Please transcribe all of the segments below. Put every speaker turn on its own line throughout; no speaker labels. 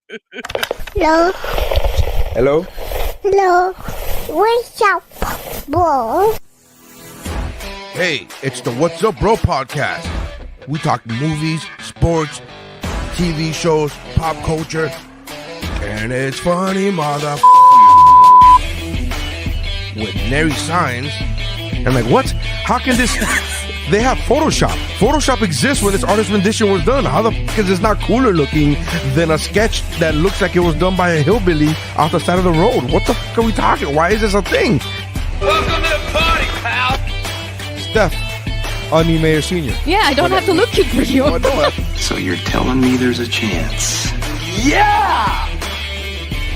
Hello.
Hello?
Hello. What's up, bro?
Hey, it's the What's Up Bro podcast. We talk movies, sports, TV shows, pop culture, and it's funny, mother. With nary signs. I'm like, what? How can this? They have Photoshop. Photoshop exists when this artist rendition was done. How the fuck is this not cooler looking than a sketch that looks like it was done by a hillbilly off the side of the road? What the fuck are we talking? Why is this a thing?
Welcome to the party, pal.
Steph, Onion Mayor Sr.
Yeah, I don't have to look for you.
Oh, no.
So you're telling me there's a chance?
Yeah!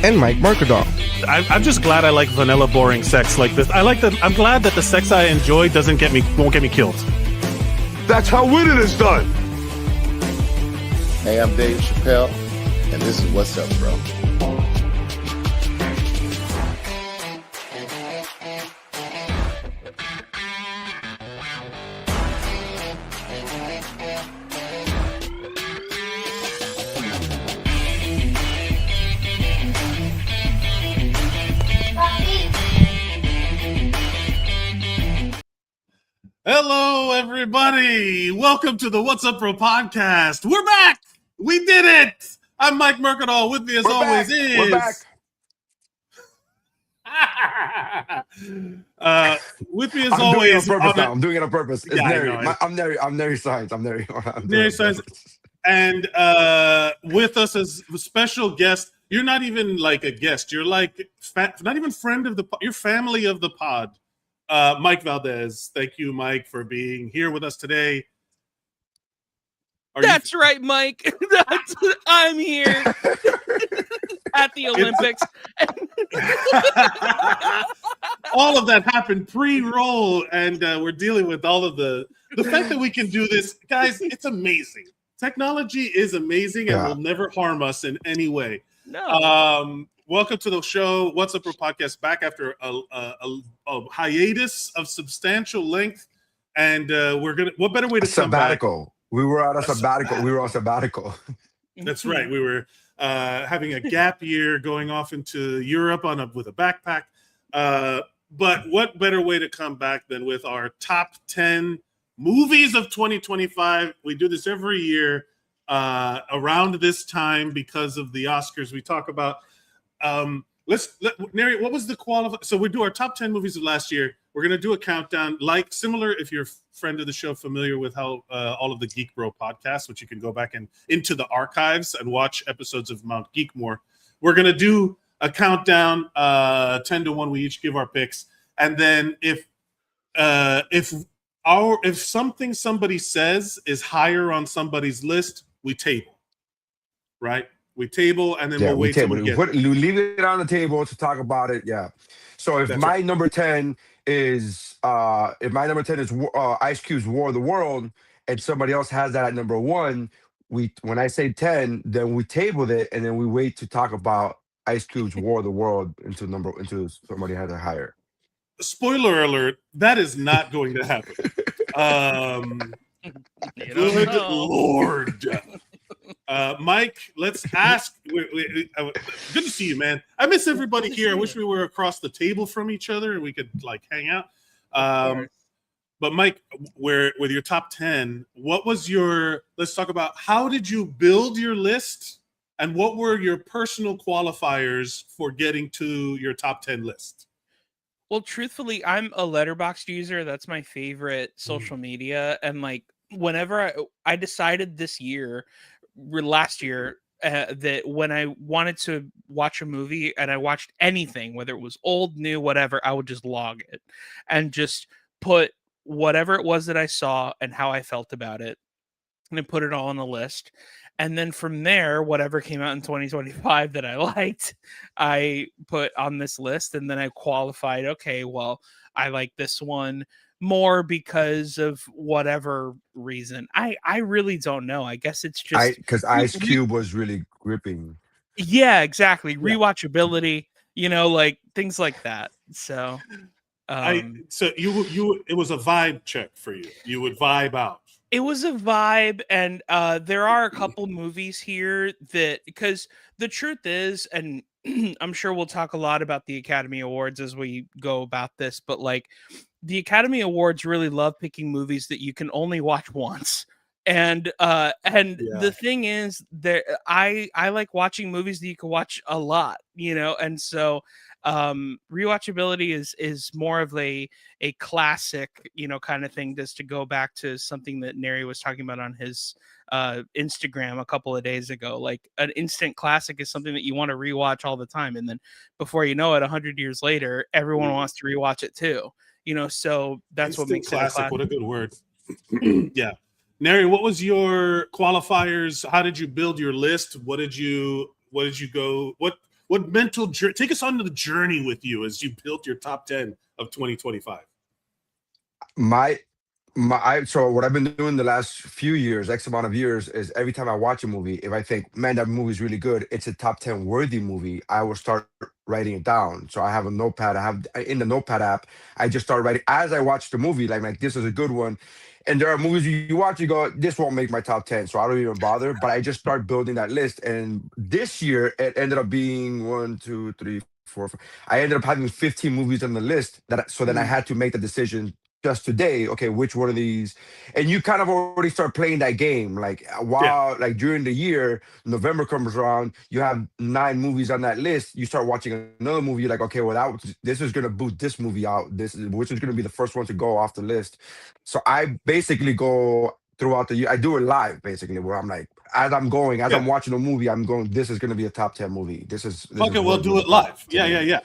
And Mike Mercadal.
I'm just glad I like vanilla, boring sex like this. I'm glad that the sex I enjoy won't get me killed.
That's how winning is done.
Hey, I'm Dave Chappelle, and this is What's Up, Bro.
Hello, everybody. Welcome to the What's Up Bro podcast. We're back. We did it. I'm Mike Mercadal. With me as always is...
We're back.
With me as
I'm
always...
doing it on purpose now. I'm doing it on purpose. It's
Yeah,
Nary.
I know.
I'm Nary Science. I'm Nary
Science. And with us as a special guest, you're not even like a guest. You're like not even friend of the pod. You're family of the pod. Mike Valdez. Thank you, Mike, for being here with us today.
That's right, Mike. I'm here at the Olympics.
All of that happened pre-roll, and we're dealing with all of the fact that we can do this. Guys, it's amazing. Technology is amazing and will never harm us in any way.
No.
Welcome to the show, What's Up, Bro podcast, back after a hiatus of substantial length, and we're gonna. What better way to come back?
Sabbatical. We were on a sabbatical. We were on sabbatical.
That's right. We were having a gap year, going off into Europe with a backpack. But what better way to come back than with our top 10 movies of 2025? We do this every year around this time because of the Oscars. We talk about. Neri, what was the qualify? So we do our top 10 movies of last year. We're gonna do a countdown, like similar if you're a friend of the show, familiar with how all of the Geek Bro podcasts, which you can go back and into the archives and watch episodes of Mount Geekmore. We're gonna do a countdown, 10-1. We each give our picks, and then if something somebody says is higher on somebody's list, we table, right? We table, and then we'll wait till we get it.
You leave it on the table to talk about it. Yeah. So if my number 10 is Ice Cube's War of the World, and somebody else has that at number 1, when I say 10, then we table it, and then we wait to talk about Ice Cube's War of the World until somebody has it higher.
Spoiler alert: that is not going to happen. Good Lord. Mike, let's ask. Good to see you, man. I miss everybody here. I wish we were across the table from each other and we could like hang out. But Mike, with your top 10, what was let's talk about how did you build your list and what were your personal qualifiers for getting to your top 10 list?
Well, truthfully, I'm a Letterboxd user. That's my favorite social media. And like whenever I decided last year, that when I wanted to watch a movie and I watched anything, whether it was old, new, whatever, I would just log it and just put whatever it was that I saw and how I felt about it and then put it all on the list. And then from there, whatever came out in 2025 that I liked, I put on this list, and then I qualified, okay, well, I like this one more because of whatever reason. I really don't know. I guess it's just
because Ice Cube was really gripping.
Yeah, exactly. Rewatchability, like things like that. So
it was a vibe check for you. You would vibe out.
It was a vibe, and there are a couple movies here that, because the truth is, and I'm sure we'll talk a lot about the Academy Awards as we go about this, but like the Academy Awards really love picking movies that you can only watch once. And
Yeah.
the thing is, there I like watching movies that you can watch a lot, and so rewatchability is more of a classic, kind of thing, just to go back to something that Neri was talking about on his Instagram a couple of days ago. Like an instant classic is something that you want to rewatch all the time, and then before you know it, 100 years later, everyone wants to rewatch it too. So that's what
Instant
makes
classic.
it a classic.
What a good word. Yeah. Neri, what was your qualifiers? How did you build your list? What did you go? What mental journey? Take us on the journey with you as you built your top 10 of 2025.
So what I've been doing the last few years, X amount of years, is every time I watch a movie, if I think, man, that movie is really good, it's a top 10 worthy movie, I will start writing it down. So I have a notepad. I have in the notepad app, I just start writing as I watch the movie, like this is a good one. And there are movies you watch, you go, this won't make my top 10. So I don't even bother. But I just start building that list. And this year it ended up being 1, 2, 3, 4, 5. I ended up having 15 movies on the list so then I had to make the decision just today, okay, which one of these? And you kind of already start playing that game. Like like during the year, November comes around, you have 9 movies on that list. You start watching another movie, you're like, okay, well, this is gonna boot this movie out. Which is gonna be the first one to go off the list. So I basically go throughout the year. I do it live, basically, where I'm like, as I'm watching a movie, I'm going, this is gonna be a top 10 movie.
Okay, we'll do it live. Yeah.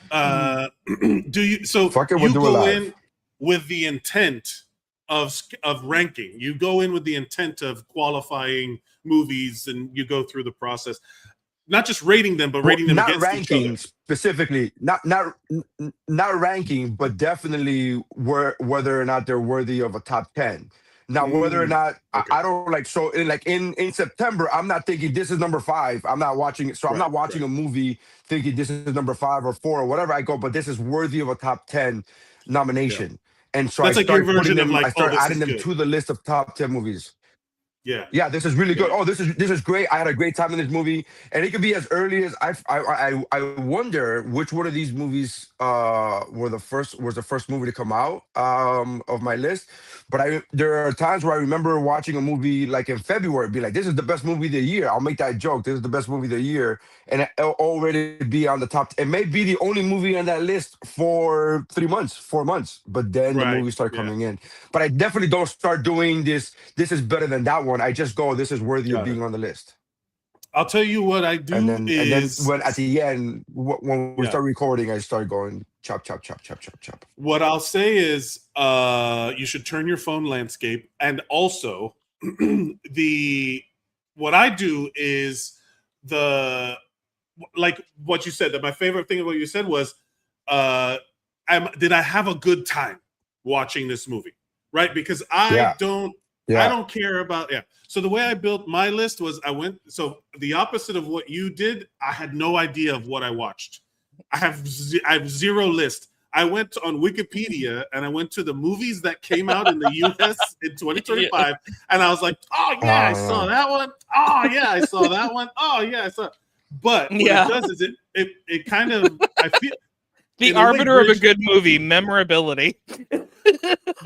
Do you? So you go in with the intent of ranking. You go in with the intent of qualifying movies, and you go through the process, not just rating them, but rating them
not
against
ranking
each other.
Specifically, not ranking, but definitely whether or not they're worthy of a top 10. Now, whether or not I don't like, so in September, I'm not thinking this is number 5. I'm not watching it. So I'm not watching a movie thinking this is number 5 or 4 or whatever. I go, but this is worthy of a top 10 nomination. Yeah. And so
that's
I
like your
start
version
them,
of like,
I start adding them
good
to the list of top 10 movies.
Yeah,
this is really good. Oh, this is great. I had a great time in this movie, and it could be as early as I wonder which one of these movies was the first movie to come out of my list. But there are times where I remember watching a movie like in February, be like, this is the best movie of the year. I'll make that joke. This is the best movie of the year, and it'll already be on the top. It may be the only movie on that list for 3 months, 4 months, but then the movies start coming in. But I definitely don't start doing this. This is better than that one. I just go, this is worthy of being on the list.
I'll tell you what I do
and then when at the end, when we start recording, I start going chop, chop, chop, chop, chop, chop.
What I'll say is you should turn your phone landscape. And also what I do is like what you said, that my favorite thing of what you said was, did I have a good time watching this movie? Right? Because I don't care about So the way I built my list was so the opposite of what you did. I had no idea of what I watched. I have zero list. I went on Wikipedia and I went to the movies that came out in the US in 2025, and I was like, oh yeah, I saw that one. Oh yeah, I saw that one. Oh yeah, I saw. But what it does is it kind of, I feel
the arbiter of a good movie, memorability.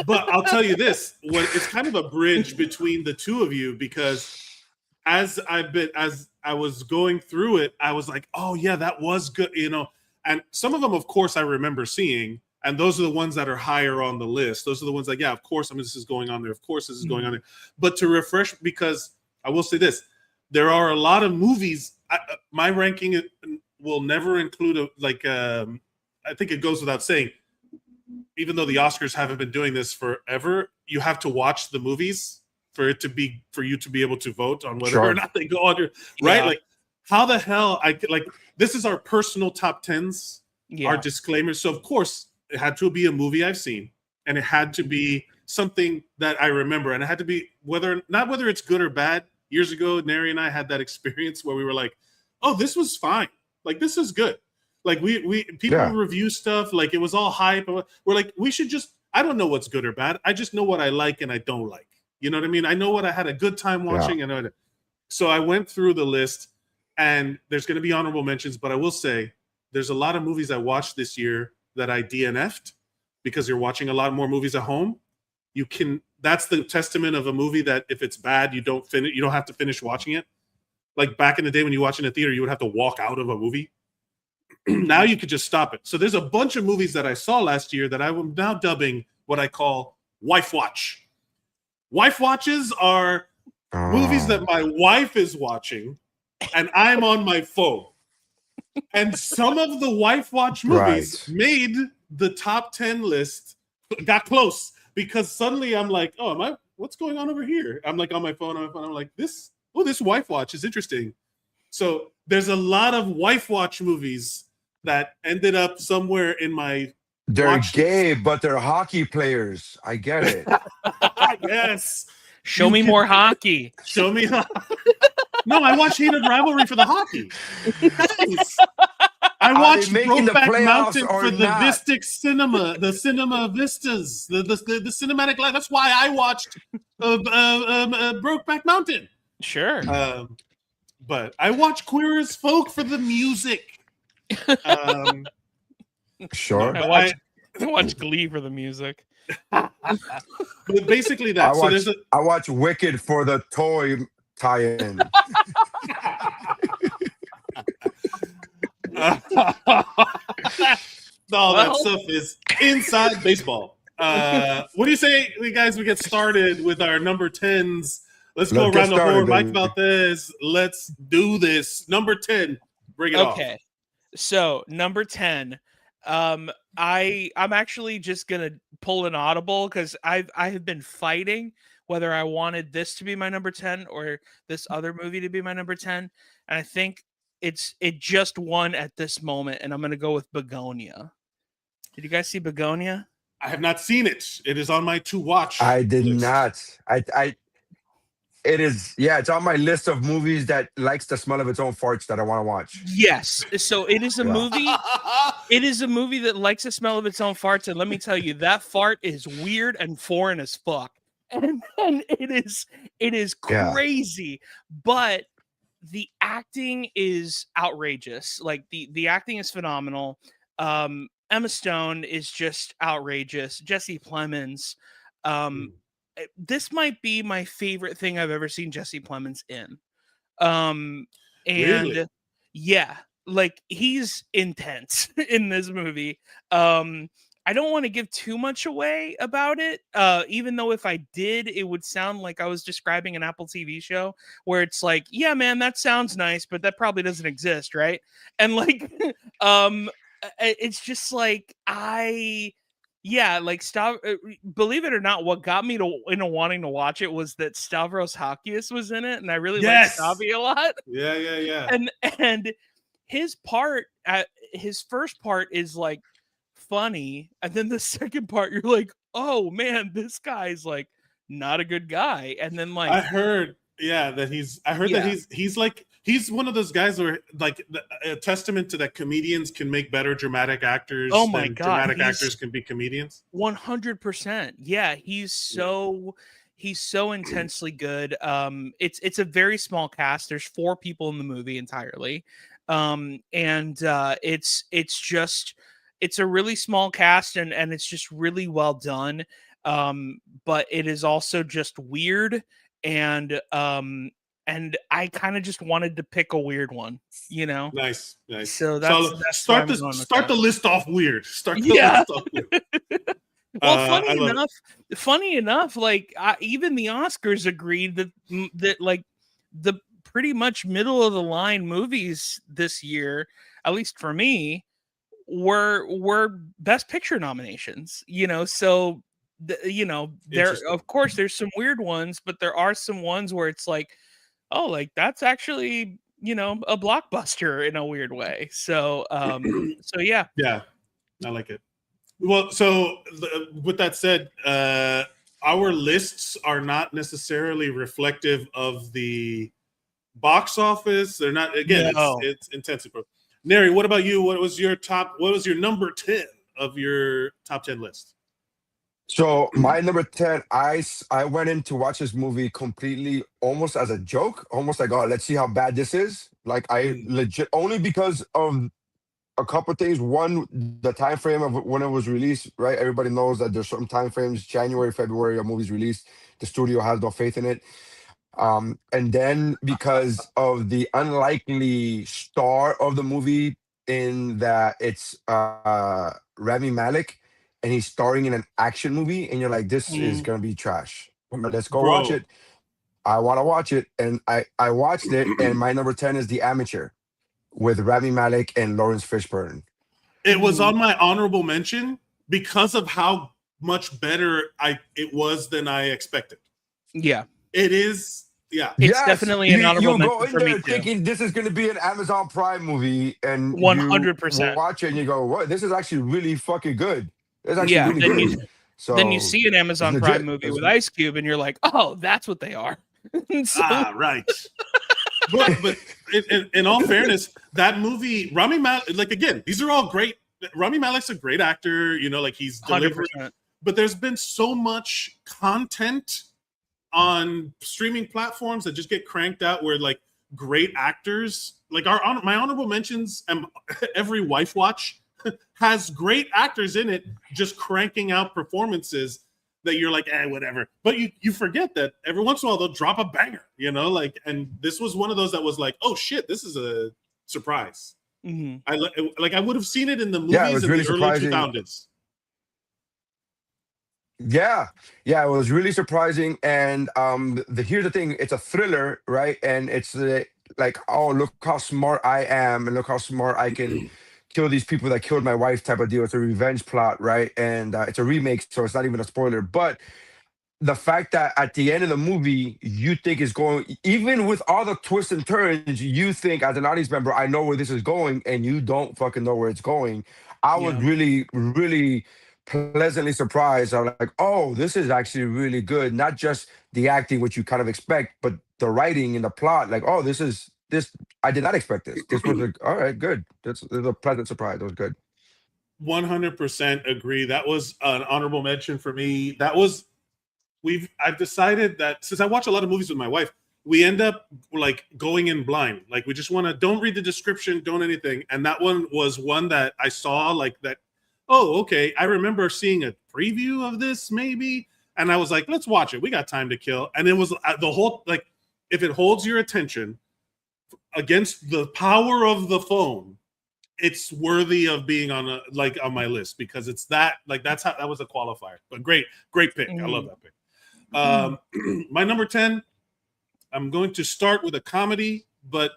But I'll tell you this, it's kind of a bridge between the two of you, because as I was going through it, I was like, oh yeah, that was good, and some of them, of course, I remember seeing, and those are the ones that are higher on the list. Those are the ones like, yeah, of course, this is going on there. Of course, this is going on there. But to refresh, because I will say this, there are a lot of movies, my ranking will never include I think it goes without saying, even though the Oscars haven't been doing this forever, you have to watch the movies for you to be able to vote on whether or not they go on your right. Like, how the hell this is our personal top 10s, our disclaimers. So of course it had to be a movie I've seen, and it had to be something that I remember, and it had to be whether it's good or bad. Years ago, Neri and I had that experience where we were like, oh, this was fine. Like, this is good. Like people review stuff, like it was all hype. We're like, we should just, I don't know what's good or bad. I just know what I like and I don't like. You know what I mean? I know what I had a good time watching. So I went through the list, and there's going to be honorable mentions, but I will say there's a lot of movies I watched this year that I DNF'd because you're watching a lot more movies at home. That's the testament of a movie that if it's bad, you don't have to finish watching it. Like back in the day when you watch in a theater, you would have to walk out of a movie. Now you could just stop it. So there's a bunch of movies that I saw last year that I am now dubbing what I call wife watch. Wife watches are movies that my wife is watching and I'm on my phone. And some of the wife watch movies made the top 10 list, got close, because suddenly I'm like, oh, what's going on over here? I'm like on my phone. I'm like, this wife watch is interesting. So there's a lot of wife watch movies that ended up somewhere in my
They're gay, but they're hockey players. I get it.
Yes.
Show me more hockey.
Show me. No, I watch Hated Rivalry for the hockey. Nice. I watched Brokeback Mountain for the Vistic Cinema, the Cinema Vistas, the cinematic life. That's why I watched Brokeback Mountain.
Sure.
But I watch Queer as Folk for the music.
Sure.
I watch Glee for the music.
But basically that.
I watch Wicked for the toy tie-in.
That stuff is inside baseball. What do you say, guys? We get started with our number 10s. Let's go around the horn. Mike Valdez, let's do this. Number 10, bring it off.
Okay, so number 10. I'm actually just gonna pull an audible because I have been fighting whether I wanted this to be my number 10 or this other movie to be my number 10, and I think it just won at this moment, and I'm gonna go with Begonia. Did you guys see Begonia?
I have not seen it. It is on my to watch.
I did not. It is, it's on my list of movies that likes the smell of its own farts that I want to watch.
Yes. So it is a movie. It is a movie that likes the smell of its own farts. And let me tell you, that fart is weird and foreign as fuck. And it is crazy. But the acting is outrageous. Like the acting is phenomenal. Emma Stone is just outrageous. Jesse Plemons. This might be my favorite thing I've ever seen Jesse Plemons in. And
really?
Yeah, like he's intense in this movie. I don't want to give too much away about it, even though if I did, it would sound like I was describing an Apple TV show where it's like, yeah, man, that sounds nice, but that probably doesn't exist, right? And like, it's just like believe it or not, what got me into wanting to watch it was that Stavros Halkias was in it, and I really like Stavi a lot.
Yeah.
And his first part is like funny, and then the second part you're like, oh man, this guy's like not a good guy. And then like
I heard that he's one of those guys where like a testament to that comedians can make better dramatic actors.
Oh my God,
dramatic actors can be comedians.
100%. Yeah, he's so intensely good. It's a very small cast. There's 4 people in the movie entirely. It's a really small cast, and it's just really well done. But it is also just weird, and I kind of just wanted to pick a weird one, you know.
Nice.
So that's
start the list off weird.
Well, funny enough, like even the Oscars agreed that like the pretty much middle of the line movies this year, at least for me, were Best Picture nominations. You know, so there of course there's some weird ones, but there are some ones where it's like, oh, like that's actually, a blockbuster in a weird way. So yeah,
I like it. Well, so with that said, our lists are not necessarily reflective of the box office. They're not. Again, it's intensive. Neri, what about you? What was your number 10 of your top 10 list?
So my number 10, I went in to watch this movie completely almost as a joke, almost like, oh, let's see how bad this is. Like I legit only because of a couple things. One, the time frame of when it was released, right? Everybody knows that there's certain time frames, January, February, a movie's released. The studio has no faith in it. And then because of the unlikely star of the movie, in that it's Rami Malek, and he's starring in an action movie, and you're like, this is gonna be trash. But let's go watch
Bro,
it. I want to watch it, and I watched it, and my number 10 is The Amateur with Rami Malek and Lawrence Fishburne.
it was on my honorable mention because of how much better it was than I expected.
Yeah.
It is, yeah.
It's definitely an honorable
you
mention
go in
for
there
me too.
thinking this is going to be an Amazon Prime movie, and
100%.
you watch it and you go, "What? This is actually really fucking good. It's actually
Yeah,
really
then
good."
you-
So
Then you see an Amazon
it's
Prime
legit.
movie
It's-
with Ice Cube, and you're like, "Oh, that's what they are." So-
Right. but in all fairness, that movie, Rami Malek, like again, these are all great. Rami Malek's a great actor, you know, like he's delivering.
100%.
But there's been so much content on streaming platforms that just get cranked out where like great actors, like my honorable mentions, and every wife watch has great actors in it, just cranking out performances that you're like, whatever. But you forget that every once in a while they'll drop a banger, you know, like, and this was one of those that was like, oh shit, this is a surprise.
Mhm.
I would have seen it in the movies
Yeah, it was
in
really
the early
surprising.
2000s.
Yeah, it was really surprising. And here's the thing: it's a thriller, right? And it's like, oh, look how smart I am, and look how smart I can kill these people that killed my wife type of deal. It's a revenge plot, right? And it's a remake, so it's not even a spoiler. But the fact that at the end of the movie, you think it's going, even with all the twists and turns, you think as an audience member, I know where this is going, and you don't fucking know where it's going. I was really, really pleasantly surprised. I'm like, oh, this is actually really good. Not just the acting, which you kind of expect, but the writing and the plot. Like, oh, this. I did not expect this. This was like, all right, good. This is a pleasant surprise. It was good.
100% agree. That was an honorable mention for me. I've decided that since I watch a lot of movies with my wife, we end up like going in blind. Like we just want to, don't read the description, don't anything. And that one was one that I saw like that. Oh, okay. I remember seeing a preview of this maybe. And I was like, let's watch it. We got time to kill. And it was the whole, like, if it holds your attention against the power of the phone, it's worthy of being on my list because it's that, like, that was a qualifier. But great pick. I love that pick. My number 10, I'm going to start with a comedy, but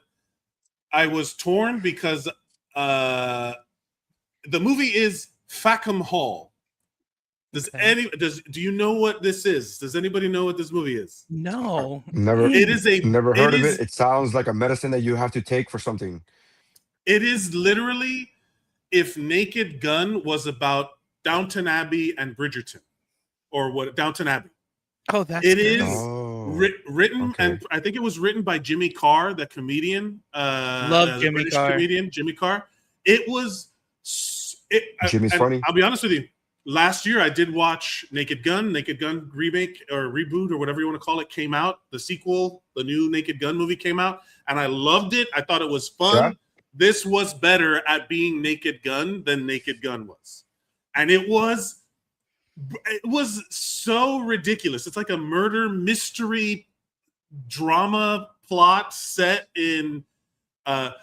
I was torn because the movie is Fackham Hall. Do you know what this is? Does anybody know what this movie is?
No.
Never heard of it. It sounds like a medicine that you have to take for something.
It is literally if Naked Gun was about Downton Abbey and Bridgerton, or what Downton Abbey.
Oh, that's
it is written,
okay.
and I think it was written by Jimmy Carr, the comedian.
Love Jimmy
British
Carr.
comedian Jimmy Carr. It was.
Jimmy's funny.
I'll be honest with you. Last year, I did watch Naked Gun remake or reboot or whatever you want to call it came out. The sequel, the new Naked Gun movie came out, and I loved it. I thought it was fun.
Yeah.
This was better at being Naked Gun than Naked Gun was, and it was so ridiculous. It's like a murder mystery drama plot set in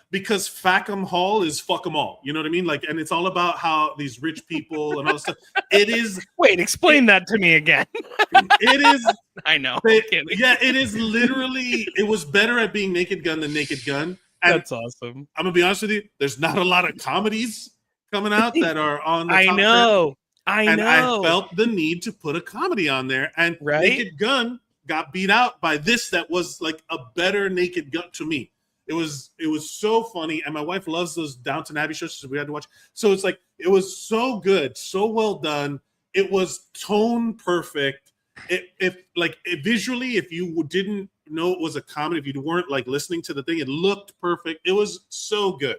because Fackham Hall is fuck 'em all. You know what I mean? Like, and it's all about how these rich people and all this stuff. It is.
Wait, explain that to me again.
It is.
I know.
Yeah, it is literally. It was better at being Naked Gun than Naked Gun. And
that's awesome.
I'm gonna be honest with you. There's not a lot of comedies coming out that are on the top 10. I felt the need to put a comedy on there, and Naked Gun got beat out by this. That was like a better Naked Gun to me. It was so funny, and my wife loves those Downton Abbey shows, so we had to watch. So it's like it was so good, so well done. It was tone perfect. Visually, if you didn't know it was a comedy, if you weren't like listening to the thing, it looked perfect. It was so good.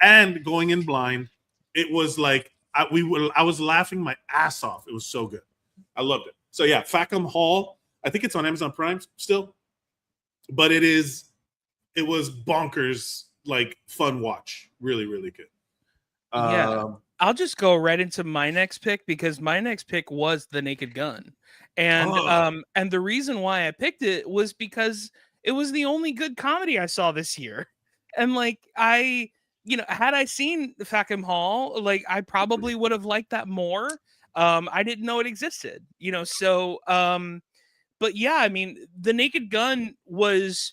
And going in blind, it was like I was laughing my ass off. It was so good. I loved it. So yeah, Fackham Hall. I think it's on Amazon Prime still, but it was bonkers, like fun watch. Really, really good.
Yeah. I'll just go right into my next pick because my next pick was The Naked Gun. And the reason why I picked it was because it was the only good comedy I saw this year. And like had I seen Fackham Hall, like I probably would have liked that more. I didn't know it existed, but yeah, I mean, The Naked Gun was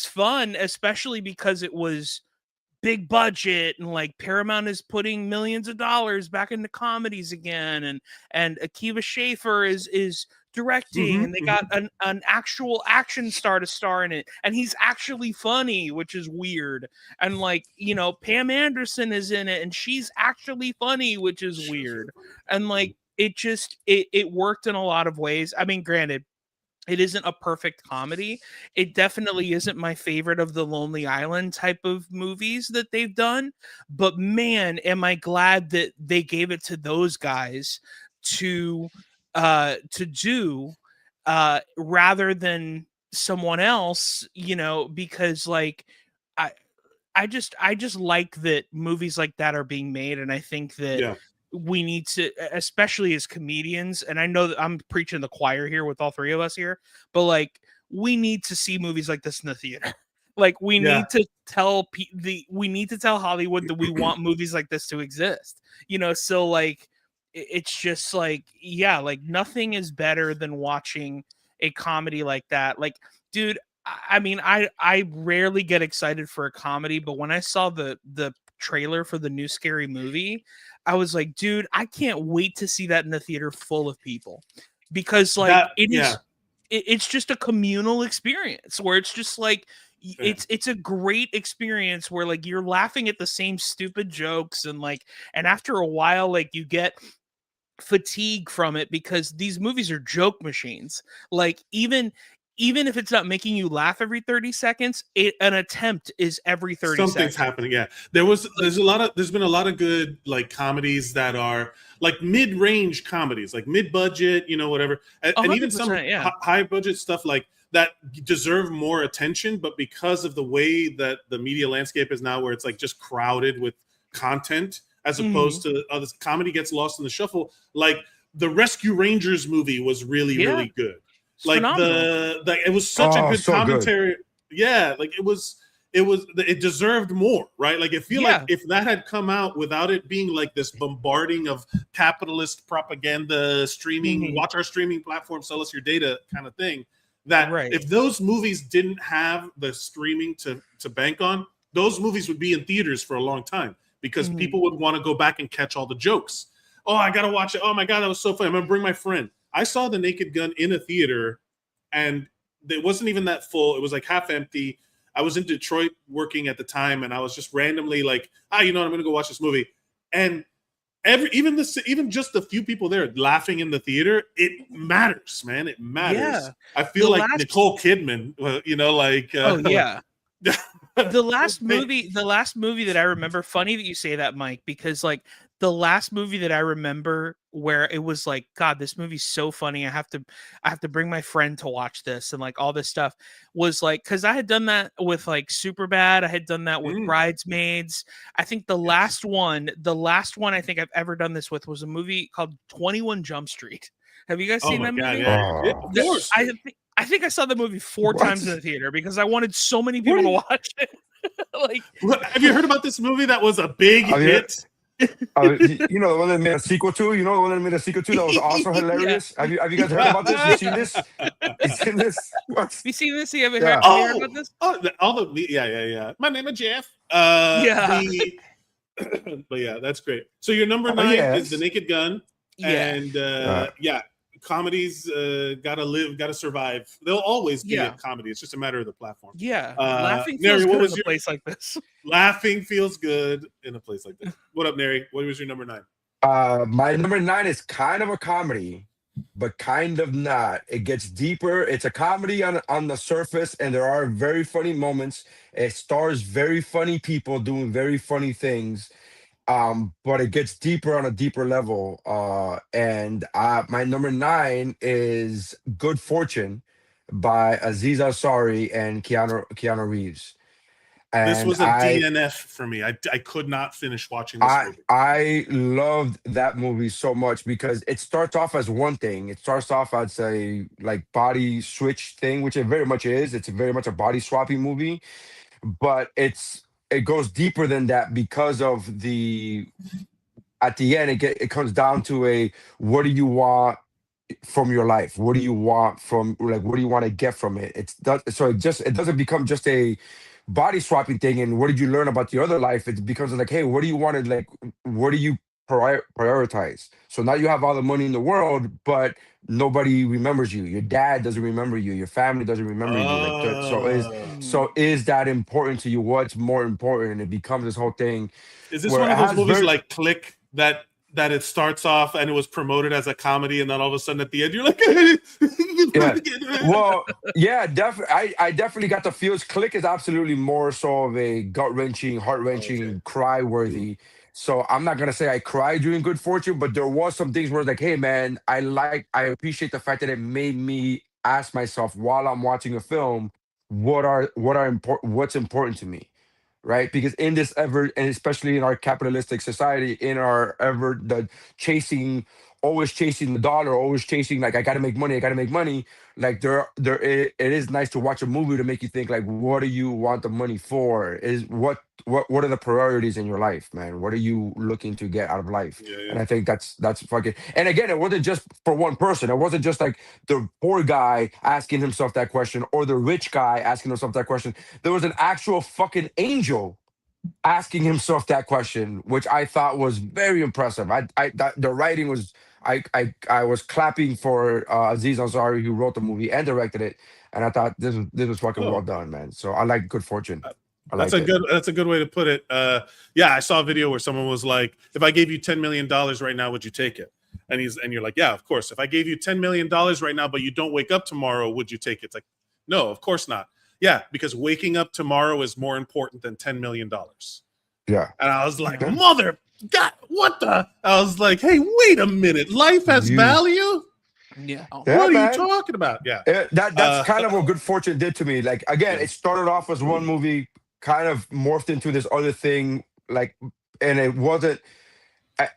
fun, especially because it was big budget and like Paramount is putting millions of dollars back into comedies again, and Akiva Schaffer is directing, and they got an actual action star to star in it, and he's actually funny, which is weird. And like Pam Anderson is in it, and she's actually funny, which is weird. And like it worked in a lot of ways. I mean, granted, it isn't a perfect comedy. It definitely isn't my favorite of the Lonely Island type of movies that they've done. But man, am I glad that they gave it to those guys to do rather than someone else, because like I just like that movies like that are being made, and I think that we need to, especially as comedians, and I know that I'm preaching the choir here with all three of us here, but like we need to see movies like this in the theater. Like we need to tell Hollywood that we want movies like this to exist. So like it's just like like nothing is better than watching a comedy like that. Like, dude, I mean, I rarely get excited for a comedy, but when I saw the trailer for the new Scary Movie, I was like, dude, I can't wait to see that in the theater full of people, because like it's just a communal experience where it's just like it's a great experience where like you're laughing at the same stupid jokes, and after a while like you get fatigue from it because these movies are joke machines. Like even if it's not making you laugh every 30 seconds, an attempt is every 30 seconds.
Something's happening. Yeah. There's been a lot of good like comedies that are like mid-range comedies, like mid-budget, whatever. And even some high budget stuff like that deserve more attention, but because of the way that the media landscape is now, where it's like just crowded with content, as opposed to this comedy gets lost in the shuffle. Like the Rescue Rangers movie was really, really good. Like it was such a good commentary. Good. Yeah, like it deserved more, right? Like I feel like if that had come out without it being like this bombarding of capitalist propaganda, streaming, watch our streaming platform, sell us your data kind of thing, that if those movies didn't have the streaming to bank on, those movies would be in theaters for a long time because people would want to go back and catch all the jokes. Oh, I gotta watch it. Oh my God, that was so funny. I'm gonna bring my friend. I saw The Naked Gun in a theater, and it wasn't even that full. It was like half empty. I was in Detroit working at the time, and I was just randomly like, I'm going to go watch this movie. And even just a few people there laughing in the theater, it matters, man. It matters. Yeah. I feel like Nicole Kidman,
The last movie that I remember, funny that you say that, Mike, because like the last movie that I remember where it was like, God, this movie's so funny. I have to bring my friend to watch this and like all this stuff was like, cause I had done that with like Superbad. I had done that with Bridesmaids. I think the last one I think I've ever done this with was a movie called 21 Jump Street. Have you guys seen that movie?
Yeah. Of course.
I think I saw the movie 4 times in the theater because I wanted so many people to watch it.
Have you heard about this movie that was a big hit?
You know the one that made a sequel to? You know the one that made a sequel to that was also hilarious? Have you guys heard about this? You seen this? You seen this? What?
Have you seen this? You haven't heard about this?
Yeah. My name is Jeff. But yeah, that's great. So your number 9 is The Naked Gun. And comedies gotta survive. They'll always be a comedy. It's just a matter of the platform.
Laughing feels good in a place like this.
Laughing feels good in a place like this. What up, Neri? What was your number 9?
My number 9 is kind of a comedy, but kind of not. It gets deeper. It's a comedy on the surface, and there are very funny moments. It stars very funny people doing very funny things. But it gets deeper on a deeper level. And my number 9 is Good Fortune by Aziz Ansari and Keanu Reeves.
This
And
was a DNF for me. I could not finish watching this movie.
I loved that movie so much because it starts off as one thing. It starts off as a like body switch thing, which it very much is. It's very much a body swapping movie, but it goes deeper than that because of the at the end it comes down to a what do you want from your life? What do you want from like what do you want to get from it? So it doesn't become just a body swapping thing and what did you learn about the other life? It becomes like, hey, what do you want to like what do you prioritize? So now you have all the money in the world, but nobody remembers you. Your dad doesn't remember you, your family doesn't remember you. So is that important to you? What's more important? And it becomes this whole thing.
Is this
where
one of
it
those
has
movies
very-
like Click that it starts off and it was promoted as a comedy, and then all of a sudden at the end you're like,
Yeah. Well, yeah, definitely. I definitely got the feels. Click is absolutely more so of a gut wrenching, heart wrenching, cry worthy. So I'm not gonna say I cried during Good Fortune, but there was some things where it's like, hey man, I appreciate the fact that it made me ask myself while I'm watching a film, what's important to me, right? Because in this ever, and especially in our capitalistic society, in our ever the chasing, always chasing the dollar, always chasing like I got to make money. Like it is nice to watch a movie to make you think like, what do you want the money for? Is what are the priorities in your life, man? What are you looking to get out of life? And I think that's fucking. And again, it wasn't just for one person. It wasn't just like the poor guy asking himself that question or the rich guy asking himself that question. There was an actual fucking angel asking himself that question, which I thought was very impressive. The writing was I was clapping for Aziz Ansari who wrote the movie and directed it, and I thought this was fucking well done, man. So I like Good Fortune.
That's a good way to put it. Yeah, I saw a video where someone was like, "If I gave you $10 million right now, would you take it?" And you're like, "Yeah, of course. If I gave you $10 million right now, but you don't wake up tomorrow, would you take it?" It's like, no, of course not. Yeah, because waking up tomorrow is more important than $10 million.
Yeah.
And I was like, mother God, what the? I was like, hey, wait a minute. Life has value?
Yeah.
What are you talking about? Yeah.
That's kind of what Good Fortune did to me. Like, again, it started off as one movie, kind of morphed into this other thing. Like, and it wasn't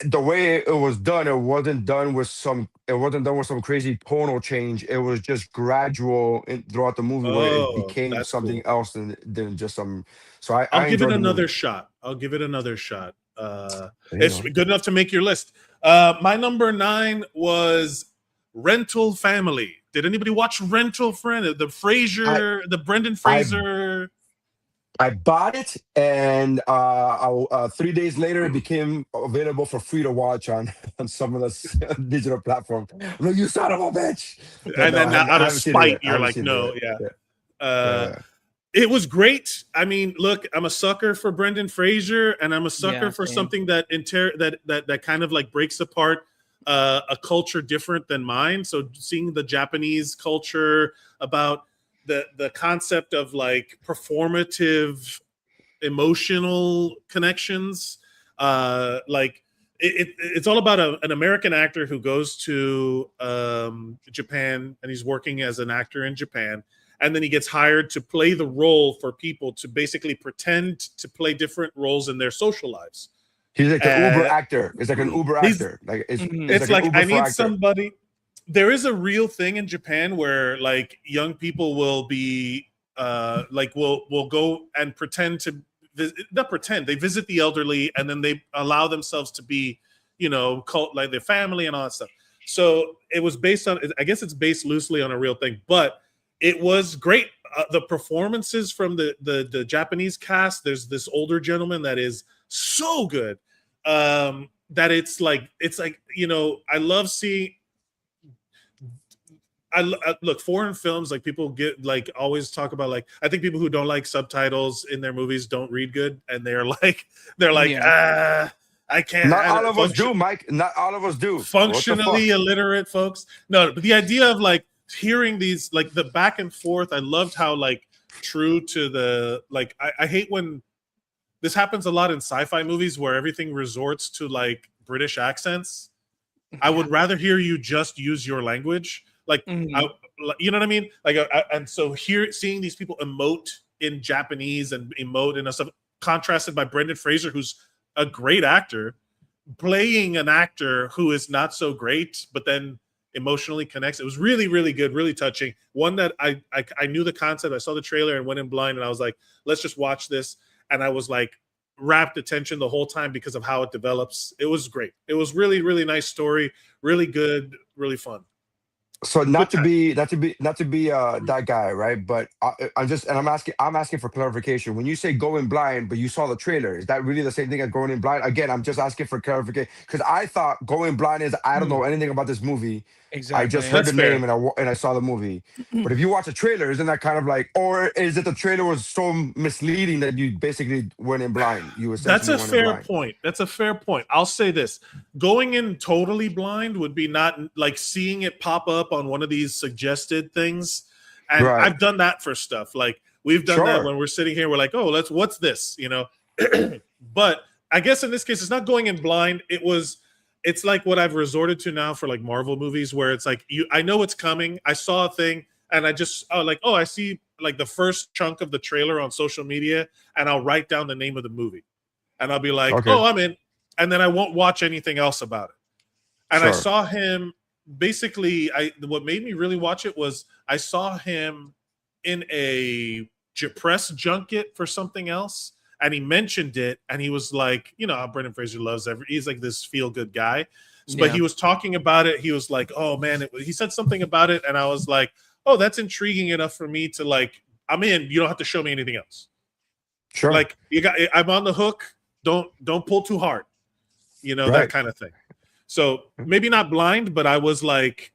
the way it was done. It wasn't done with some crazy tonal change. It was just gradual throughout the movie where it became something else than just some. So
I'll give it another shot. It's good enough to make your list. My number 9 was Rental Family. Did anybody watch Rental Friend? The Brendan Fraser.
I bought it, and 3 days later, it became available for free to watch on some of the digital platform. Look, you son of a bitch!
And then out of spite, you're like, no, It was great. I mean, look, I'm a sucker for Brendan Fraser, and I'm a sucker for something that kind of like breaks apart a culture different than mine. So seeing the Japanese culture about the concept of like performative emotional connections, like it's all about an American actor who goes to Japan, and he's working as an actor in Japan, and then he gets hired to play the role for people to basically pretend to play different roles in their social lives.
He's like an Uber actor. It's like an Uber actor.
It's like I need somebody. There is a real thing in Japan where like young people will be will go and pretend to not pretend, they visit the elderly, and then they allow themselves to be, like their family and all that stuff. So it was based on, I guess it's based loosely on a real thing, but it was great. The performances from the Japanese cast, there's this older gentleman that is so good that it's like I love seeing. Look, foreign films, like people get like always talk about, like I think people who don't like subtitles in their movies don't read good, and they're like I can't.
Not all of us do, Mike. Not all of us do.
Functionally illiterate folks. No, but the idea of like hearing these, like the back and forth, I loved how like true to the like. I hate when this happens a lot in sci-fi movies where everything resorts to like British accents. I would rather hear you just use your language. Like, you know what I mean? Like, and so here, seeing these people emote in Japanese and emote and stuff, contrasted by Brendan Fraser, who's a great actor, playing an actor who is not so great, but then emotionally connects. It was really, really good, really touching. One that I knew the concept. I saw the trailer and went in blind, and I was like, let's just watch this. And I was like, rapt attention the whole time because of how it develops. It was great. It was really, really nice story, really good, really fun.
So not to be that guy, right? But I'm asking for clarification. When you say going blind, but you saw the trailer, is that really the same thing as going in blind? Again, I'm just asking for clarification because I thought going blind is I don't know anything about this movie.
Exactly.
I just heard
That's
the name and I saw the movie. But if you watch a trailer, isn't that kind of like, or is it the trailer was so misleading that you basically went in blind?
That's a fair point. That's a fair point. I'll say this: going in totally blind would be not like seeing it pop up on one of these suggested things. And
Right.
I've done that for stuff. Like we've done that when we're sitting here. We're like, oh, what's this? You know. But I guess in this case, it's not going in blind. It's like what I've resorted to now for like Marvel movies, where it's like I know it's coming. I saw a thing, and I see like the first chunk of the trailer on social media, and I'll write down the name of the movie, and I'll be like, oh, I'm in, and then I won't watch anything else about it. And I saw him basically. What made me really watch it was I saw him in a press junket for something else. And he mentioned it, and he was like, you know, how Brendan Fraser loves he's like this feel-good guy. But he was talking about it. He was like, oh, man, he said something about it, and I was like, oh, that's intriguing enough for me to, like, I'm in. You don't have to show me anything else.
Sure.
Like, I'm on the hook. Don't pull too hard. You know, that kind of thing. So maybe not blind, but I was like,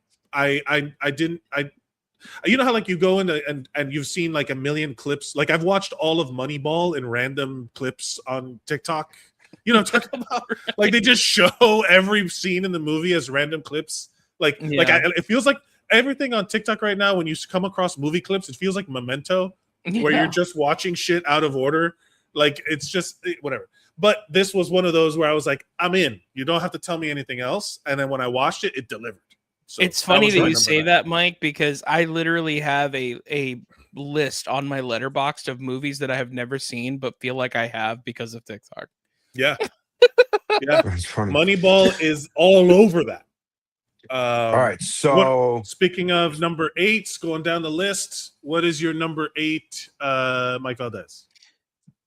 you know how like you go in and you've seen like a million clips. Like I've watched all of Moneyball in random clips on TikTok. You know what I'm talking about? Like they just show every scene in the movie as random clips. It feels like everything on TikTok right now. When you come across movie clips, it feels like Memento, where you're just watching shit out of order. Like it's just whatever. But this was one of those where I was like, I'm in. You don't have to tell me anything else. And then when I watched it, it delivered. So
it's funny that you say that, Mike, because I literally have a list on my letterboxd of movies that I have never seen, but feel like I have because of TikTok.
Yeah. Yeah. Moneyball is all over that.
All right. So
speaking of number 8, going down the list, what is your number 8, Mike Valdez?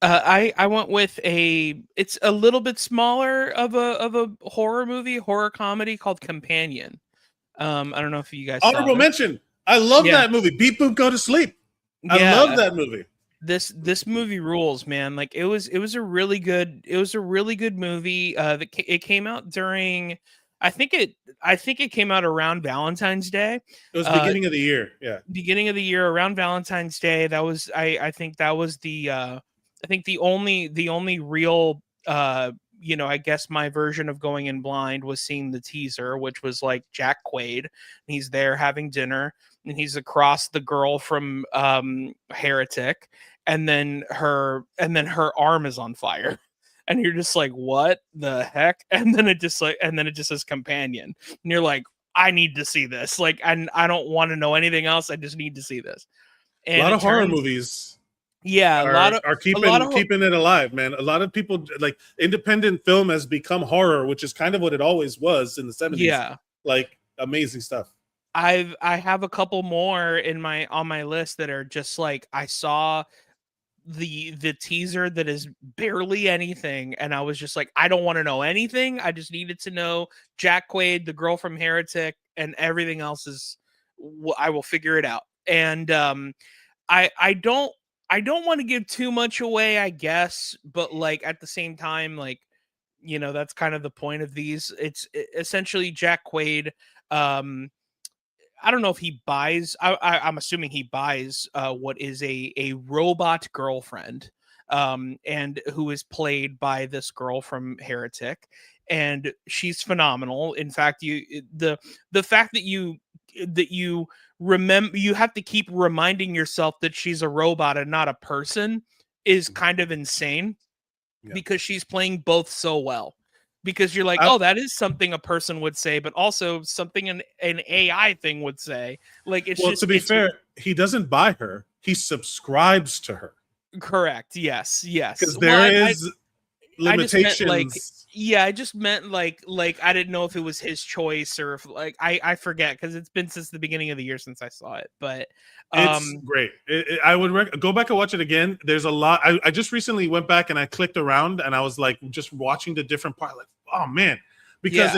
I went with it's a little bit smaller of a horror comedy called Companion. I don't know if you guys
honorable mention. I love that movie. Beep Boop Go to Sleep. I love that movie.
This movie rules, man. Like it was a really good movie. It came out during I think it came out around Valentine's Day.
It was beginning of the year. Yeah.
Beginning of the year around Valentine's Day. That was I think that was the only real I guess my version of going in blind was seeing the teaser, which was like Jack Quaid. And he's there having dinner, and he's across the girl from Heretic, and then her arm is on fire, and you're just like, what the heck? And then it just says Companion, and you're like, I need to see this. Like, I don't want to know anything else. I just need to see this. And
a lot of horror movies.
Yeah,
are keeping it alive, man. A lot of people like independent film has become horror, which is kind of what it always was in the 70s.
Yeah,
like amazing stuff.
I have a couple more on my list that are just like I saw the teaser that is barely anything, and I was just like, I don't want to know anything. I just needed to know Jack Quaid, the girl from Heretic, and everything else is I will figure it out. And I don't want to give too much away, I guess, but like at the same time, like, you know, that's kind of the point of these. It's essentially Jack Quaid. I don't know if he buys. I'm assuming he buys what is a robot girlfriend, and who is played by this girl from Heretic, and she's phenomenal. In fact, the fact that you remember, you have to keep reminding yourself that she's a robot and not a person is kind of insane. because she's playing both so well. Because you're like, oh, that is something a person would say, but also something an AI thing would say. Like, it's just,
to be fair, he doesn't buy her; he subscribes to her.
Correct. Yes.
Because there is limitations.
I just meant like I didn't know if it was his choice or if I forget because it's been since the beginning of the year since I saw it. But
it's great. I would go back and watch it again. There's a lot. I just recently went back and I clicked around and I was like just watching the different part. Like, oh man, because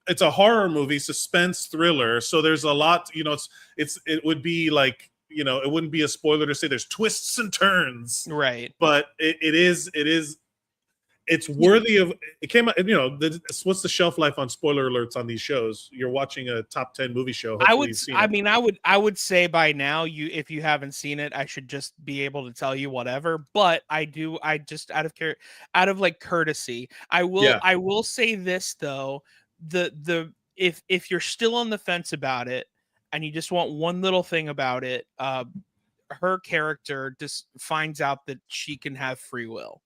it's a horror movie, suspense thriller. So there's a lot. It would be like, it wouldn't be a spoiler to say there's twists and turns,
right?
But it's worthy of. It came out. What's the shelf life on spoiler alerts on these shows? You're watching a top 10 movie show.
I would say by now, if you haven't seen it, I should just be able to tell you whatever. But I just out of like courtesy, I will say this though. If you're still on the fence about it and you just want one little thing about it, her character just finds out that she can have free will.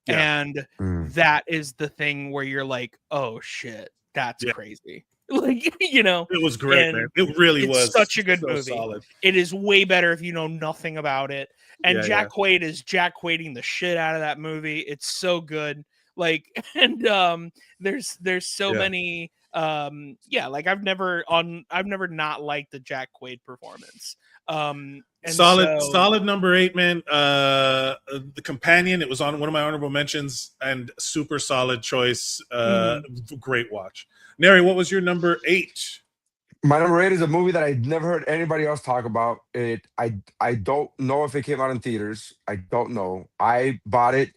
Yeah. And that is the thing where you're like, oh shit, that's crazy. Like,
it was great, man. It really was
such a good movie.
Solid.
It is way better if you know nothing about it. And Jack Quaid is Jack Quaiding the shit out of that movie. It's so good. Like, and there's so many like I've never not liked the Jack Quaid performance.
Solid number 8, man. The Companion, it was on one of my honorable mentions and super solid choice. Great watch. Neri, what was your number 8?
My number 8 is a movie that I never heard anybody else talk about. I don't know if it came out in theaters. I don't know. I bought it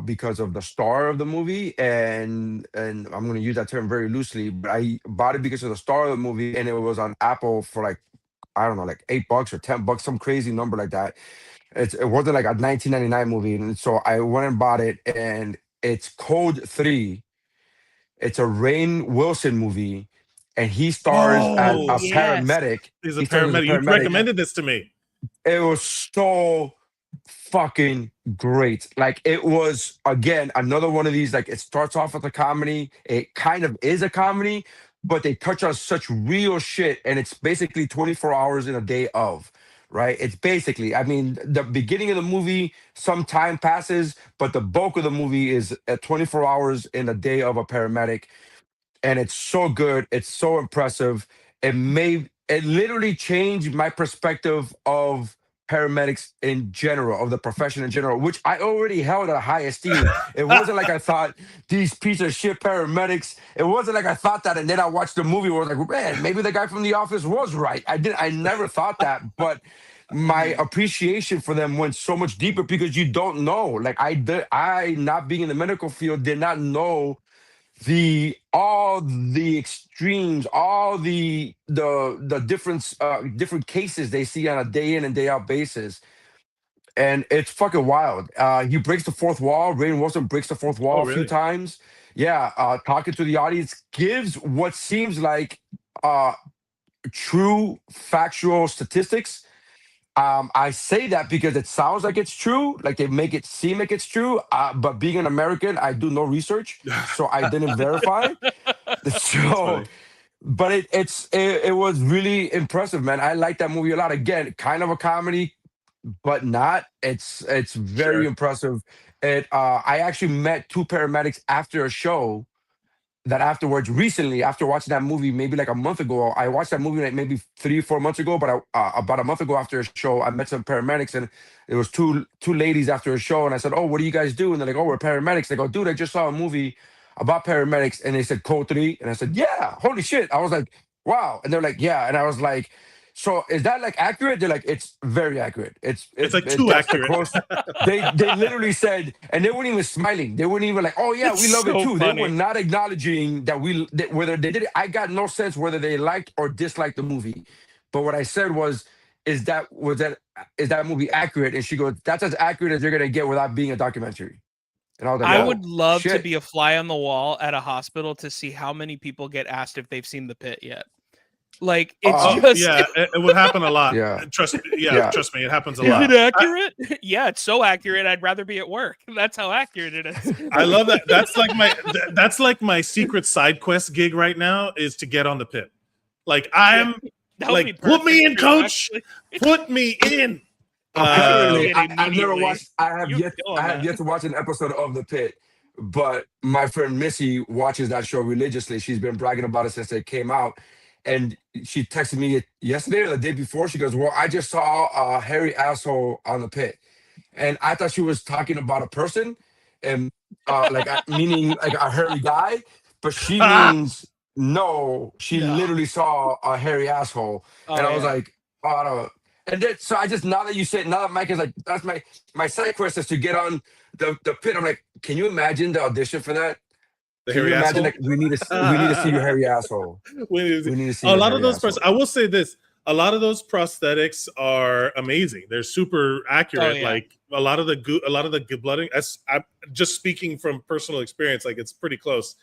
because of the star of the movie, and I'm going to use that term very loosely, but I bought it because of the star of the movie, and it was on Apple for like, I don't know, like $8 or $10, some crazy number like that. It wasn't like a 1999 movie, and so I went and bought it, and it's Code 3. It's a Rainn Wilson movie, and he stars as a paramedic.
He's a paramedic. You recommended this to me.
It was so fucking great. Like, it was, again, another one of these, like, it starts off with a comedy. It kind of is a comedy, but they touch on such real shit, and it's basically 24 hours in a day of, right? It's basically, I mean, the beginning of the movie, some time passes, but the bulk of the movie is at 24 hours in a day of a paramedic. And it's so good. It's so impressive. It literally changed my perspective of paramedics in general, of the profession in general, which I already held at a high esteem. It wasn't like I thought these piece of shit paramedics. It wasn't like I thought that, and then I watched the movie where I was like, man, maybe the guy from The Office was right. I never thought that, but my appreciation for them went so much deeper because you don't know. Like, I not being in the medical field, did not know all the extremes, all the different cases they see on a day in and day out basis, and it's fucking wild. He breaks the fourth wall. Rainn Wilson breaks the fourth wall a few times. Yeah, talking to the audience, gives what seems like true factual statistics. I say that because it sounds like it's true, like they make it seem like it's true. But being an American, I do no research, so I didn't verify. So, but it was really impressive, man. I like that movie a lot. Again, kind of a comedy, but not. It's very impressive. I actually met 2 paramedics after a show. That afterwards, recently, after watching that movie, maybe like a month ago, I watched that movie like maybe 3 or 4 months ago. But about a month ago after a show, I met some paramedics, and it was two ladies after a show, and I said, "Oh, what do you guys do?" And they're like, "Oh, we're paramedics." They go, "Dude, I just saw a movie about paramedics," and they said Code 3, and I said, "Yeah, holy shit!" I was like, "Wow," and they're like, "Yeah," and I was like, "So is that like accurate?" They're like, "It's very accurate. It's
like too accurate."
They literally said, and they weren't even smiling. They weren't even like, "Oh yeah, we love it too." Funny. They were not acknowledging that whether they did it. I got no sense whether they liked or disliked the movie. But what I said was, is that movie accurate? And she goes, "That's as accurate as you're gonna get without being a documentary." And I was like,
I would love to be a fly on the wall at a hospital to see how many people get asked if they've seen The Pit yet. Like it's just
yeah, it would happen a lot.
Yeah.
Trust me,
Yeah.
trust me, it happens a
Is
lot.
it accurate? Yeah, it's so accurate. I'd rather be at work. That's how accurate it is.
I love that. That's like my secret side quest gig right now is to get on the pit. Like I'm
That would be
like, put me in,
perfect,
coach.
actually.
Put me in.
Apparently,
It
I've never
immediately-
watched. I have
You're
yet.
killing
I have
that.
yet to watch an episode of The Pit. But my friend Missy watches that show religiously. She's been bragging about it since it came out, and she texted me yesterday or the day before. She goes, "Well, I just saw a hairy asshole on The Pit," and I thought she was talking about a person, and meaning like a hairy guy. But she means no. She literally saw a hairy asshole, and I was like, "Oh, I don't." And then, so I just, now that Mike is like, that's my side quest is to get on the pit. I'm like, can you imagine the audition for that?
The
Can you
hairy
imagine
asshole?
like we need to see your hairy asshole. We need to see
a
your
lot of
hairy
those
asshole.
I will say this. A lot of those prosthetics are amazing. They're super accurate.
Oh, yeah.
Like a lot of the blooding. I'm just speaking from personal experience. Like it's pretty close.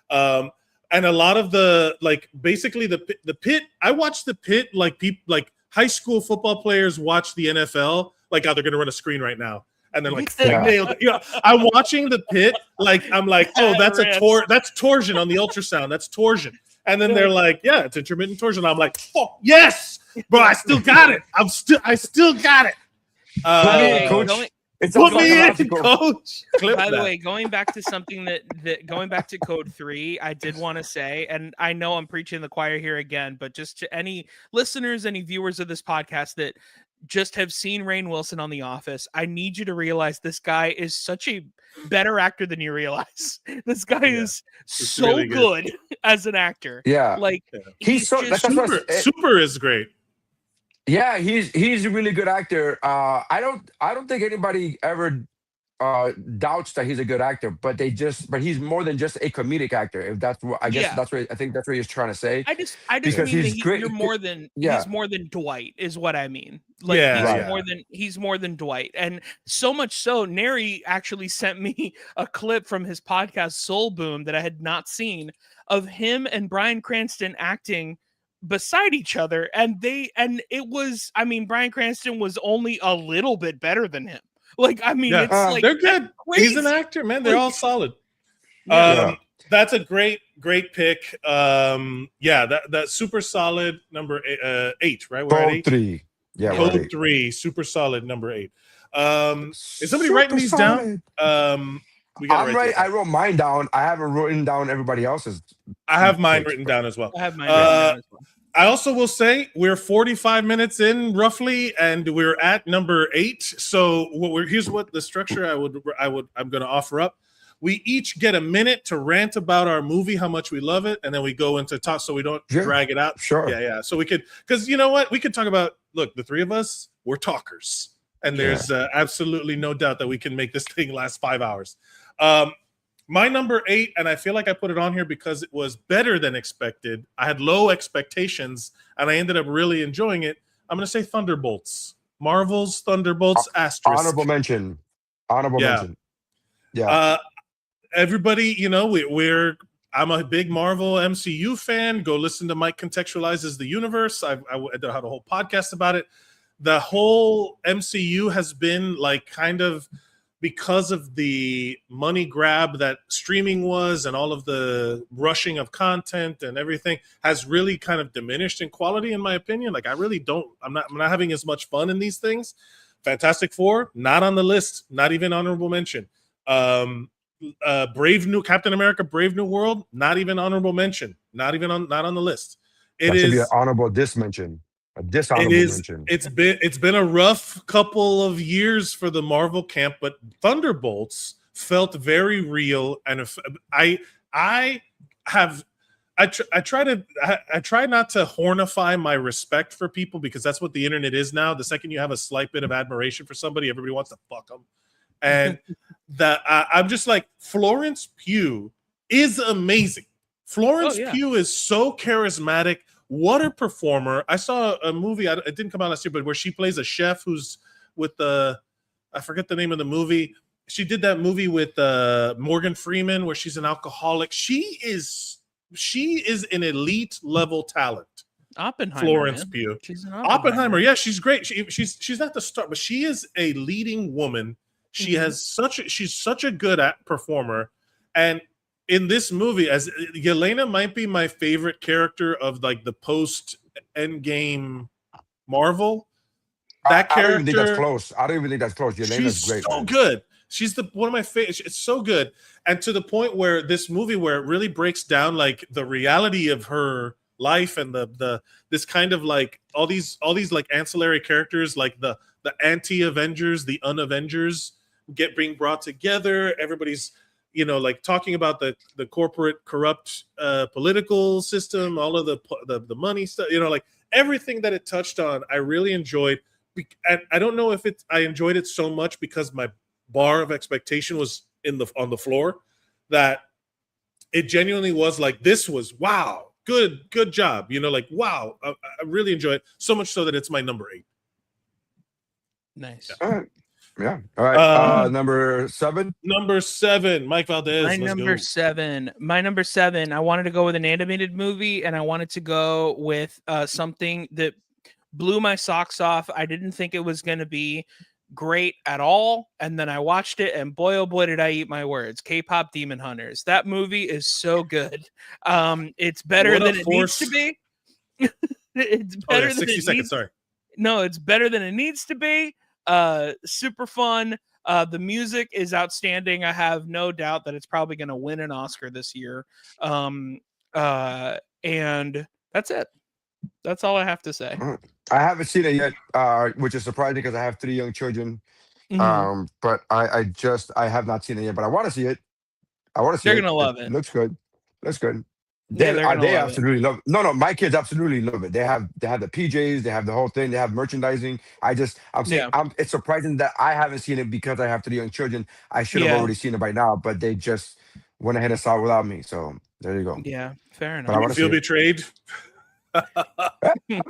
And a lot of the basically the pit. I watched the pit like people like high school football players watch the NFL. Like, oh, they're going to run a screen right now. And they're like,
Yeah.
nailed it. You know, I'm watching the pit. Like, I'm like, oh, that's that's torsion on the ultrasound. That's torsion. And then they're like, yeah, it's intermittent torsion. I'm like, oh, yes, bro, I still got it. I still got it.
Coach, it's
Put me in,
psychological.
coach. Clip
By the
that.
way, going back to something that going back to code 3, I did want to say, and I know I'm preaching the choir here again, but just to any listeners, any viewers of this podcast that just have seen Rainn Wilson on The Office, I need you to realize this guy is such a better actor than you realize. This guy is so
really
good as an actor.
Yeah.
Like
He's so
just
that's what
Super is great.
Yeah, he's a really good actor. I don't think anybody ever doubts that he's a good actor, but he's more than just a comedic actor. If that's what I think that's what he's trying to say.
I just
Because
mean
he's
that
great.
you're more than he's more than Dwight is what I mean. Like
Yeah,
he's more than Dwight. And so much so Neri actually sent me a clip from his podcast Soul Boom that I had not seen of him and Bryan Cranston acting beside each other, and it was, I mean, Bryan Cranston was only a little bit better than him. Like, I mean, it's like
they're good. He's an
crazy.
actor, man. They're all solid.
Yeah.
That's a great pick. That super solid number 8, right? We're at
Code
8.
3. Yeah, we're at
Code
8.
3, super solid number 8. Is somebody writing these down? We got
I'm right. I wrote mine down. I haven't written down everybody else's.
I have mine written down as well.
I have mine written down as well.
I also will say we're 45 minutes in roughly, and we're at number 8. So here's what the structure I'm going to offer up. We each get a minute to rant about our movie, how much we love it, and then we go into talk so we don't drag it out.
Sure.
Yeah. So we could, because you know what, we could talk about. Look, the three of us, we're talkers, and there's absolutely no doubt that we can make this thing last 5 hours. My number 8, and I feel like I put it on here because it was better than expected. I had low expectations, and I ended up really enjoying it. I'm going to say Thunderbolts. Marvel's Thunderbolts asterisk.
Honorable mention. Mention. Yeah.
Everybody, you know, I'm a big Marvel MCU fan. Go listen to Mike Contextualizes the Universe. I had a whole podcast about it. The whole MCU has been like kind of, because of the money grab that streaming was and all of the rushing of content and everything, has really kind of diminished in quality, in my opinion. Like, I'm not having as much fun in these things. Fantastic Four, not on the list, not even honorable mention. Brave New Captain America, Brave New World, not even honorable mention, not on the list.
That should be an honorable dismention. A dishonorable mention.
It's been a rough couple of years for the Marvel camp, but Thunderbolts felt very real, and I try not to hornify my respect for people, because that's what the internet is now. The second you have a slight bit of admiration for somebody, everybody wants to fuck them, and I'm just like, Florence Pugh is amazing. Florence Pugh is so charismatic. What a performer. I saw a movie, it didn't come out last year, but where she plays a chef who's with I forget the name of the movie. She did that movie with Morgan Freeman where she's an alcoholic. She is an elite level talent.
Oppenheimer.
Florence
Man.
Pugh.
She's an
Oppenheimer. Yeah, she's great. She's not the star, but she is a leading woman. She has she's such a good performer, and in this movie, as Yelena might be my favorite character of like the post Endgame Marvel. That character,
I don't even think that's close. I don't even think that's close. Yelena's
she's
great.
so
Man.
good. She's one of my favorite. It's so good, and to the point where this movie, where it really breaks down like the reality of her life and the this kind of like all these like ancillary characters, like the anti-Avengers, the un-Avengers being brought together. Everybody's like talking about the corporate corrupt political system, all of the money stuff. Like everything that it touched on, I really enjoyed. I don't know if I enjoyed it so much because my bar of expectation was on the floor, that it genuinely was like, this was wow, good job, like wow, I really enjoyed it so much so that it's my number 8.
Nice.
All right. Yeah. All right. Number 7.
Number 7, Mike Valdez.
My number 7. I wanted to go with an animated movie, and I wanted to go with something that blew my socks off. I didn't think it was going to be great at all, and then I watched it, and boy oh boy did I eat my words. K-pop Demon Hunters. That movie is so good. It's better than it needs to be. It's better than
60
it
seconds.
needs.
Sorry.
No, it's better than it needs to be. Super fun. The music is outstanding. I have no doubt that it's probably going to win an Oscar this year. And that's it. That's all I have to say.
I haven't seen it yet, which is surprising because I have 3 young children. But I have not seen it yet, but I want to see it.
They're gonna love it.
Looks good.
Yeah,
They absolutely love it. No, my kids absolutely love it. They have the PJs, they have the whole thing, they have merchandising. It's surprising that I haven't seen it because I have 3 young children. I should have already seen it by now, but they just went ahead and saw it without me. So there you go.
Yeah, fair enough.
But I want to
feel betrayed.
I'm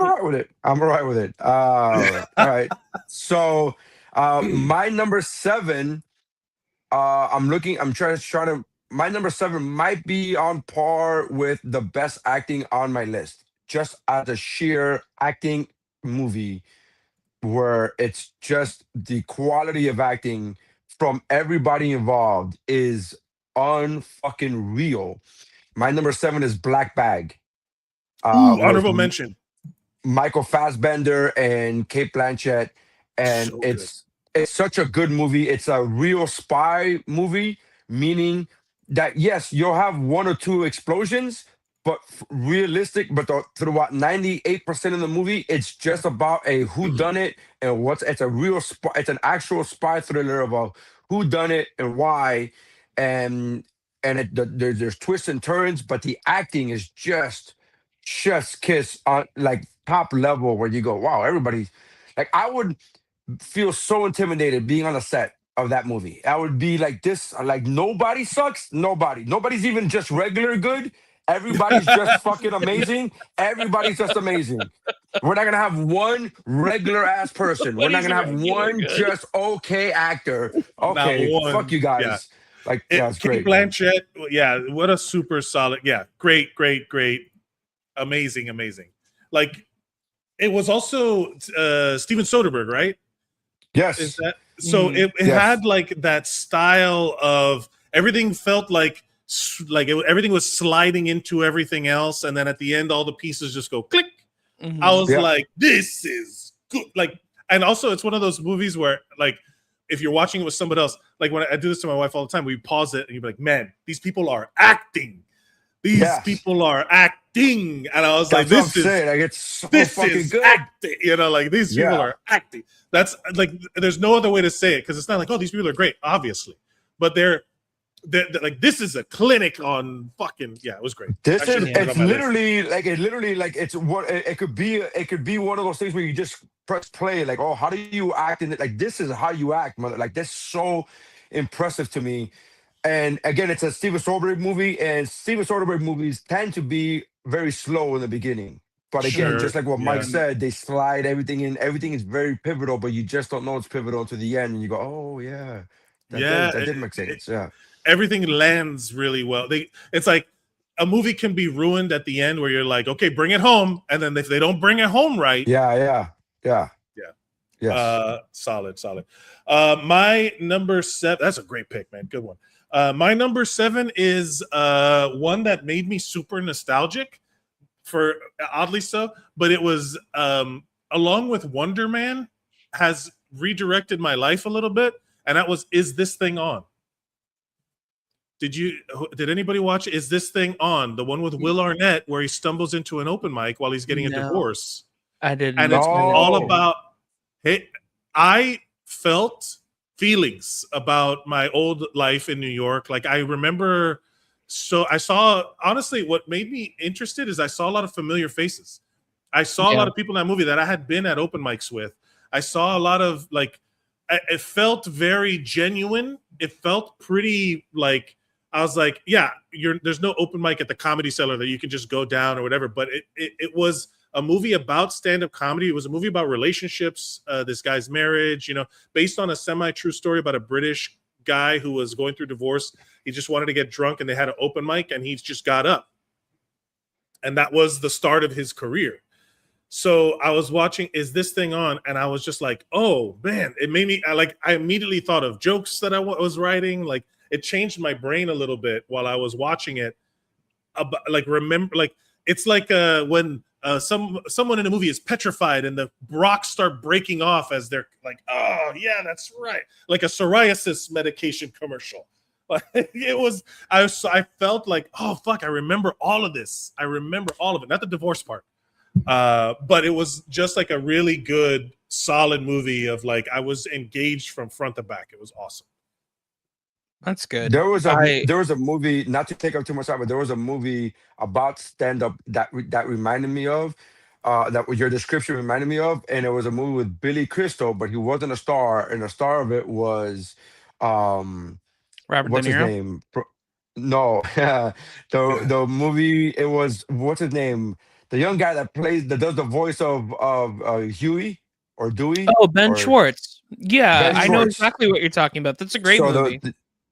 all right with it. All right. So my number 7, I'm trying to my number 7 might be on par with the best acting on my list, just as a sheer acting movie where it's just the quality of acting from everybody involved is unfucking real. My number 7 is Black Bag.
Honorable mention.
Michael Fassbender and Kate Blanchett, and
So
it's such a good movie. It's a real spy movie, meaning that yes, you'll have 1 or 2 explosions, but realistic. But throughout 98% of the movie, it's just about a whodunit and it's a real spy. It's an actual spy thriller about who done it and why, and there's twists and turns, but the acting is just chef's kiss on like top level, where you go, wow, everybody's like, I would feel so intimidated being on the set of that movie. I would be like this, like nobody sucks, nobody's even just regular good. Everybody's just fucking amazing. Everybody's just amazing. We're not gonna have one regular ass person. We're not gonna have one just okay actor. Okay, fuck you guys.
Yeah.
Like, yeah, it's great.
Kate Blanchett, yeah, what a super solid, yeah, great, amazing. Like, it was also Steven Soderbergh, right?
Yes.
Is that so? It had like that style of everything felt like everything was sliding into everything else, and then at the end, all the pieces just go click. I was like, this is good. Like, and also it's one of those movies where, like, if you're watching it with somebody else, like when I do this to my wife all the time, we pause it and you're like, man, these people are acting. These people are acting. And I was like, this is fucking good. Acting. Like these people are acting. That's like, there's no other way to say it, because it's not like, oh, these people are great, obviously. But they're like, this is a clinic on fucking, it was great.
It's what it could be. It could be one of those things where you just press play, like, oh, how do you act in it? Like, this is how you act, mother. Like, that's so impressive to me. And again, it's a Steven Soderbergh movie, and Steven Soderbergh movies tend to be very slow in the beginning. But again, just like what Mike said, they slide everything in. Everything is very pivotal, but you just don't know it's pivotal to the end, and you go, oh that did make sense. Everything
lands really well. It's like a movie can be ruined at the end where you're like, okay, bring it home, and then if they don't bring it home right,
Yeah. Yes.
solid. My number 7. That's a great pick, man. Good one. My number 7 is one that made me super nostalgic, for oddly so, but it was along with Wonder Man, has redirected my life a little bit, and that was Is This Thing On? Did anybody watch Is This Thing On? The one with Will Arnett where he stumbles into an open mic while he's getting a divorce.
I didn't.
And it's
No.
all about, hey, I felt feelings about my old life in New York. Like I remember, so I saw, honestly, what made me interested is I saw a lot of familiar faces. I saw a lot of people in that movie that I had been at open mics with. I saw a lot of it felt very genuine. It felt pretty like, I was like, yeah, there's no open mic at the Comedy Cellar that you can just go down or whatever. But it was a movie about stand-up comedy. It was a movie about relationships, this guy's marriage, based on a semi-true story about a British guy who was going through divorce. He just wanted to get drunk, and they had an open mic, and he just got up. And that was the start of his career. So I was watching Is This Thing On? And I was just like, oh, man, it made me, I immediately thought of jokes that I was writing. Like, it changed my brain a little bit while I was watching it. It's like when someone in a movie is petrified and the rocks start breaking off as they're like, oh yeah, that's right, like a psoriasis medication commercial. It was. I felt like, oh fuck, I remember all of this. I remember all of it, not the divorce part, but it was just like a really good, solid movie of like I was engaged from front to back. It was awesome.
That's good.
There was a movie, not to take up too much time, but there was a movie about stand-up that reminded me of, that your description reminded me of, and it was a movie with Billy Crystal, but he wasn't a star, and the star of it was,
Robert
what's
De
his
Niro?
name? No, the movie, it was, what's his name? The young guy that does the voice of Huey or Dewey.
Oh, Ben Schwartz. Yeah,
Ben
I know
Schwartz.
exactly what you're talking about. That's a great movie.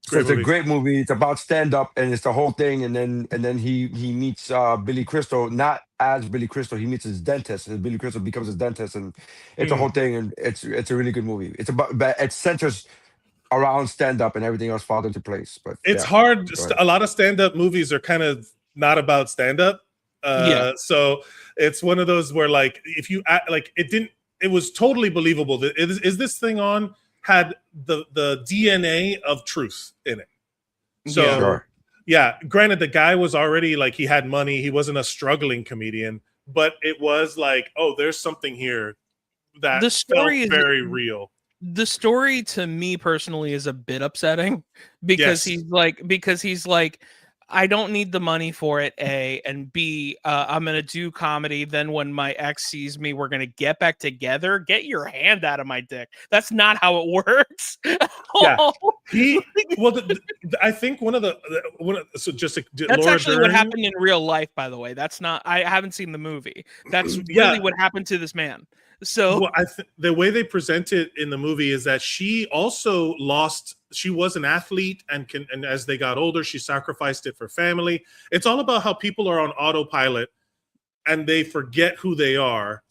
So it's a great movie. It's about stand-up, and it's the whole thing. And then he meets Billy Crystal, not as Billy Crystal. He meets his dentist, and Billy Crystal becomes his dentist, and it's a whole thing. And it's a really good movie. But it centers around stand-up, and everything else falls into place. But
it's hard. A lot of stand-up movies are kind of not about stand-up. So it's one of those where like if you act, like it was totally believable that Is This Thing On had the DNA of truth in it. So granted, the guy was already like, he had money, he wasn't a struggling comedian, but it was like, oh, there's something here that
the story
felt very real.
The story to me personally is a bit upsetting because he's like, I don't need the money for it, A, and B, I'm going to do comedy. Then when my ex sees me, we're going to get back together. Get your hand out of my dick. That's not how it works.
I think that's
Laura actually Dern, what happened in real life, by the way. That's not, I haven't seen the movie. That's really what happened to this man. So
the way they present it in the movie is that she also lost. She was an athlete, and as they got older, she sacrificed it for family. It's all about how people are on autopilot and they forget who they are,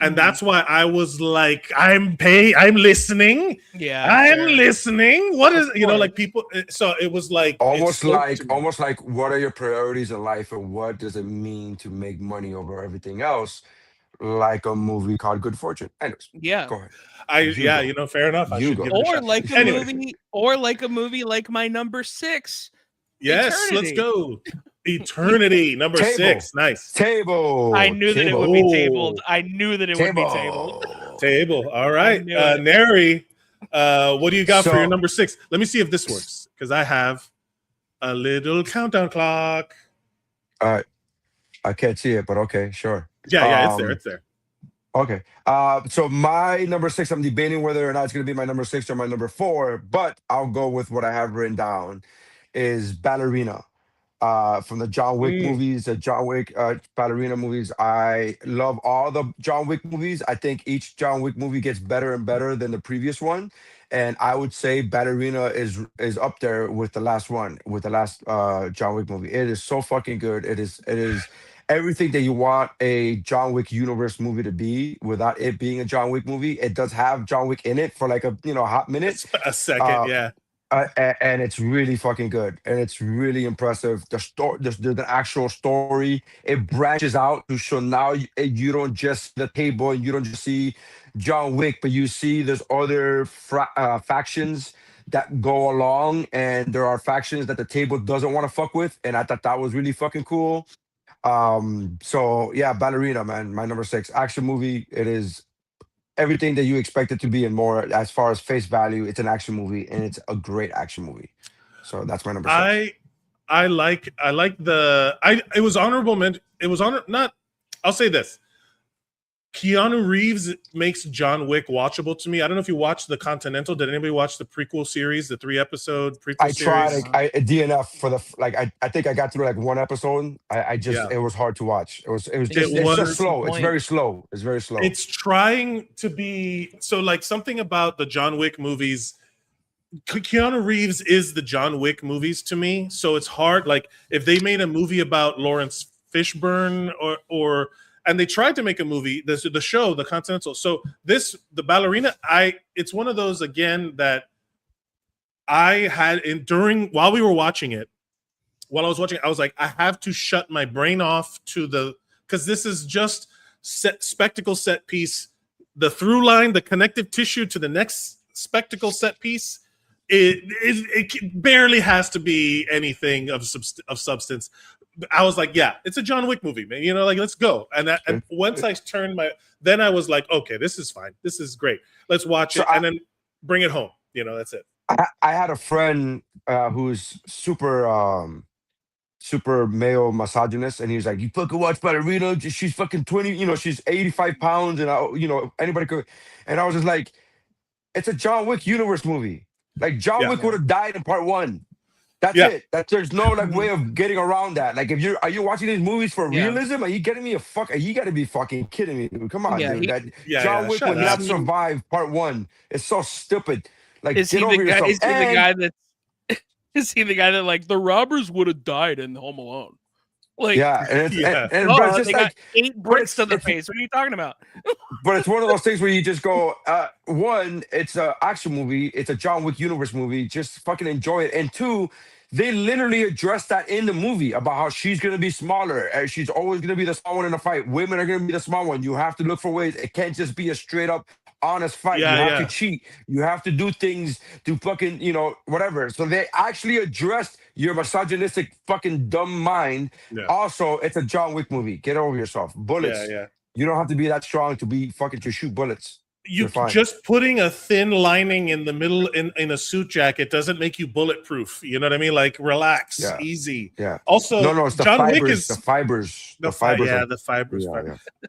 and that's why I was like, I'm listening.
Yeah,
I'm listening. What is like people? So it was like
almost like what are your priorities in life, and what does it mean to make money over everything else? Like a movie called Good Fortune. Anyways, go ahead.
Fair enough.
Or like a movie like my number 6.
Yes,
Eternity.
Let's go. Eternity, number 6. Nice.
Table.
I knew that it would be tabled. I knew that it would be tabled.
Table. All right. Neri, what do you got for your number 6? Let me see if this works, because I have a little countdown clock.
All right. I can't see it, but okay, sure.
Yeah, it's there.
Okay. So my number 6, I'm debating whether or not it's going to be my number 6 or my number 4, but I'll go with what I have written down, is Ballerina. From the John Wick movies, the John Wick Ballerina movies. I love all the John Wick movies. I think each John Wick movie gets better and better than the previous one. and I would say Ballerina is up there with the last one, with the last John Wick movie. It is so fucking good. It is everything that you want a John Wick universe movie to be without it being a John Wick movie. It does have John Wick in it for like a hot minute.
A second,
Uh,
yeah.
and it's really fucking good, and it's really impressive. The story, the actual story, it branches out to show now you don't just the table, and you don't just see John Wick, but you see there's other factions that go along, and there are factions that the table doesn't want to fuck with, and I thought that was really fucking cool. So yeah, Ballerina, man, my number 6 action movie. It is everything that you expect it to be and more as far as face value. It's an action movie, and it's a great action movie. So that's my number 6.
I like the it was honorable it was not I'll say this. Keanu Reeves makes John Wick watchable to me. I don't know if you watched The Continental. Did anybody watch the prequel series, the 3-episode prequel
I
series?
tried DNF for the I think I got through like one episode. I just It was hard to watch. It's just slow. It's very slow. It's very slow.
It's trying to be so like something about the John Wick movies. Keanu Reeves is the John Wick movies to me. So it's hard. Like if they made a movie about Lawrence Fishburne or and they tried to make a movie, the show, The Continental. So the Ballerina, it's one of those again that I had while we were watching it, while I was watching, I was like, I have to shut my brain off because this is just spectacle set piece. The through line, the connective tissue to the next spectacle set piece, it barely has to be anything of substance. I was like, yeah, it's a John Wick movie, man. Like let's go. And once I turned then I was like, okay, this is fine. This is great. Let's watch it and then bring it home. That's it.
I had a friend who's super male misogynist, and he was like, "You fucking watch Ballerina? She's fucking 20. She's 85 pounds, and anybody could." And I was just like, "It's a John Wick universe movie. Like John Wick would have died in part 1. That's it. There's no like way of getting around that. Like are you watching these movies for realism? Are you getting me you got to be fucking kidding me, dude. Come on, dude. John Wick would not survive part 1. It's so stupid. Like,
is he the guy that like the robbers would have died in Home Alone? Like,
and
but it's just like 8 bricks to the face. What are you talking about?
But it's one of those things where you just go, one, it's an action movie, it's a John Wick universe movie. Just fucking enjoy it. And 2, they literally address that in the movie about how she's gonna be smaller. And she's always gonna be the small one in a fight. Women are gonna be the small one. You have to look for ways. It can't just be a straight up honest fight. You have to cheat. You have to do things to fucking, whatever. So they actually addressed your misogynistic fucking dumb mind. Yeah. Also, it's a John Wick movie. Get over yourself. Bullets. Yeah. You don't have to be that strong to be fucking to shoot bullets.
You just putting a thin lining in the middle in a suit jacket doesn't make you bulletproof. You know what I mean? Like relax, easy.
Yeah.
Also,
no, it's the
John
fibers.
Wick is
the fibers.
The fibers. The fibers.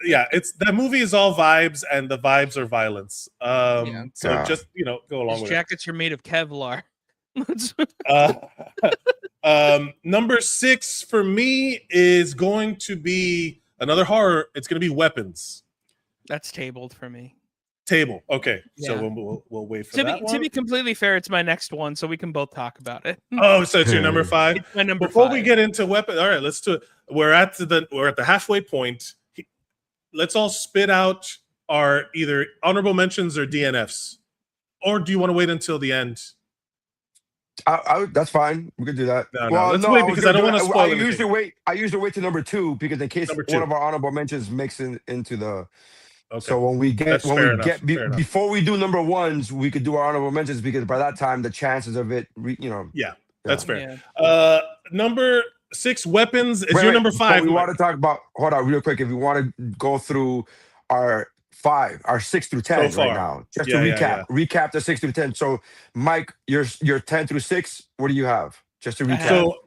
Yeah. It's that movie is all vibes, and the vibes are violence. So just go along with it.
Jackets are made of Kevlar.
Number 6 for me is going to be another horror. It's going to be Weapons.
That's tabled for me.
Okay, so we'll wait for that one.
To be completely fair, it's my next one, so we can both talk about it.
Oh, so it's your number 5.
It's my number
Before
5.
we get into Weapons, all right, let's do it. We're at the halfway point. Let's all spit out our either honorable mentions or DNFs, or do you want to wait until the end?
That's fine. We could do that.
Let's wait because I don't want to spoil anything.
I usually wait to number 2 because in case one of our honorable mentions makes into the. Okay. So when we get before we do number 1s, we could do our honorable mentions because by that time the chances of it,
that's fair. Yeah. Number 6, Weapons is your number 5.
We want to talk about. Hold on, real quick. If you want to go through our 6 through 10 right now, just to recap the 6 through 10. So, Mike, your 10 through 6. What do you have? Just to recap.
So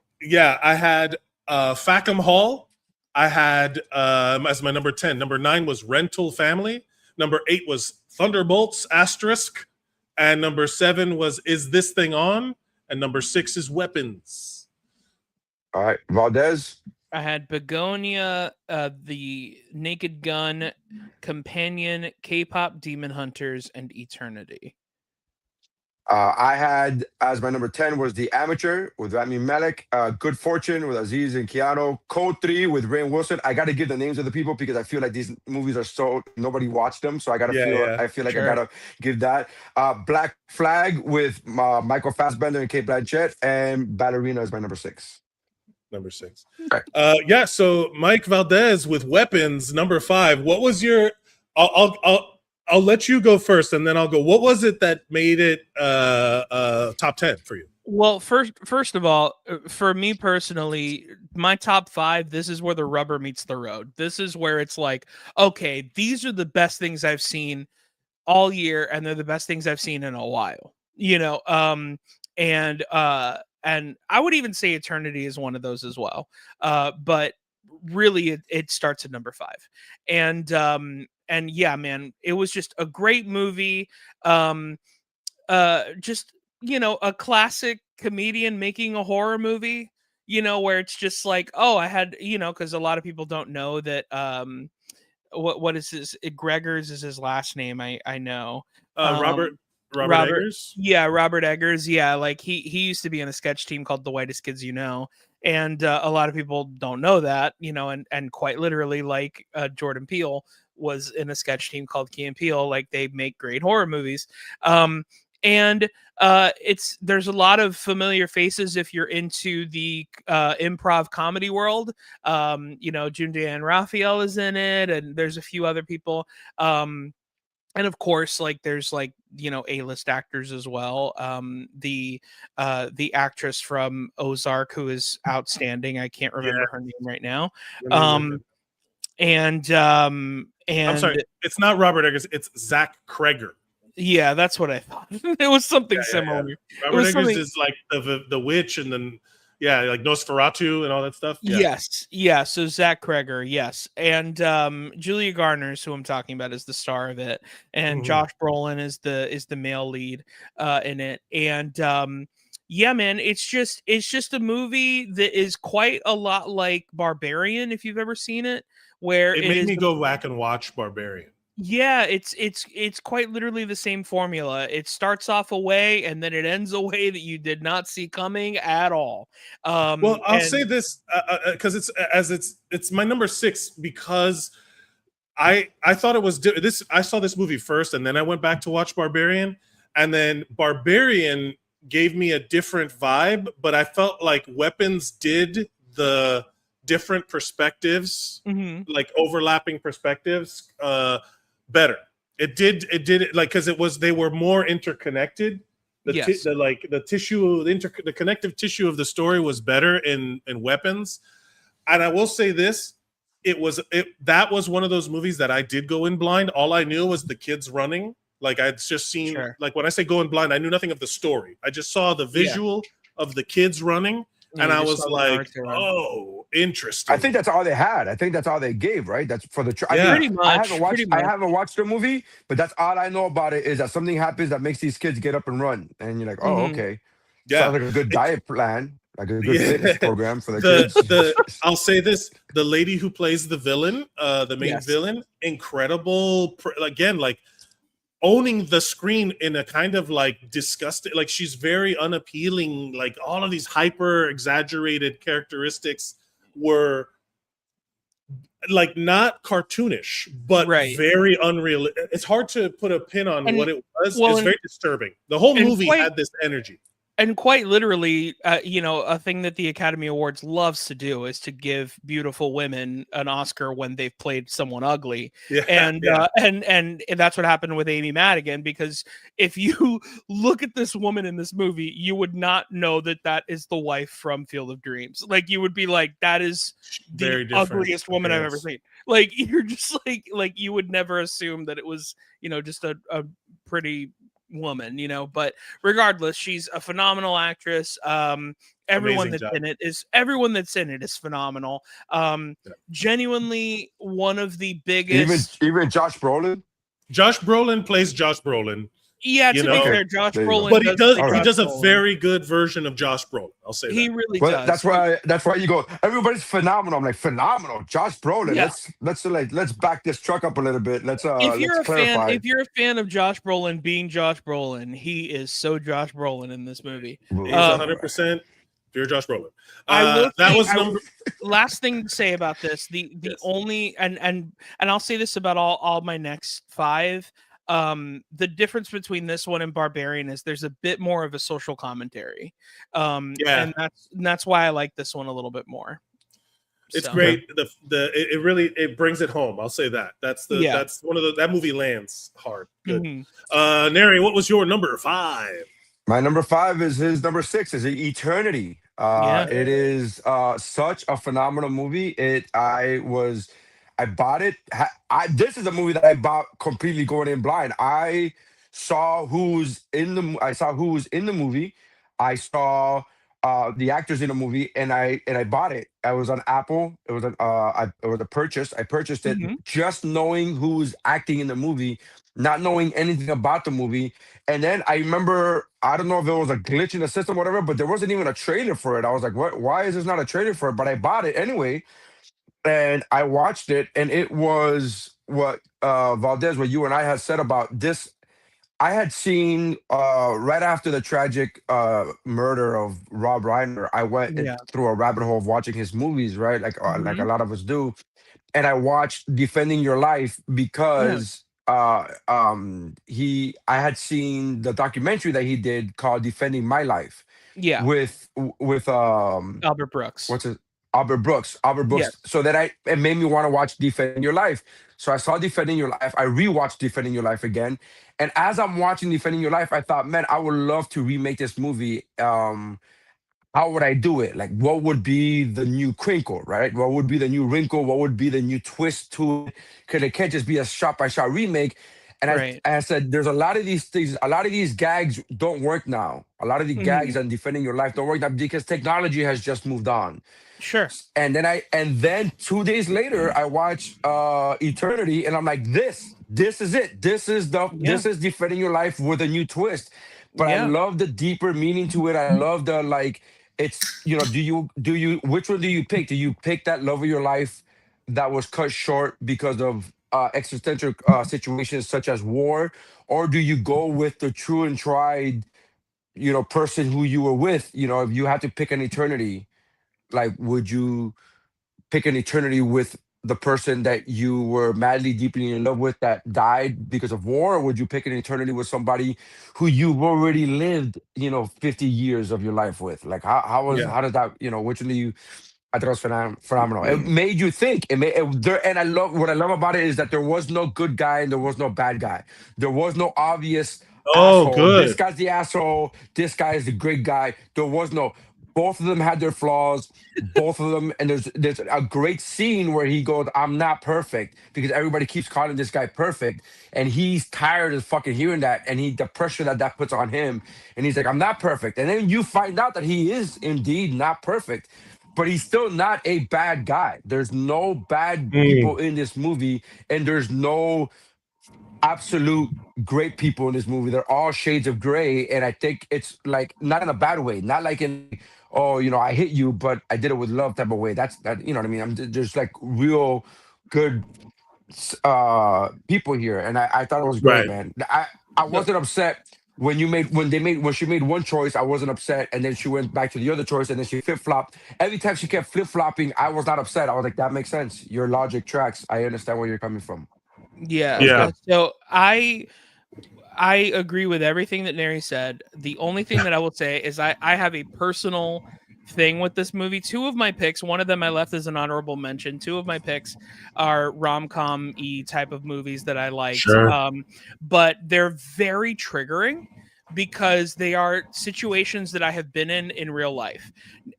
I had Fackham Hall. I had as my number 10. Number 9 was Rental Family. Number 8 was Thunderbolts **. And number 7 was Is This Thing On? And number 6 is Weapons.
All right, Valdez.
I had Begonia, The Naked Gun, Companion, K-pop Demon Hunters, and Eternity.
I had as my number 10 was The Amateur with Rami Malek, Good Fortune with Aziz and Keanu, Code 3 with Rainn Wilson. I got to give the names of the people because I feel like these movies are so nobody watched them, so
Yeah.
I feel like I
Sure.
gotta give that. Black Flag with Michael Fassbender and Kate Blanchett, and Ballerina is my number 6.
Number 6.
Okay.
Yeah. So Mike Valdez with Weapons, number 5. What was your? I'll let you go first, and then I'll go. What was it that made it top 10 for you?
Well, first of all, for me personally, my top 5, this is where the rubber meets the road. This is where it's like, okay, these are the best things I've seen all year, and they're the best things I've seen in a while. And I would even say Eternity is one of those as well. But really, it starts at number 5, and yeah, man, it was just a great movie. Just a classic comedian making a horror movie, where it's just like, oh, I had, because a lot of people don't know that what is his Gregors is his last name. I know.
Robert
Robert
Eggers?
Yeah, Robert Eggers. Yeah, like he used to be on a sketch team called The Whitest Kids You Know. And a lot of people don't know that, and quite literally, like Jordan Peele was in a sketch team called Key and Peele. Like, they make great horror movies. And there's a lot of familiar faces if you're into the improv comedy world. June Diane Raphael is in it, and there's a few other people. And of course, like, there's like, A-list actors as well. The actress from Ozark, who is outstanding. I can't remember her name right now. And
I'm sorry, it's not Robert Eggers, it's Zach Kreger.
Yeah, that's what I thought. It was something similar.
Yeah. Robert Eggers is like the witch, and then like Nosferatu and all that stuff.
Yes, yeah. So Zach Kreger, yes, and Julia Garner's who I'm talking about is the star of it, and Josh Brolin is the male lead in it, and yeah, man, it's just a movie that is quite a lot like Barbarian, if you've ever seen it, where
it made me go back and watch Barbarian.
Yeah, it's quite literally the same formula. It starts off a way and then it ends a way that you did not see coming at all.
Well, I'll say this because it's my number 6 because I thought it was this. I saw this movie first and then I went back to watch Barbarian, and then Barbarian gave me a different vibe, but I felt like Weapons did the different perspectives, like overlapping perspectives, better. It did it like, because they were more interconnected. The tissue, the connective tissue of the story was better in Weapons. And I will say this, that was one of those movies that I did go in blind. All I knew was the kids running. Like, I'd just seen, like, when I say going blind, I knew nothing of the story. I just saw the visual of the kids running, and I was like, oh, interesting.
I think that's all they had. I think that's all they gave, right? That's for the
pretty much.
I haven't watched the movie, but that's all I know about it, is that something happens that makes these kids get up and run, and you're like, oh, okay. Sounds like a good diet plan, like a good fitness program for the kids.
I'll say this: the lady who plays the villain, the main villain, incredible. Again, like, owning the screen in a kind of like disgusting, like, she's very unappealing. Like, all of these hyper exaggerated characteristics were like not cartoonish, but very unreal. It's hard to put a pin on what it was. It's very disturbing. The whole movie had this energy.
And quite literally, a thing that the Academy Awards loves to do is to give beautiful women an Oscar when they've played someone ugly. And that's what happened with Amy Madigan, because if you look at this woman in this movie, you would not know that is the wife from Field of Dreams. Like, you would be like, that is the ugliest woman I've ever seen. Like, you're just like you would never assume that it was, just a pretty woman, but regardless, she's a phenomenal actress. Everyone that's in it is phenomenal. Genuinely one of the biggest.
Even Josh Brolin.
Josh Brolin plays Josh Brolin.
Yeah,
You
to
know?
be fair, Josh
There you go.
Brolin
But he does
play
he
Josh
does a
Brolin.
very good version of Josh Brolin. I'll say
He
that.
really
Well,
does.
that's why you go. Everybody's phenomenal. I'm like phenomenal. Josh Brolin.
Yeah.
Let's back this truck up a little bit. Let's clarify.
If you're a fan of Josh Brolin being Josh Brolin, he is so Josh Brolin in this movie.
He's 100% pure Josh Brolin.
Last thing to say about this. The only and I'll say this about all my next 5. The difference between this one and Barbarian is there's a bit more of a social commentary. And that's why I like this one a little bit more.
It's great. It really brings it home. I'll say that. That's one of that movie lands hard. Good.
Mm-hmm.
Neri, what was your number 5?
My number 5 is his number 6 is Eternity. It is such a phenomenal movie. I bought it. This is a movie that I bought completely going in blind. I saw who was in the movie. I saw the actors in the movie, and I bought it. I was on Apple. It was a purchase. I purchased it just knowing who was acting in the movie, not knowing anything about the movie. And then I remember, I don't know if it was a glitch in the system or whatever, but there wasn't even a trailer for it. I was like, what? Why is there not a trailer for it? But I bought it anyway. And I watched it, and it was what Valdez, what you and I had said about this. I had seen right after the tragic murder of Rob Reiner. I went through a rabbit hole of watching his movies, right? Like a lot of us do. And I watched Defending Your Life because I had seen the documentary that he did called Defending My Life.
Yeah,
with
Albert Brooks.
What's it? Albert Brooks.
Yes.
So that it made me want to watch Defending Your Life. So I saw Defending Your Life. I rewatched Defending Your Life again. And as I'm watching Defending Your Life, I thought, man, I would love to remake this movie. How would I do it? Like, what would be the new crinkle, right? What would be the new wrinkle? What would be the new twist to it? Because it can't just be a shot-by-shot remake. And I said, there's a lot of these things, a lot of these gags don't work now. A lot of the gags on Defending Your Life don't work now because technology has just moved on.
Sure.
And then 2 days later, I watch Eternity, and I'm like, this is it. This is Defending Your Life with a new twist. But I love the deeper meaning to it. I love the it's do you which one do you pick? Do you pick that love of your life that was cut short because of existential situations such as war, or do you go with the true and tried person who you were with? If you had to pick an eternity, like, would you pick an eternity with the person that you were madly, deeply in love with that died because of war? Or would you pick an eternity with somebody who you've already lived, 50 years of your life with? Like, how does that, which one do you? I thought it was phenomenal. It made you think. And I love what I love about it is that there was no good guy and there was no bad guy. There was no obvious asshole.
Good.
This guy's the asshole. This guy is the great guy. There was no. Both of them had their flaws. Both of them, and there's a great scene where he goes, "I'm not perfect," because everybody keeps calling this guy perfect, and he's tired of fucking hearing that, and the pressure that puts on him, and he's like, "I'm not perfect," and then you find out that he is indeed not perfect. But he's still not a bad guy. There's no bad people in this movie, and there's no absolute great people in this movie. They're all shades of gray, and I think it's like not in a bad way, not like in I hit you, but I did it with love type of way. That's that, you know what I mean? There's like real good people here, and I thought it was great, man. I wasn't upset. When she made one choice, I wasn't upset, and then she went back to the other choice, and then she flip-flopped. Every time she kept flip-flopping, I was not upset. I was like, that makes sense. Your logic tracks. I understand where you're coming from.
Yeah. So I agree with everything that Neri said. The only thing that I will say is I have a personal thing with this movie. 2 of my picks, one of them I left as an honorable mention. 2 of my picks are rom-com-y type of movies that I like.
Sure.
But they're very triggering because they are situations that I have been in real life.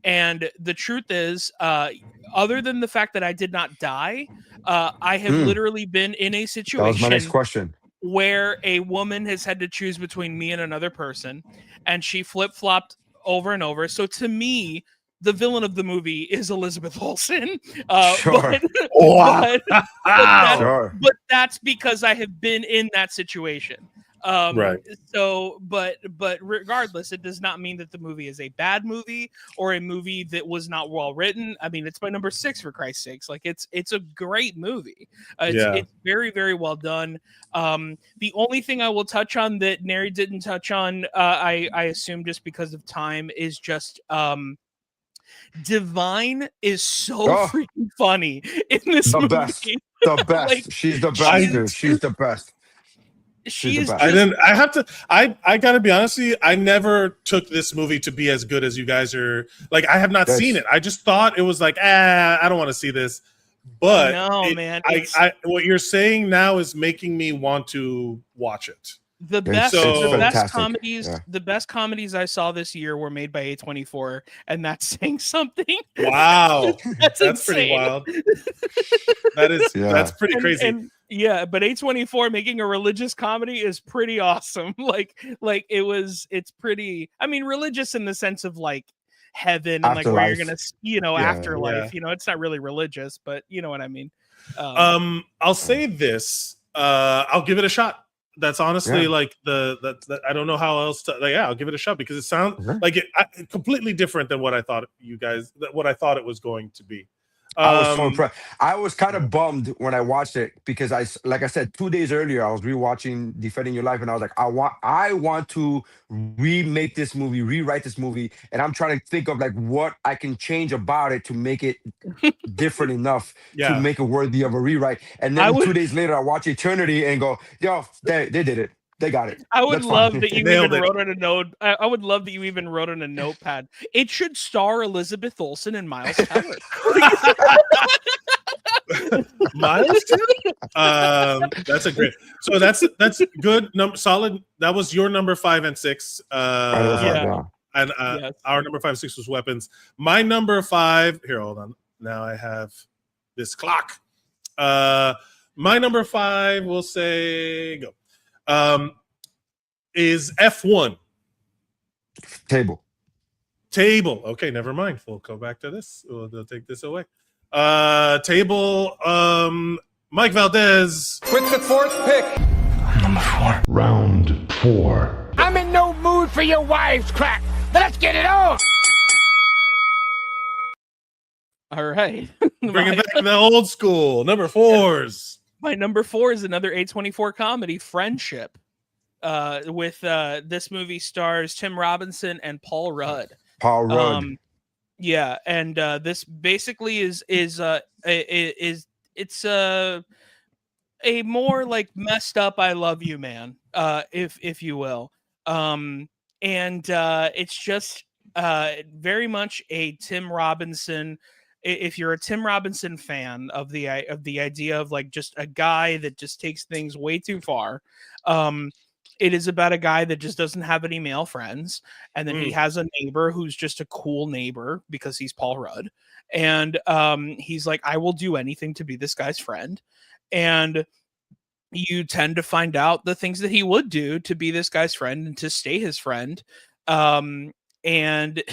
And the truth is, other than the fact that I did not die, I have literally been in a situation.
That was my next question.
Where a woman has had to choose between me and another person, and she flip-flopped over and over. So to me, the villain of the movie is Elizabeth Olsen.
Sure.
But that's because I have been in that situation.
Right.
So, but regardless, it does not mean that the movie is a bad movie or a movie that was not well written. I mean, it's my number 6 for Christ's sakes. Like it's a great movie. It's very very well done. The only thing I will touch on that Neri didn't touch on, I assume just because of time, is just Divine is so freaking funny in this
The
movie.
best. The best.
Like,
She's the best, dude. She's the best.
She is.
I gotta be honest with you. I never took this movie to be as good as you guys are. Like, I have not seen it. I just thought it was like, I don't want to see this. But
no, man.
What you're saying now is making me want to watch it.
The best comedies I saw this year were made by A24, and that's saying something.
Wow, that's
insane.
pretty wild. That's pretty crazy.
And but A24 making a religious comedy is pretty awesome. It's pretty. I mean, religious in the sense of like heaven and
afterlife.
like where you're gonna, afterlife. You know, it's not really religious, but you know what I mean.
I'll say this. I'll give it a shot. That's honestly like that. I don't know how else to. Like, I'll give it a shot because it sounds like it completely different than what I thought what I thought it was going to be.
I was so impressed. I was kind of bummed when I watched it because like I said, 2 days earlier, I was rewatching Defending Your Life, and I was like, I want to remake this movie, rewrite this movie, and I'm trying to think of like what I can change about it to make it different enough to make it worthy of a rewrite. And then 2 days later, I watch Eternity and go, yo, they did it. They got it.
I would love that you even wrote on a note. I would love that you even wrote on a notepad. It should star Elizabeth Olsen and Miles Teller.
Miles Teller? That's a great. So that's good. Solid. That was your number 5 and 6. And our number 5 and 6 was weapons. My number 5. Here, hold on. Now I have this clock. My number 5. We'll say go. Is F1
table.
Okay, never mind. We'll go back to this. They'll take this away. Table. Mike Valdez
With the 4th pick.
Number 4. Round 4.
I'm in no mood for your wives' crack. Let's get it on.
All right.
Bringing back the old school. Number 4s.
My number 4 is another A24 comedy, Friendship. With this movie stars Tim Robinson and Paul Rudd. And this basically is a more like messed up I love you man, if you will. It's just very much a Tim Robinson. If you're a Tim Robinson fan of the idea of like just a guy that just takes things way too far, it is about a guy that just doesn't have any male friends, and then he has a neighbor who's just a cool neighbor because he's Paul Rudd, and he's like, I will do anything to be this guy's friend, and you tend to find out the things that he would do to be this guy's friend and to stay his friend, and then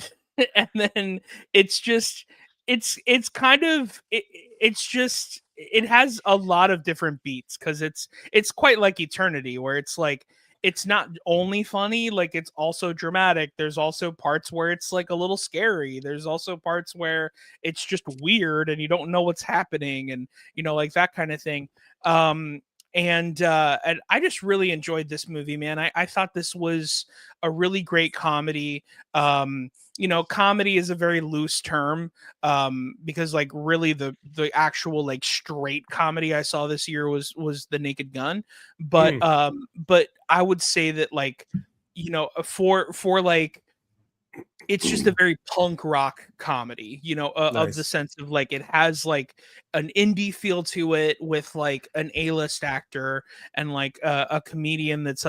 it's just. It's kind of it has a lot of different beats because it's quite like Eternity, where it's like it's not only funny, like it's also dramatic. There's also parts where it's like a little scary. There's also parts where it's just weird and you don't know what's happening, and you know, like that kind of thing. And I just really enjoyed this movie, man. I thought this was a really great comedy. You know, comedy is a very loose term, because like really the actual like straight comedy I saw this year was The Naked Gun. But I would say that, like, you know, for like, it's just a very punk rock comedy, you know, of the sense of like it has like an indie feel to it with like an A-list actor and like a comedian that's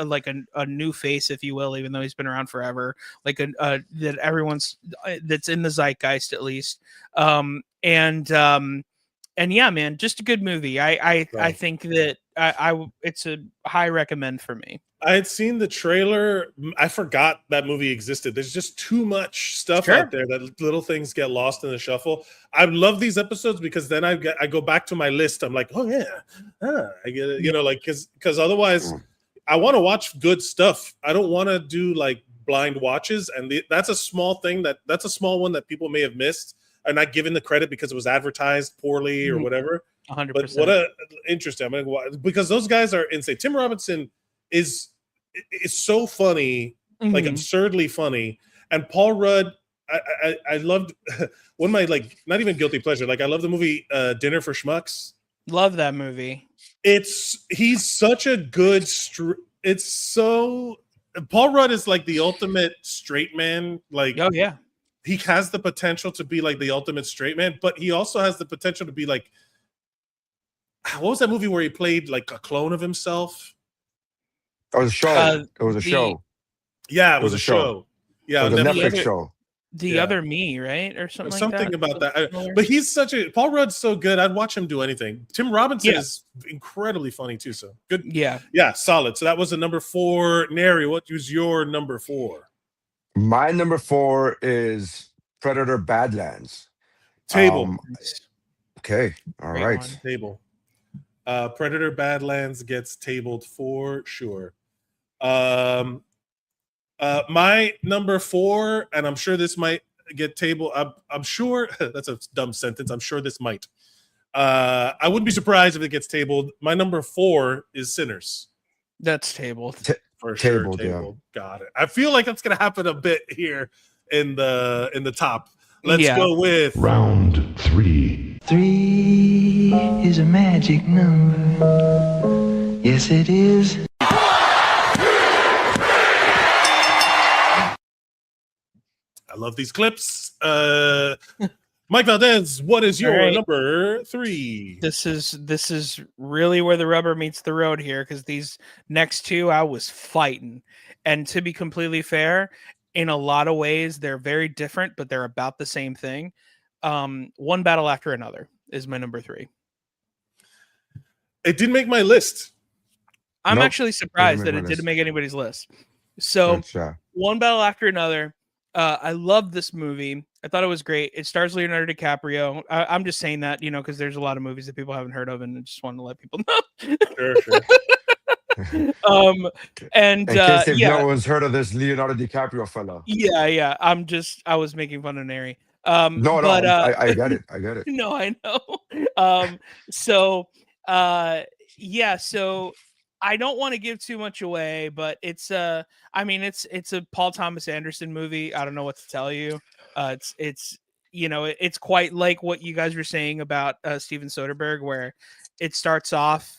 like a new face, if you will, even though he's been around forever, like that everyone's that's in the zeitgeist at least. And yeah, man, just a good movie. I think that it's a high recommend for me.
I had seen the trailer. I forgot that movie existed. There's just too much stuff out there that little things get lost in the shuffle. I love these episodes because then I go back to my list. I'm like, oh yeah, I get it. You know, like because otherwise, I want to watch good stuff. I don't want to do like blind watches, and that's a small thing that's a small one that people may have missed or not given the credit because it was advertised poorly or whatever.
100%.
But what a interesting. I'm gonna because those guys are insane. Tim Robinson is so funny, like absurdly funny, and Paul Rudd. I loved one of my like not even guilty pleasure. Like I love the movie Dinner for Schmucks.
Love that movie.
He's such a good. It's so Paul Rudd is like the ultimate straight man. Like
oh yeah,
he has the potential to be like the ultimate straight man, but he also has the potential to be like. What was that movie where he played like a clone of himself?
It was a show. It was a show.
Yeah, it was a show. Yeah,
it was a Netflix show.
The Other Me, right, or something
about that. But he's such a Paul Rudd's so good. I'd watch him do anything. Tim Robinson is incredibly funny too. So good. Yeah, solid. So that was a number 4. Neri, what was your number 4?
My number 4 is Predator Badlands.
Table.
Okay. All right.
Table. Predator Badlands gets tabled for sure. My number 4, and I'm sure this might get tabled. I'm sure that's a dumb sentence. I'm sure this might. I wouldn't be surprised if it gets tabled. My number 4 is Sinners.
That's tabled.
For sure.
Tabled.
Yeah. Got it. I feel like that's gonna happen a bit here in the top. Let's go with
round 3.
3 is a magic number. Yes, it is.
I love these clips. Mike Valdez, what is your number 3?
This is really where the rubber meets the road here, because these next 2 I was fighting. And to be completely fair, in a lot of ways, they're very different, but they're about the same thing. One Battle After Another is my number 3.
It didn't make my list.
I'm actually surprised that it didn't make anybody's list. So, One Battle After Another. I love this movie. I thought it was great. It stars Leonardo DiCaprio. I'm just saying that, because there's a lot of movies that people haven't heard of, and I just wanted to let people know.
Sure.
And
in case if no one's heard of this Leonardo DiCaprio fella.
Yeah. I was making fun of Neri.
I get it.
No, I know. So I don't want to give too much away, but it's a Paul Thomas Anderson movie. I don't know what to tell you. It's quite like what you guys were saying about Steven Soderbergh, where it starts off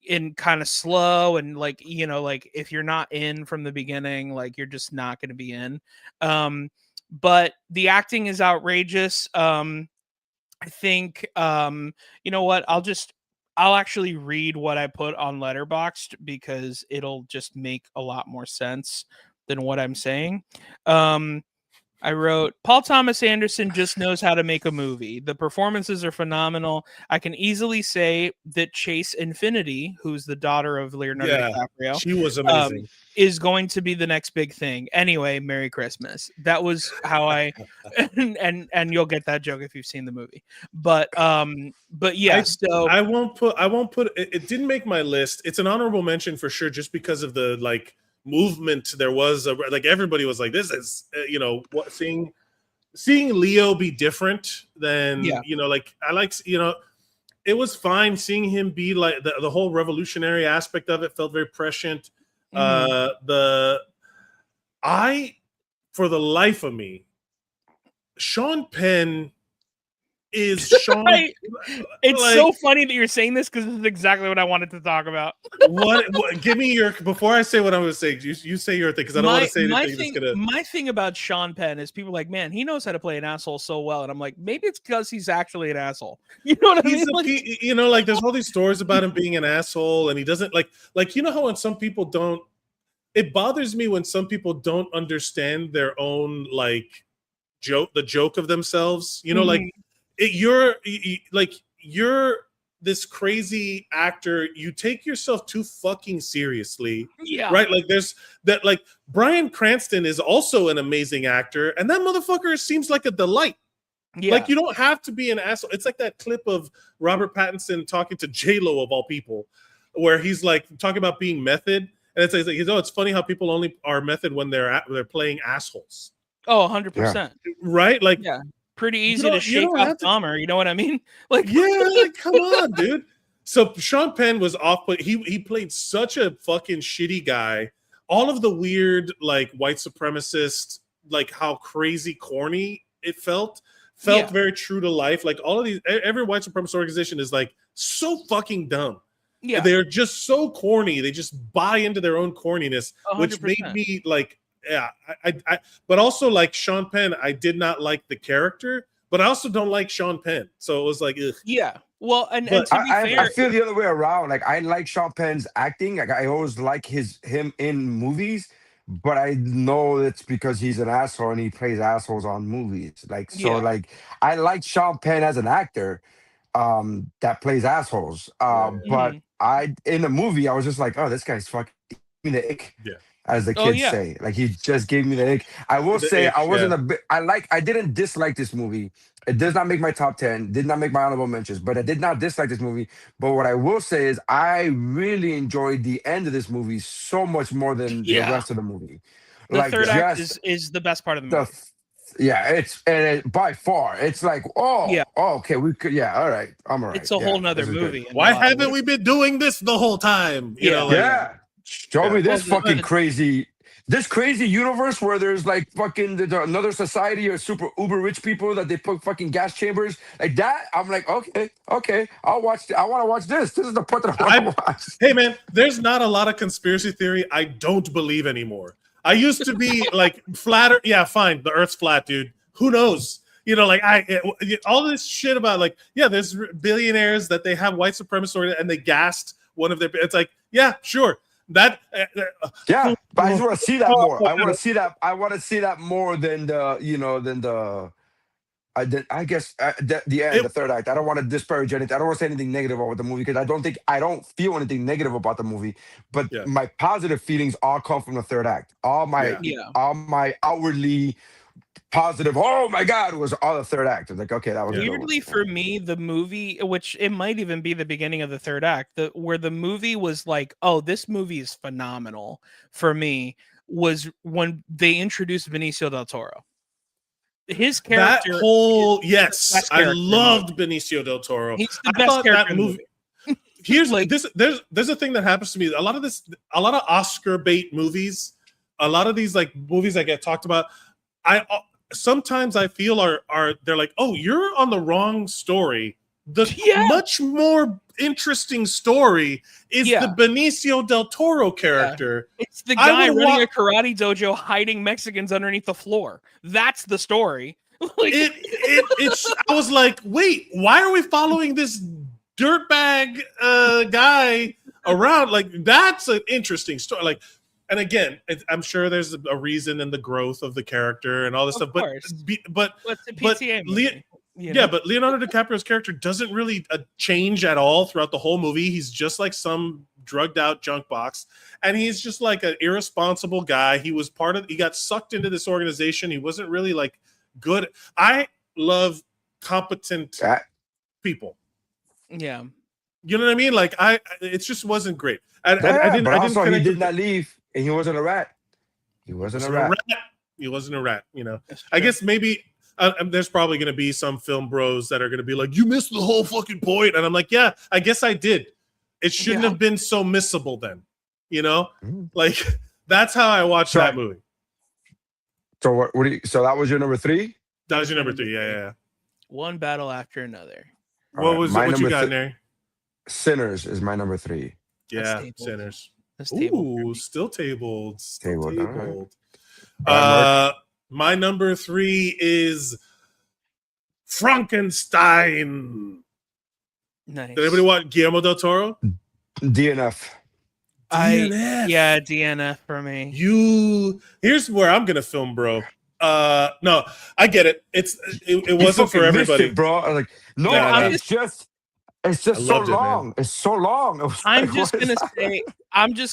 in kind of slow and like if you're not in from the beginning, like you're just not going to be in. But the acting is outrageous. I think you know what? I'll actually read what I put on Letterboxd because it'll just make a lot more sense than what I'm saying. I wrote, Paul Thomas Anderson just knows how to make a movie. The performances are phenomenal. I can easily say that Chase Infinity, who's the daughter of Leonardo DiCaprio,
she was amazing,
is going to be the next big thing. Anyway, Merry Christmas. That was how I and you'll get that joke if you've seen the movie. But yeah, so
I won't put it didn't make my list. It's an honorable mention for sure, just because of the movement there was. Everybody was like, this is what seeing Leo be different than I like it was fine seeing him be like the whole revolutionary aspect of it felt very prescient. For the life of me, Sean Penn is Sean.
It's so funny that you're saying this because this is exactly what I wanted to talk about.
what? Give me your before I say what I'm going to say. You say your thing because I don't want to say anything.
My thing about Sean Penn is people are like, man, he knows how to play an asshole so well, and I'm like, maybe it's because he's actually an asshole. You know what I mean?
There's all these stories about him being an asshole, and he doesn't like how when some people don't. It bothers me when some people don't understand their own the joke of themselves. You're this crazy actor. You take yourself too fucking seriously, right? There's that. Bryan Cranston is also an amazing actor, and that motherfucker seems like a delight. Yeah. You don't have to be an asshole. It's like that clip of Robert Pattinson talking to J-Lo of all people. where he's like talking about being method, and it's like, it's funny how people only are method when they're playing assholes.
Oh, 100%.
Right? Like,
yeah, pretty easy to shake
don't
off
have to-
Dahmer. You know what I mean? Like,
yeah, like, come on, dude. So Sean Penn was off, but he played such a fucking shitty guy. All of the weird, like, white supremacist, like how crazy corny it felt very true to life. Like all of these, every white supremacist organization is like so fucking dumb.
Yeah,
they're just so corny. They just buy into their own corniness,
100%.
which made me like, yeah. I but also like Sean Penn, I did not like the character, but I also don't like Sean Penn. So it was like, ugh.
Yeah. Well, and
But
to be fair,
I feel the other way around. Like I like Sean Penn's acting. Like I always like him in movies, but I know it's because he's an asshole and he plays assholes on movies. Like so,
Yeah.
like I like Sean Penn as an actor, that plays assholes. But I in the movie I was just like, oh, this guy's fucking give me the ick.
Yeah.
As the kids say, like he just gave me the ick. I will say I wasn't a bit. I didn't dislike this movie. It does not make my top 10. Did not make my honorable mentions, but I did not dislike this movie. But what I will say is I really enjoyed the end of this movie so much more than the rest of the movie.
The
like
third act is the best part of the movie.
By far. It's like, okay, we could, all right, I'm all right.
It's a whole nother movie.
Why haven't we been doing this the whole time? You know, like,
show me this fucking crazy universe where there's like fucking another society of super uber rich people that they put fucking gas chambers like that. I'm like, okay, I'll watch. I want to watch this. This is the part that I want to watch.
Hey man, there's not a lot of conspiracy theory I don't believe anymore. I used to be like flatter. Yeah, fine. The Earth's flat, dude. Who knows? You know, like all this shit about like, there's billionaires that they have white supremacists and they gassed one of their. It's like, yeah, sure. That
but I just want to see that more. I want to see that. I want to see that more than the I guess the third act. I don't want to disparage anything. I don't want to say anything negative about the movie because I don't feel anything negative about the movie. But my positive feelings all come from the third act. All my outwardly positive, oh my god, was all the third act. I was like, okay, that was
weirdly for me, the movie, which it might even be the beginning of the third act, where the movie was like, oh, this movie is phenomenal for me, was when they introduced Benicio del Toro. His character,
that whole I loved Benicio del Toro.
He's the best character in the movie.
Here's like this. There's a thing that happens to me. A lot of Oscar bait movies, a lot of these like movies that get talked about. Sometimes I feel they're like, oh, you're on the wrong story. The much more interesting story is the Benicio del Toro character.
It's the guy running a karate dojo hiding Mexicans underneath the floor. That's the story. Like,
it's I was like, wait, why are we following this dirtbag guy around? Like, that's an interesting story. Like, and again, I'm sure there's a reason in the growth of the character and all this stuff. But Leonardo DiCaprio's character doesn't really change at all throughout the whole movie. He's just like some drugged out junk box, and he's just like an irresponsible guy. He got sucked into this organization. He wasn't really like good. I love competent people.
Yeah.
You know what I mean? Like it just wasn't great.
He did not leave. And he wasn't a rat. He wasn't a rat.
He wasn't a rat. You know, I guess maybe there's probably going to be some film bros that are going to be like, you missed the whole fucking point. And I'm like, yeah, I guess I did. It shouldn't have been so missable then. You know, like that's how I watched that movie.
So what do you? So that was your number 3?
That was your number 3. Yeah.
One battle after another.
What you got, Nary?
Sinners is my number 3.
Yeah, Sinners.
Ooh,
still tabled. My number 3 is Frankenstein.
Nice.
Did anybody watch Guillermo del Toro?
DNF.
DNF for me.
Here's where I'm gonna film, bro. No, I get it. It wasn't for everybody,
bro. I was like, no, it's just so long. It's so long.
I'm just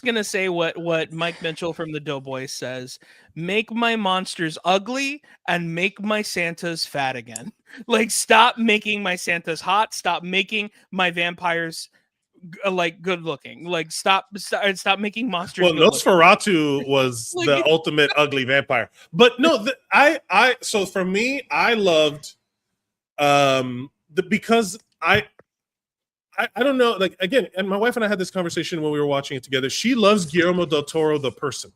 gonna say what Mike Mitchell from the Doughboys says: make my monsters ugly and make my Santas fat again. Like, stop making my Santas hot. Stop making my vampires like good looking. Like stop making monsters.
Well,
good looking.
Nosferatu was
Like-
the ultimate ugly vampire. But no, so for me, I loved because I don't know, like again, and my wife and I had this conversation when we were watching it together. She loves Guillermo del Toro the person.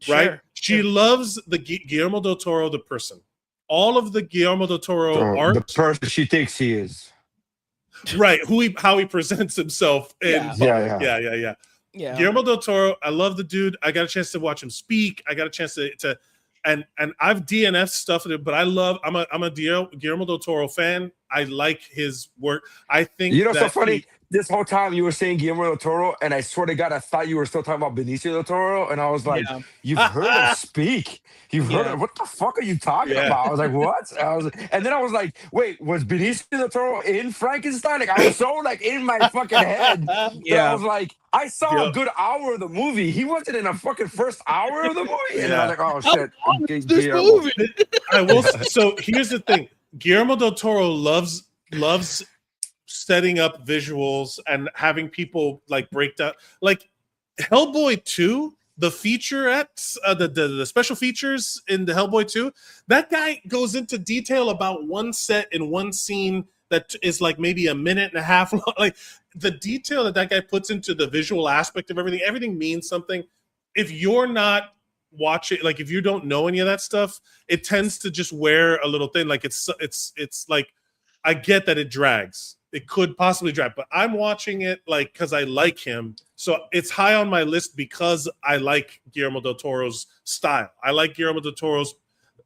Right?
Sure.
She loves the Guillermo del Toro the person. All of the Guillermo del Toro art,
the person she thinks he is.
Right? how he presents himself in
Yeah.
yeah. Guillermo del Toro, I love the dude. I got a chance to watch him speak. I got a chance to and I've DNF stuff with it, but I'm a Guillermo del Toro fan. I like his work. I think
So funny. This whole time you were saying Guillermo del Toro, and I swear to God, I thought you were still talking about Benicio del Toro, and I was like, "You've heard him speak. You've heard him. What the fuck are you talking about?" I was like, "What?" And then I was like, "Wait, was Benicio del Toro in Frankenstein?" Like I was so like in my fucking head. I was like, I saw a good hour of the movie. He wasn't in a fucking first hour of the movie, and I was like, "Oh shit."
This movie.
I will. So here's the thing: Guillermo del Toro loves setting up visuals and having people like break down, like Hellboy 2, the featurettes, the special features in the Hellboy 2. That guy goes into detail about one set in one scene that is like maybe a minute and a half long. Like the detail that guy puts into the visual aspect of everything means something. If you're not watching, like if you don't know any of that stuff, it tends to just wear a little thin. Like it's like, I get that it drags. It could possibly drag, but I'm watching it like because I like him. So it's high on my list because I like Guillermo del Toro's style. I like Guillermo del Toro's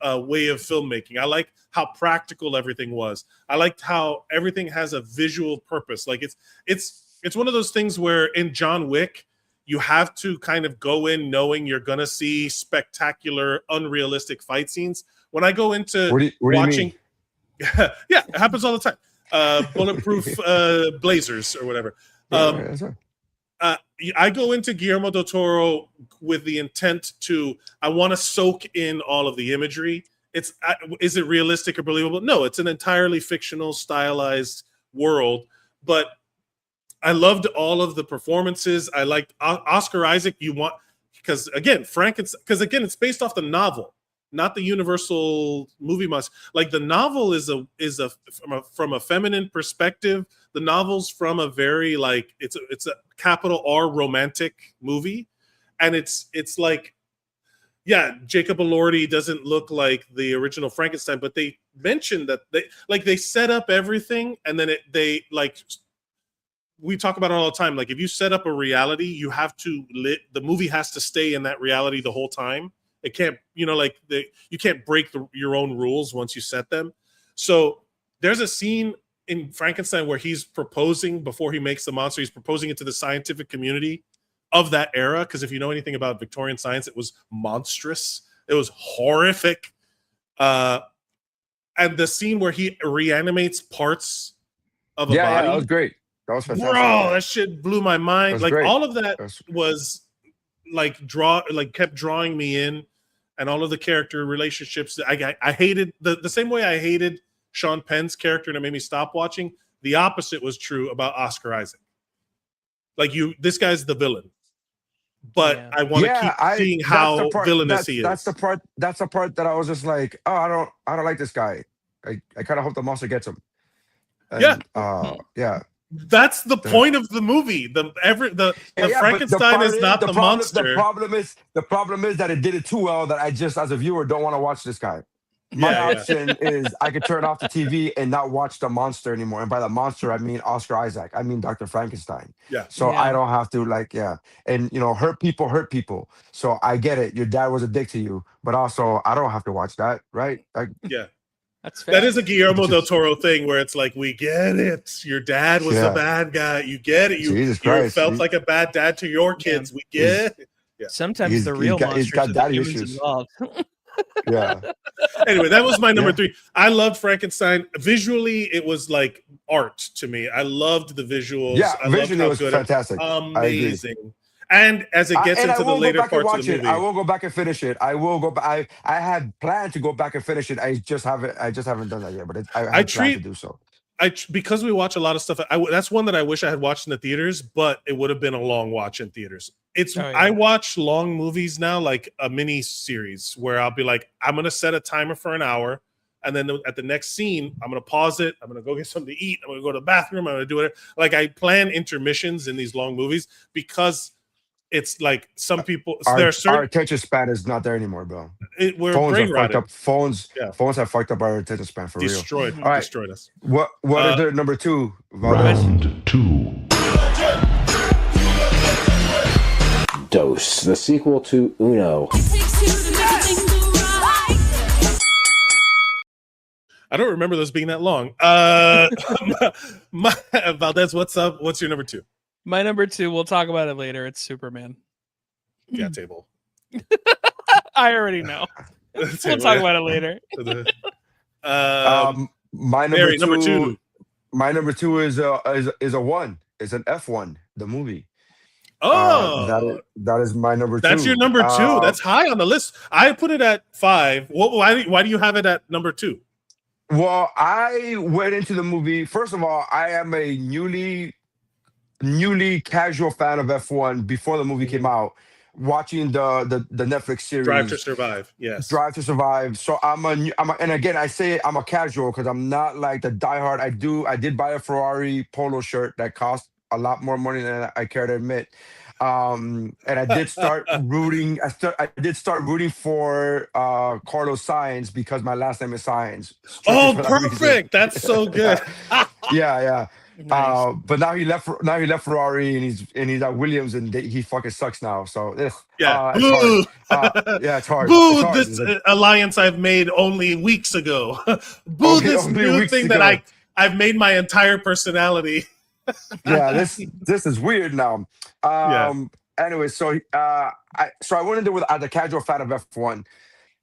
way of filmmaking. I like how practical everything was. I liked how everything has a visual purpose. Like it's one of those things where in John Wick, you have to kind of go in knowing you're gonna see spectacular, unrealistic fight scenes. When I go into
what do
watching.
you mean?
Yeah, it happens all the time. Bulletproof blazers or whatever. I go into Guillermo del Toro with the intent I want to soak in all of the imagery. Is it realistic or believable? No, it's an entirely fictional, stylized world. But I loved all of the performances. I liked Oscar Isaac. Because again, it's based off the novel, not the Universal movie monster. Like the novel is from a feminine perspective. The novel's from a very like it's a capital R romantic movie, and it's like, yeah, Jacob Elordi doesn't look like the original Frankenstein, but they mentioned that they set up everything, and then we talk about it all the time. Like if you set up a reality, you have to the movie has to stay in that reality the whole time. It can't, you can't break your own rules once you set them. So there's a scene in Frankenstein where he's proposing before he makes the monster. He's proposing it to the scientific community of that era. Because if you know anything about Victorian science, it was monstrous. It was horrific. And the scene where he reanimates parts of a body.
Yeah, that was great. That was fantastic.
Bro, that shit blew my mind. Like
great.
All of that was kept drawing me in. And all of the character relationships, I hated the same way I hated Sean Penn's character, and it made me stop watching. The opposite was true about Oscar Isaac. Like this guy's the villain, but I want to keep seeing how villainous he is.
That's the part that I was just like, oh, I don't like this guy. I kind of hope the monster gets him. And, yeah.
That's the point of the movie. The Frankenstein is not the monster.
The problem is that it did it too well that I just, as a viewer, don't want to watch this guy. My option is I could turn off the TV and not watch the monster anymore. And by the monster, I mean Oscar Isaac. I mean Dr. Frankenstein.
Yeah.
So I don't have to And hurt people. So I get it. Your dad was a dick to you, but also I don't have to watch that, right?
Yeah.
That's fair.
That is a Guillermo del Toro thing where it's like, we get it. Your dad was the bad guy. You get it. You felt like a bad dad to your kids. We get it. Yeah.
Sometimes the real monsters
got
are the
daddy
humans
issues.
involved.
Yeah.
Anyway, that was my number 3. I loved Frankenstein. Visually, it was like art to me. I loved the visuals.
Yeah,
visually
it was fantastic.
Amazing. And as it gets into the later parts of the movie,
I will go back and finish it. I will go back. I had planned to go back and finish it. I just haven't done that yet. But I plan to do so.
because we watch a lot of stuff. That's one that I wish I had watched in the theaters, but it would have been a long watch in theaters. I watch long movies now like a mini series where I'll be like, I'm gonna set a timer for an hour, and then at the next scene, I'm gonna pause it. I'm gonna go get something to eat. I'm gonna go to the bathroom. I'm gonna do it. Like I plan intermissions in these long movies because it's like some people.
Our attention span is not there anymore, bro.
We're
phones
brain
are fucked
rotted.
up. Phones have fucked up our attention span for
Destroyed.
real. All right.
Destroyed us.
What is their number 2?
Round 2.
Dose, the sequel to Uno.
I don't remember those being that long. Valdez, what's up? What's your number 2?
My number 2, we'll talk about it later. It's Superman.
Yeah, table.
I already know. We'll talk about it later.
My number 2. My number 2 is a 1. It's an F1, the movie.
Oh,
that is my number 2.
That's your number 2. That's high on the list. I put it at 5. Why do you have it at number 2?
Well, I went into the movie. First of all, I am a newly casual fan of F1 before the movie came out, watching the Netflix series
Drive to Survive. Yes,
Drive to Survive. So and again I say I'm a casual because I'm not like the diehard. I did buy a Ferrari polo shirt that cost a lot more money than I care to admit. And I did start rooting. I did start rooting for Carlos Sainz because my last name is Sainz.
Oh, perfect! That's so good.
Yeah.
Nice.
But now he left Ferrari and he's at Williams and he fucking sucks now. So
it's
hard. It's hard.
Boo!
It's hard.
This alliance I've made only weeks ago. Boo! This new thing that I've made my entire personality.
Yeah, this is weird now. Anyway, so I went into with as a casual fan of F1,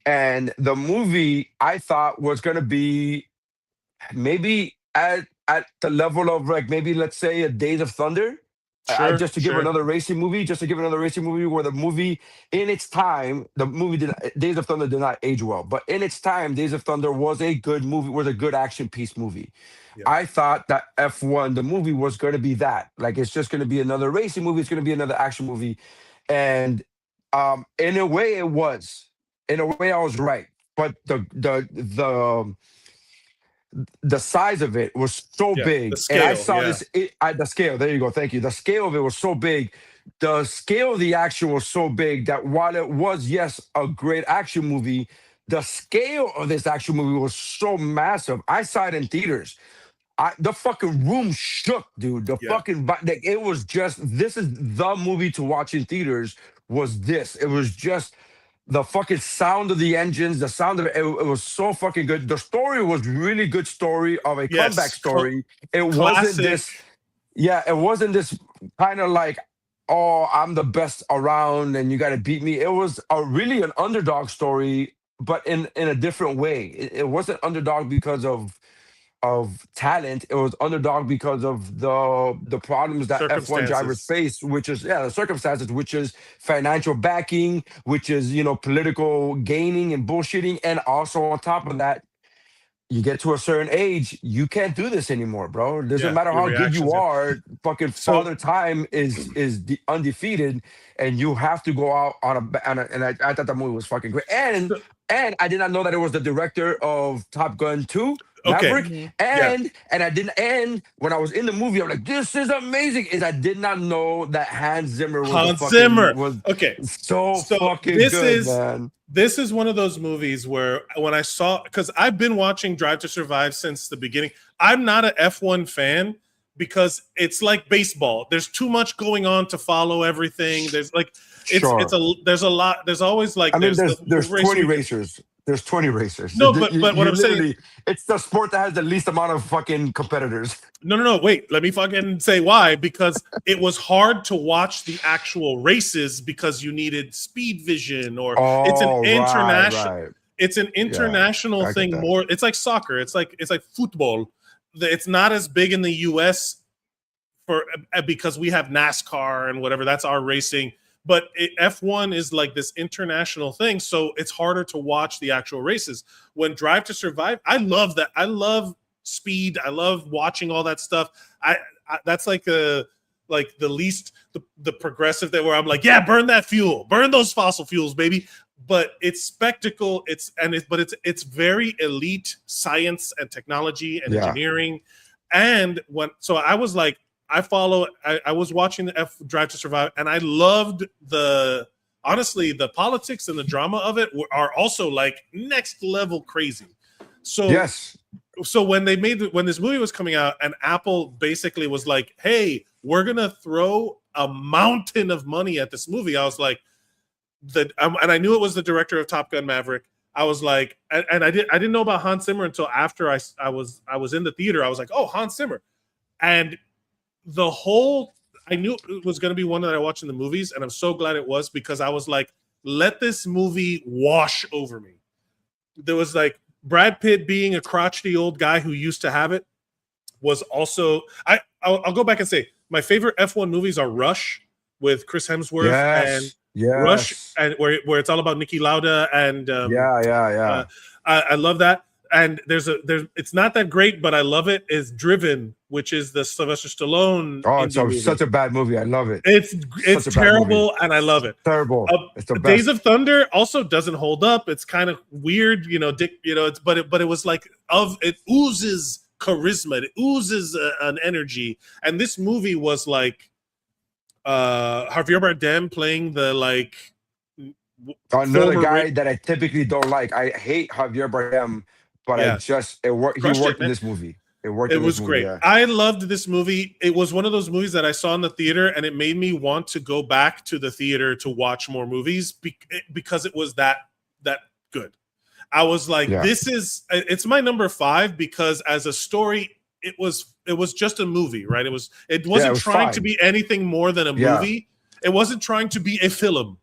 and the movie I thought was gonna be maybe at the level of like maybe let's say a Days of Thunder. Just to give another racing movie, where the movie in its time, Days of Thunder did not age well, but in its time, Days of Thunder was a good movie, was a good action piece movie. Yeah. I thought that F1, the movie, was going to be that. Like it's just going to be another racing movie. It's going to be another action movie, and in a way, it was. In a way, I was right, but the size of it was so big,
scale,
and I saw this. The scale. There you go. Thank you. The scale of it was so big. The scale of the action was so big that while it was a great action movie, the scale of this action movie was so massive. I saw it in theaters. The fucking room shook, dude. It was just, this is the movie to watch in theaters. Was this? It was just. The fucking sound of the engines, the sound of it was so fucking good. The story was really good story of a comeback story. It wasn't this, it wasn't this kind of like, oh, I'm the best around and you got to beat me. It was really an underdog story, but in a different way. It wasn't underdog because of talent. It was underdog because of the problems that F1 drivers face, which is the circumstances, which is financial backing, which is political gaining and bullshitting, and also on top of that, you get to a certain age, you can't do this anymore, bro. It doesn't matter how good you are. Fucking Father Time is undefeated, and you have to go out on a. And I thought that movie was fucking great, and I did not know that it was the director of Top Gun 2. Maverick, and I didn't. And when I was in the movie, I'm like, "This is amazing!" I did not know that Hans Zimmer was so fucking good, man.
This is one of those movies where when I saw, because I've been watching Drive to Survive since the beginning. I'm not an F1 fan because it's like baseball. There's too much going on to follow everything. There's like there's a lot. There's always like
there's 20 racers. There's 20 racers.
No, but what I'm saying,
it's the sport that has the least amount of fucking competitors.
No. Wait, let me fucking say why. Because it was hard to watch the actual races because you needed speed vision, or it's an international. Right. It's an international thing. More, it's like soccer. It's like football. It's not as big in the U.S. because we have NASCAR and whatever. That's our racing. But F1 is like this international thing, so it's harder to watch the actual races. When Drive to Survive, I love that. I love speed. I love watching all that stuff. I that's like the least the progressive that where I'm like, yeah, burn that fuel, burn those fossil fuels, baby. But it's spectacle. It's very elite science and technology and engineering. And so I was like, I was watching the Drive to Survive, and I loved honestly, the politics and the drama of it are also like next level crazy. So
yes.
So when this movie was coming out, and Apple basically was like, "Hey, we're gonna throw a mountain of money at this movie," I was like, and I knew it was the director of Top Gun Maverick. I was like, and I didn't know about Hans Zimmer until after I was in the theater. I was like, "Oh, Hans Zimmer," and I knew it was going to be one that I watched in the movies, and I'm so glad it was, because I was like, let this movie wash over me. There was like Brad Pitt being a crotchety old guy who used to have it was also. I'll go back and say my favorite F1 movies are Rush with Chris Hemsworth and Rush, and where it's all about Niki Lauda and I love that. And it's not that great, but I love it. Is Driven, which is the Sylvester Stallone.
Oh, it's such a bad movie. I love it.
It's terrible, and I love it.
Terrible. It's the best.
Days of Thunder also doesn't hold up. It's kind of weird, but it was like it oozes charisma. It oozes an energy. And this movie was like Javier Bardem playing the like
another guy that I typically don't like. I hate Javier Bardem. But it worked. He worked in this movie. It worked. It was great. Yeah.
I loved this movie. It was one of those movies that I saw in the theater, and it made me want to go back to the theater to watch more movies because it was that good. I was like, it's my number 5 because as a story, it was just a movie, right? It wasn't trying to be anything more than a movie. It wasn't trying to be a film.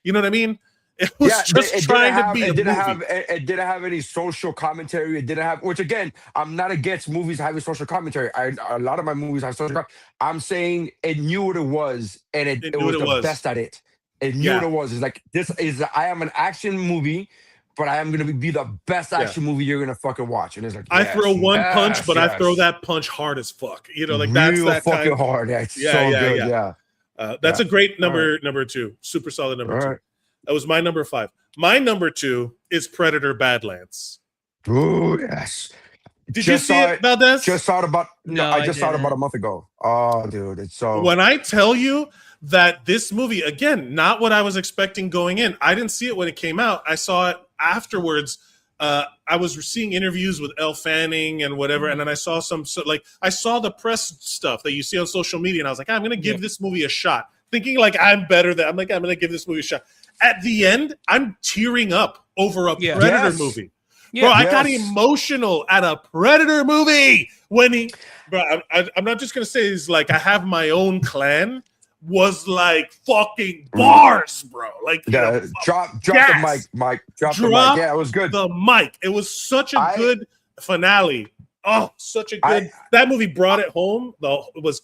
You know what I mean? It was just trying to be a movie.
It didn't have any social commentary. It didn't have, which again, I'm not against movies having social commentary. A lot of my movies have social commentary. I'm saying it knew what it was, and it was the best at it. It knew what it was. It's like, I am an action movie, but I am going to be the best action movie you're going to fucking watch. And it's like,
I throw one punch, but I throw that punch hard as fuck. Like that's that
fucking hard. Yeah, it's so good. Yeah.
That's a great number 2. Super solid number 2. That was my number 5. My number 2 is Predator Badlands.
Oh, yes.
Did you see it, Valdez?
Just saw it about I just saw it about a month ago. Oh, dude, it's so.
When I tell you that this movie, again, not what I was expecting going in. I didn't see it when it came out. I saw it afterwards. I was seeing interviews with Elle Fanning and whatever, and then I saw I saw the press stuff that you see on social media, and I was like, I'm going to give this movie a shot, thinking like I'm better than. I'm going to give this movie a shot. At the end, I'm tearing up over a Predator movie. Bro, I got emotional at a Predator movie when I'm not just going to say it's like I have my own clan was like fucking bars, bro. Like,
drop the mic, Mike. Drop the mic. Yeah, it was good.
The mic. It was such a good finale. Oh, such a good. That movie brought it home. It was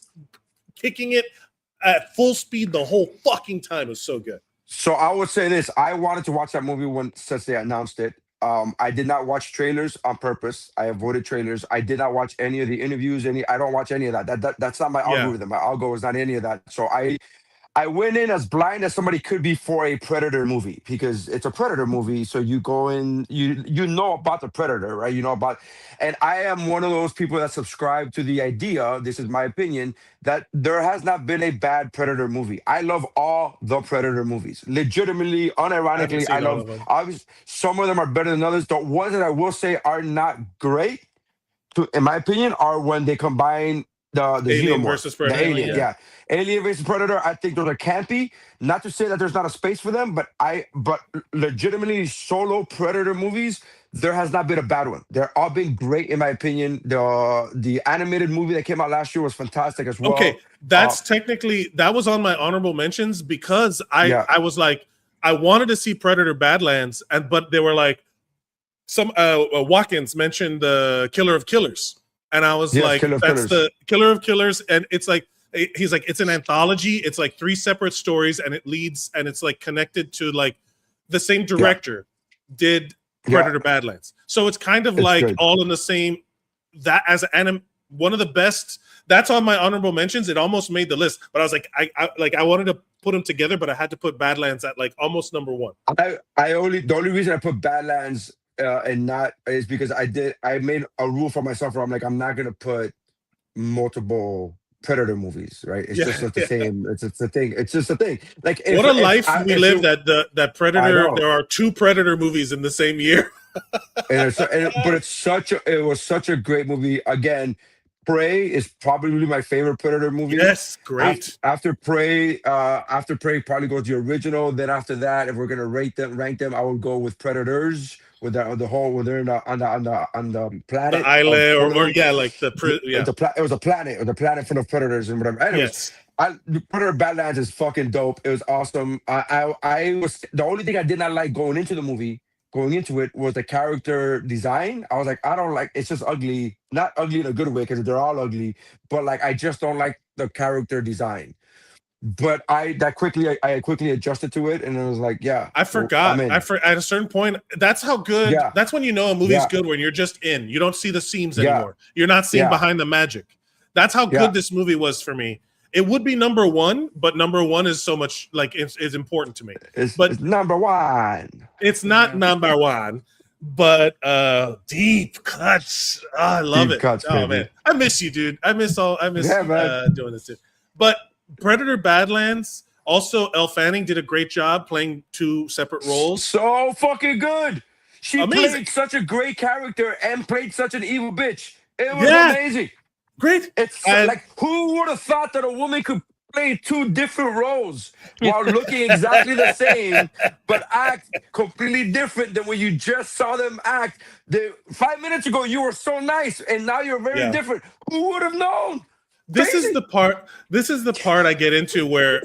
kicking it at full speed the whole fucking time. It was so good.
So I would say this. I wanted to watch that movie since they announced it. I did not watch trailers on purpose. I avoided trailers. I did not watch any of the interviews. I don't watch any of that. That's not my algorithm. My algo is not any of that. So I went in as blind as somebody could be for a Predator movie because it's a Predator movie. So you go in, you know about the Predator, right? You know about, and I am one of those people that subscribe to the idea, this is my opinion, that there has not been a bad Predator movie. I love all the Predator movies. Legitimately, unironically, I love, obviously, some of them are better than others. The ones that I will say are not great, in my opinion, are when they combine the
Alien versus Predator.
The Alien, Alien versus Predator, I think those are campy. Not to say that there's not a space for them, but legitimately solo Predator movies, there has not been a bad one. They're all been great in my opinion. The animated movie that came out last year was fantastic as well.
Okay, that's technically that was on my honorable mentions because I was like I wanted to see Predator Badlands, but they were like some Watkins mentioned the Killer of Killers, and I was the Killer of Killers, and it's like. He's like, it's an anthology. It's like 3 separate stories, and it leads, and it's like connected to like the same director did Predator Badlands. So it's kind of like all in the same that as one of the best. That's on my honorable mentions. It almost made the list, but I was like, I wanted to put them together, but I had to put Badlands at like almost number one.
The only reason I put Badlands and not is because I made a rule for myself where I'm like, I'm not gonna put multiple Predator movies, right? It's just not the same. It's a thing. It's just a thing. Like
what a life we live that Predator. There are 2 Predator movies in the same year.
But it was such a great movie. Again, Prey is probably my favorite Predator movie.
Yes, great.
After Prey probably goes the original. Then after that, if we're gonna rank them, I would go with Predators with the whole when they're on the planet,
the island, or
it was a planet full of predators and whatever. Anyways, Predator Badlands is fucking dope. It was awesome. I was the only thing I did not like going into it was the character design. I was like, I don't like, it's just ugly. Not ugly in a good way because they're all ugly, but like I just don't like the character design. But I quickly adjusted to it, and it was like, yeah.
I forgot. At a certain point, that's how good. Yeah. That's when you know a movie's good, when you're just in. You don't see the seams anymore. You're not seeing behind the magic. That's how good this movie was for me. It would be number one, but number one is so much like it's important to me.
It's number one.
It's not number one, but deep cuts. Oh, I love it. Cuts, oh man, I miss you, dude. I miss doing this too. But Predator Badlands, also Elle Fanning did a great job playing 2 separate roles.
So fucking good. She played such a great character and played such an evil bitch. It was amazing.
Great.
It's like, who would have thought that a woman could play 2 different roles while looking exactly the same, but act completely different than when you just saw them act? 5 minutes ago, you were so nice, and now you're very different. Who would have known?
This is the part I get into where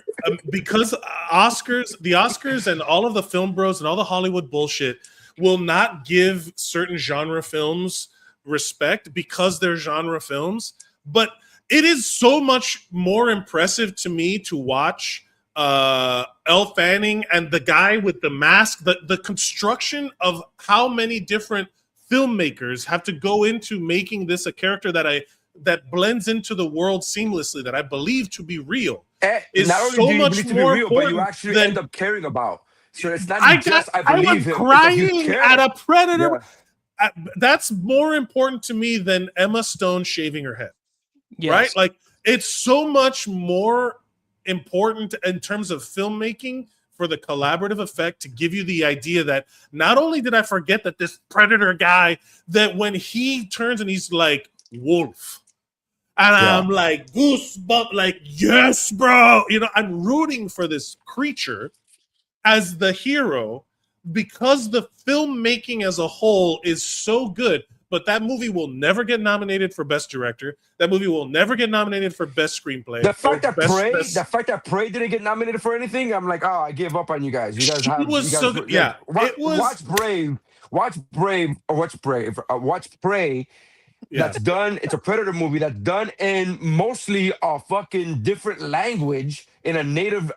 because the Oscars and all of the film bros and all the Hollywood bullshit will not give certain genre films respect because they're genre films, but it is so much more impressive to me to watch Elle Fanning and the guy with the mask, the construction of how many different filmmakers have to go into making this a character that blends into the world seamlessly, that I believe to be real. Is
not only
so
do you
much
believe to
more
be real, but you actually end up caring about. So it's not I believe
was
him.
Crying at a Predator. Yeah. That's more important to me than Emma Stone shaving her head. Yes. Right? Like, it's so much more important in terms of filmmaking for the collaborative effect to give you the idea that not only did I forget that this Predator guy, that when he turns and he's like, wolf. And I'm like, goosebump, like, yes, bro. You know, I'm rooting for this creature as the hero because the filmmaking as a whole is so good. But that movie will never get nominated for Best Director. That movie will never get nominated for Best Screenplay.
The fact that Prey didn't get nominated for anything, I'm like, oh, I give up on you guys. You guys have.
Was so good. Yeah,
watch Prey. That's done. It's a Predator movie that's done in mostly a fucking different language, in a Native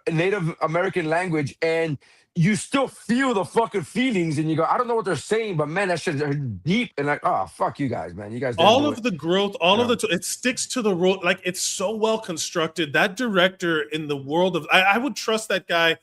American language, and you still feel the fucking feelings, and you go, I don't know what they're saying, but man, that shit is deep. And like, oh, fuck you guys, man. You guys
all of the growth, it sticks to the role. Like, it's so well constructed. That director in the world of, I would trust that guy.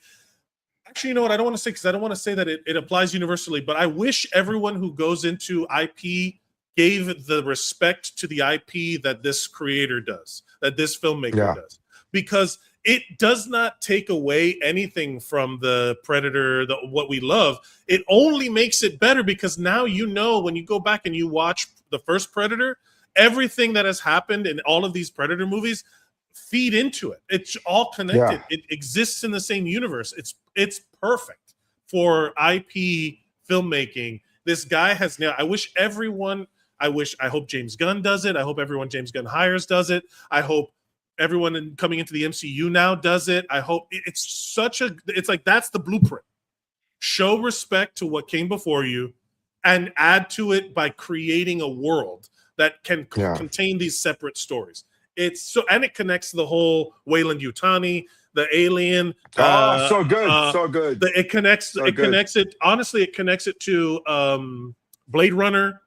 Actually, you know what? I don't want to say, because I don't want to say that it applies universally, but I wish everyone who goes into IP gave the respect to the IP that this creator does, that this filmmaker does, because it does not take away anything from the Predator, what we love. It only makes it better because now, you know, when you go back and you watch the first Predator, everything that has happened in all of these Predator movies feed into it. It's all connected. It exists in the same universe. It's perfect for IP filmmaking. This guy has now. I hope James Gunn does it. I hope everyone James Gunn hires does it. I hope everyone coming into the MCU now does it. I hope it's like, that's the blueprint. Show respect to what came before you and add to it by creating a world that can contain these separate stories. And it connects the whole Wayland Yutani, the alien.
So good.
It connects it to Blade Runner.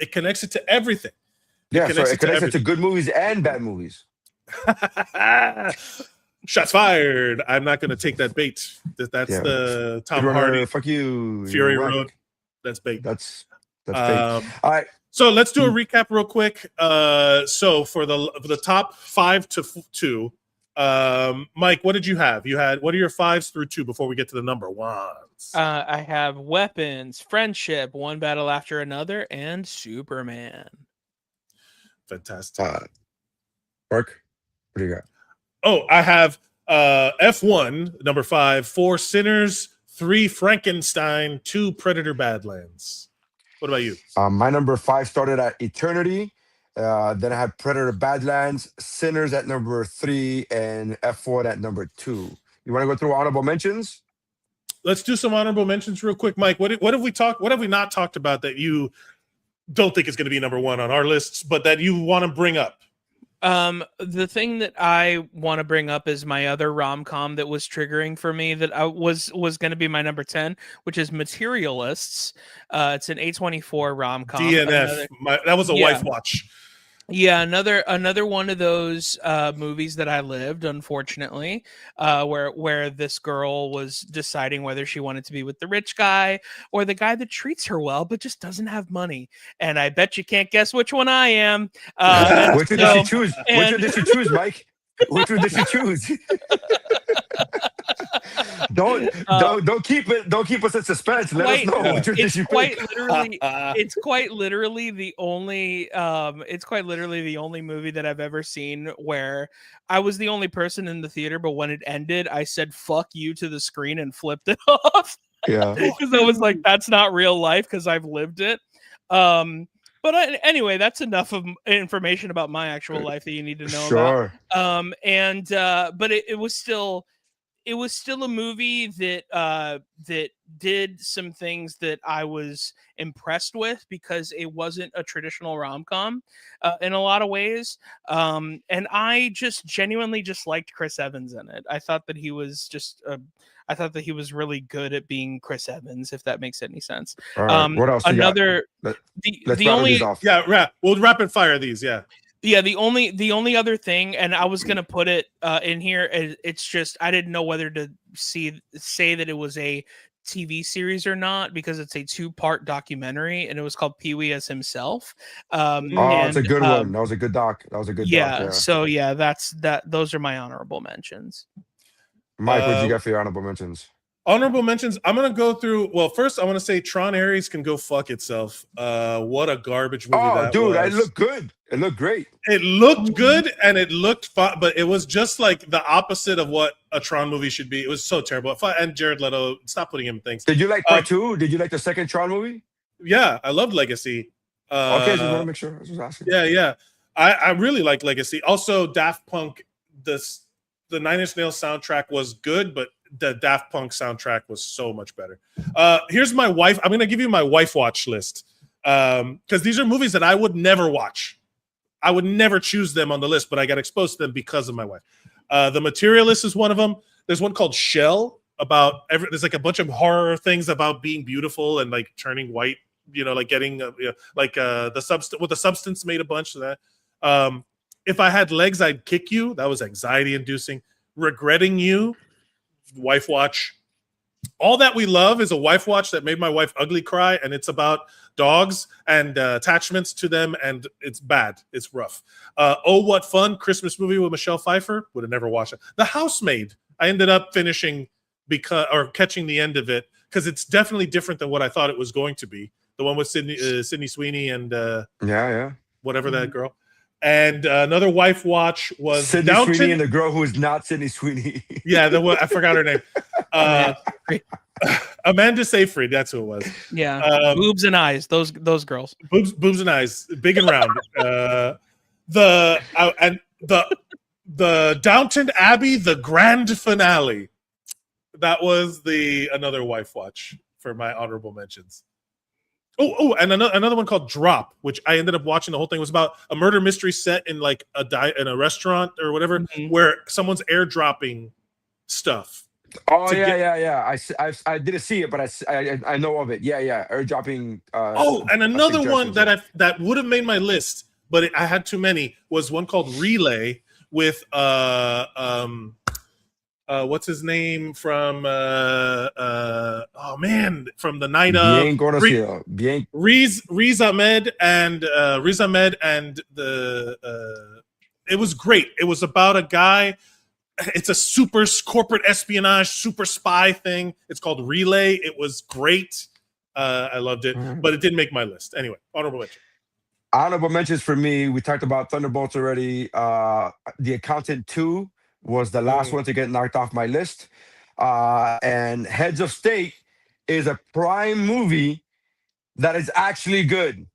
It connects it to everything.
Yeah, so
connects
it
it to
connects it to
everything.
good movies and bad movies.
Shots fired. I'm not going to take that bait. That's
Yeah.
the Tom
Speedrunner,
Hardy
fuck you.
Fury
You're whack.
Road. That's bait.
That's bait. All right.
So let's do a recap real quick. So for the top 5 to 2, Mike, what did you have? What are your 5s through 2 before we get to the number 1s?
I have Weapons, Friendship, One Battle After Another, and Superman.
Fantastic.
Mark, what do you got?
Oh, I have F1, number 5, 4 Sinners, 3 Frankenstein, 2 Predator Badlands. What about you?
My number 5 started at Eternity. Then I had Predator Badlands, Sinners at number 3, and F1 at number 2. You want to go through honorable mentions?
Let's do some honorable mentions real quick, Mike. What have we not talked about that you don't think is going to be number 1 on our lists, but that you want to bring up?
The thing that I want to bring up is my other rom-com that was triggering for me that I was going to be my number 10, which is Materialists. It's an A24 rom-com.
DNF. That was a wife watch.
Yeah, another one of those movies that I lived, unfortunately, where this girl was deciding whether she wanted to be with the rich guy or the guy that treats her well but just doesn't have money. And I bet you can't guess which one I am.
Which one did she choose? Which one did she choose, Mike? Which one did she choose? Don't keep us in suspense. Let us know which one did you pick.
It's quite literally the only movie that I've ever seen where I was the only person in the theater, but when it ended, I said "fuck you" to the screen and flipped it off.
Yeah,
because I was like, "That's not real life," because I've lived it. But anyway, that's enough of information about my actual life that you need to know about. But it was still a movie that did some things that I was impressed with because it wasn't a traditional rom-com in a lot of ways. And I just genuinely just liked Chris Evans in it. I thought that he was really good at being Chris Evans, if that makes any sense.
All right. What else?
We'll rapid fire these.
Yeah, the only other thing, and I was gonna put it in here, it's just I didn't know whether to say that it was a TV series or not because it's a 2-part documentary and it was called Pee Wee as Himself.
It's a good one. That was a good doc. Doc. Yeah.
So those are my honorable mentions.
Mike, what did you got for your honorable mentions?
Honorable mentions. I'm gonna go through. Well, first I want to say Tron Ares can go fuck itself. What a garbage movie that was.
It looked good. It looked great.
It looked good and it looked fun, but it was just like the opposite of what a Tron movie should be. It was so terrible. And Jared Leto, stop putting him in things.
Did you like part 2? Did you like the second Tron movie?
Yeah, I loved Legacy.
Okay, just want to make sure. I was just asking.
Yeah. I really like Legacy. Also, Daft Punk. The Nine Inch Nails soundtrack was good, but the Daft Punk soundtrack was so much better. Here's my wife. I'm going to give you my wife watch list because these are movies that I would never watch. I would never choose them on the list, but I got exposed to them because of my wife. The Materialist is one of them. There's one called Shell there's like a bunch of horror things about being beautiful and like turning white, like getting the substance made a bunch of that. If I Had Legs, I'd Kick You. That was anxiety inducing. Regretting You, wife watch. All That We Love is a wife watch that made my wife ugly cry, and it's about dogs and attachments to them, and it's bad. It's rough. Oh, What Fun, Christmas movie with Michelle Pfeiffer. Would have never watched it. The Housemaid, I ended up finishing catching the end of it because it's definitely different than what I thought it was going to be. The one with Sydney Sweeney and whatever that girl. And another wife watch was
Sydney Sweeney and the girl who is not Sydney Sweeney.
Yeah, I forgot her name. Amanda Seyfried, that's who it was.
Yeah, boobs and eyes. Those girls.
Boobs and eyes, big and round. The Downton Abbey, the grand finale. That was another wife watch for my honorable mentions. Oh, and another one called Drop, which I ended up watching. The whole thing was about a murder mystery set in like in a restaurant or whatever, where someone's airdropping stuff.
Oh yeah. I didn't see it, but I know of it. Yeah. Airdropping.
And another one that would have made my list, but I had too many. Was one called Relay with what's his name from from the night of
Bien conocido. Bien.
Riz Ahmed and the it was great. It was about a guy. It's a super corporate espionage, super spy thing. It's called Relay. It was great. I loved it, but it didn't make my list. Anyway, honorable mention.
Honorable mentions for me. We talked about Thunderbolts already. The Accountant 2 was the last one to get knocked off my list. And Heads of State is a Prime movie that is actually good.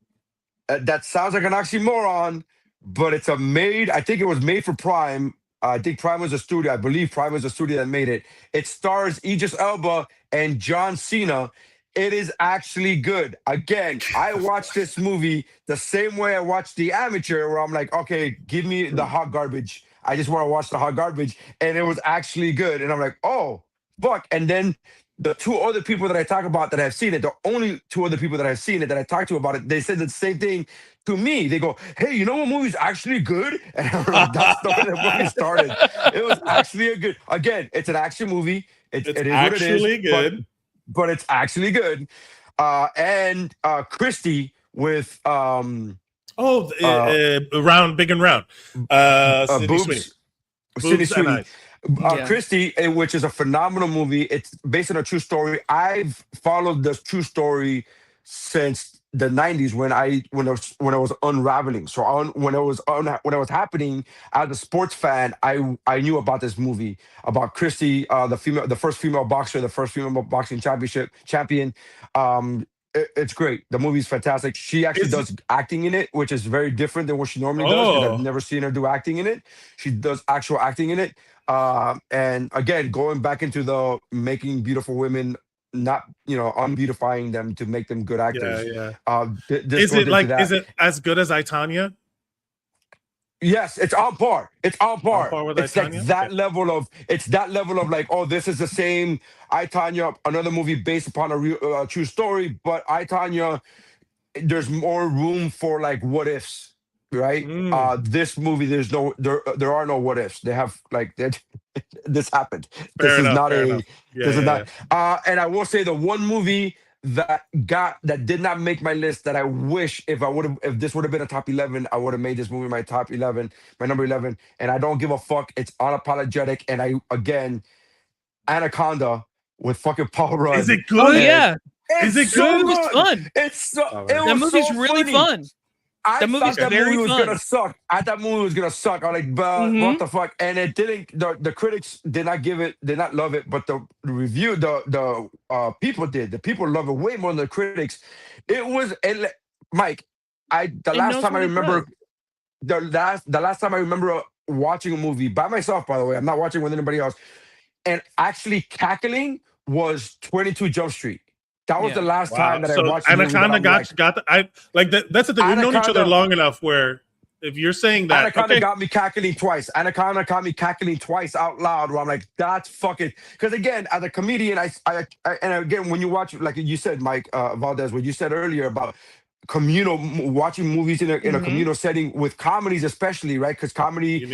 That sounds like an oxymoron, but it's I think it was made for Prime. I think Prime was a studio. I believe Prime was a studio that made it. It stars Idris Elba and John Cena. It is actually good. Again, I watched this movie the same way I watched The Amateur, where I'm like, okay, give me the hot garbage. I just want to watch the hot garbage. And it was actually good. And I'm like, oh, fuck. And then the two other people that I talk about that have seen it, the only two other people that I've seen it, that I talked to about it, they said the same thing to me. They go, hey, you know what movie's actually good? And I'm like, that's the way the movie started. It was actually a good, again, it's an action movie. It is
actually
what it is,
good.
but it's actually good. And Christie with
round, big and round. Sydney Sweeney.
Sydney Sweeney.
And
Christie, which is a phenomenal movie. It's based on a true story. I've followed this true story since the 90s when it was unraveling. So when it was happening, as a sports fan, I knew about this movie, about Christie, the first female boxer, the first female boxing champion. It's great. The movie's fantastic. She actually does acting in it, which is very different than what she normally does, because I've never seen her do acting in it. She does actual acting in it. And again, going back into the making beautiful women, not unbeautifying them to make them good actors.
Is it as good as I, Tonya?
Yes, it's on par. It's on par.
With
it's like that level of. It's that level of like, oh, this is the same I, Tonya, another movie based upon a real true story, but I, Tonya, there's more room for like what ifs, right? This movie, there are no what ifs. They have like that. This happened. This is not. And I will say the one movie that did not make my list, that I wish if this would have been a top 11, I would have made this movie my top 11, my number 11. And I don't give a fuck. It's unapologetic. And Anaconda with fucking Paul Rudd.
Is it good?
Oh yeah.
Is it
good?
It
was fun.
It's so.
That movie's really fun.
I thought that movie was
fun.
gonna suck. I thought movie was gonna suck. I'm like, what the fuck? And it didn't. The critics did not give it, did not love it, but the review, the people did. The people love it way more than the critics. It was, Mike. The last time I remember watching a movie by myself. By the way, I'm not watching with anybody else, and actually cackling was 22 Jump Street. That was the last time that I watched.
Anaconda that's the thing. We've known each other long enough where if you're saying that,
Anaconda got me cackling twice. Anaconda got me cackling twice out loud. Where I'm like, that's fucking. Because again, as a comedian, I and again, when you watch, like you said, Mike Valdez, what you said earlier about watching movies in a communal setting with comedies, especially, right? Because comedy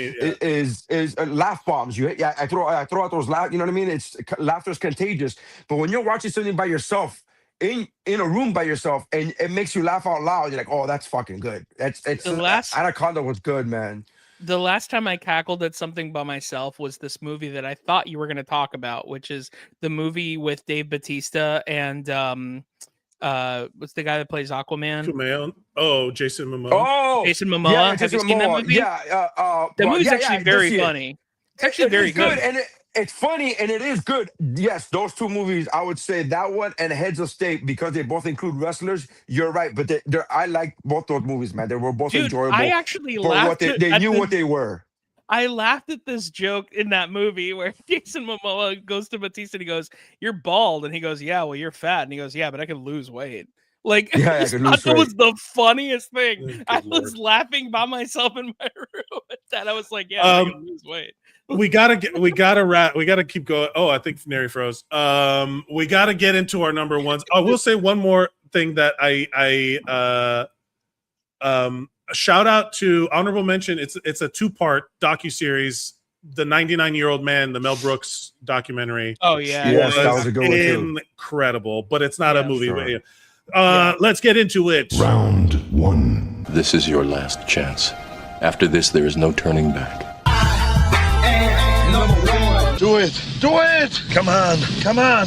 is laugh bombs. I throw out those laugh. You know what I mean? Laughter is contagious. But when you're watching something by yourself in a room by yourself and it makes you laugh out loud, you're like, oh, that's fucking good. Anaconda was good, man.
The last time I cackled at something by myself was this movie that I thought you were going to talk about, which is the movie with Dave Bautista and what's the guy that plays Aquaman?
Oh, Jason Momoa.
Oh,
Jason Momoa.
Yeah,
Have you seen that movie?
Yeah.
That movie's actually very funny. It's actually very good.
And it's funny and it is good. Yes, those two movies, I would say that one and Heads of State, because they both include wrestlers. You're right, but I like both those movies, man. They were both enjoyable.
I actually laughed.
They knew what they were.
I laughed at this joke in that movie where Jason Momoa goes to Batista and he goes, "You're bald," and he goes, "Yeah, well, you're fat," and he goes, "Yeah, but I can lose weight." Like, I thought that was the funniest thing. I was laughing by myself in my room at that. I was like, "Yeah, I can lose weight."
We gotta keep going. Oh, I think Neri froze. We gotta get into our number ones. I will say one more thing that shout out to honorable mention. It's a 2-part docuseries. The 99-Year-Old Man, the Mel Brooks documentary.
Oh yeah,
Yes, that was a good one too.
Incredible, but it's not a movie.
Sure.
Let's get into it.
Round 1.
This is your last chance. After this, there is no turning back.
Do it. Do it. Come on. Come on.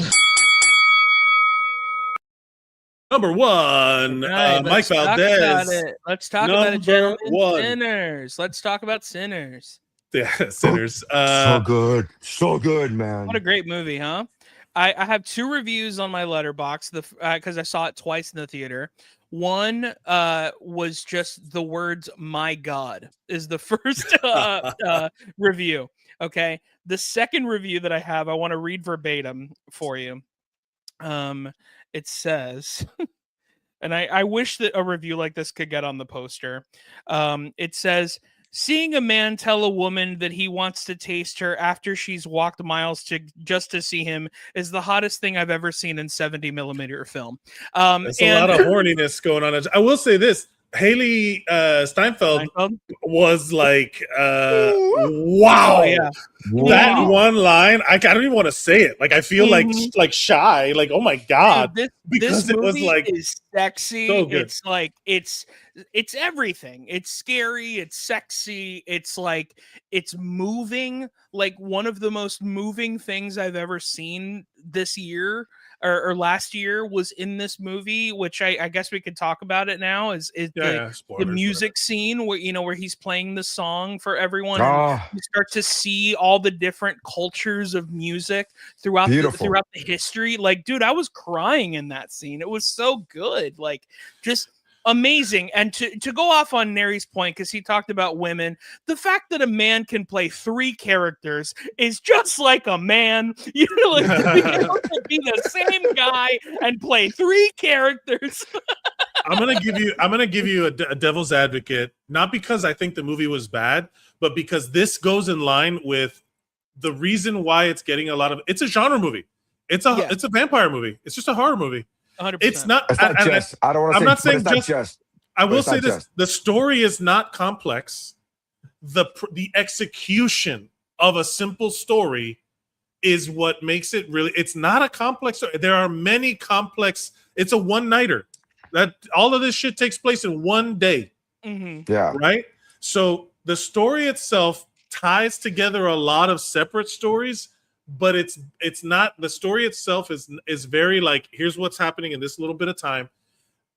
Number 1, Mike Valdez.
Let's talk about it, gentlemen.
Number 1.
Sinners. Let's talk about Sinners.
Yeah, Sinners.
So good, man.
What a great movie, huh? I have 2 reviews on my letterbox because I saw it twice in the theater. One was just the words "my God" is the first review. Okay, the second review that I have, I want to read verbatim for you. It says, and I wish that a review like this could get on the poster. It says, seeing a man tell a woman that he wants to taste her after she's walked miles just to see him is the hottest thing I've ever seen in 70mm film.
There's a lot of horniness going on. I will say this. Haley Steinfeld was like, wow.
Oh, yeah.
That one line, I don't even want to say it. Like, I feel like shy. Like, oh my God.
Dude,
because
this
it was
movie
like
is sexy.
So good.
It's like it's everything. It's scary. It's sexy. It's like it's moving. Like one of the most moving things I've ever seen this year or last year was in this movie, which I guess we could talk about it now. Is the music scene where he's playing the song for everyone. And you start to see all the different cultures of music throughout the history. Like, dude, I was crying in that scene. It was so good. Like, just amazing. And to go off on Neri's point, because he talked about women, the fact that a man can play 3 characters is just like a man. You know, like, to be the same guy and play 3 characters.
I'm gonna give you a devil's advocate, not because I think the movie was bad, but because this goes in line with the reason why it's getting a lot of. It's a genre movie. It's a vampire movie. It's just a horror movie.
100%.
It's not.
It's not just. I don't want to say. I'm not saying it's not just.
I will say this: the story is not complex. The execution of a simple story is what makes it really. It's not a complex story. There are many complex. It's a one-nighter. That all of this shit takes place in one day.
Mm-hmm.
Yeah.
Right. So the story itself ties together a lot of separate stories. But it's not, the story itself is very like, here's what's happening in this little bit of time.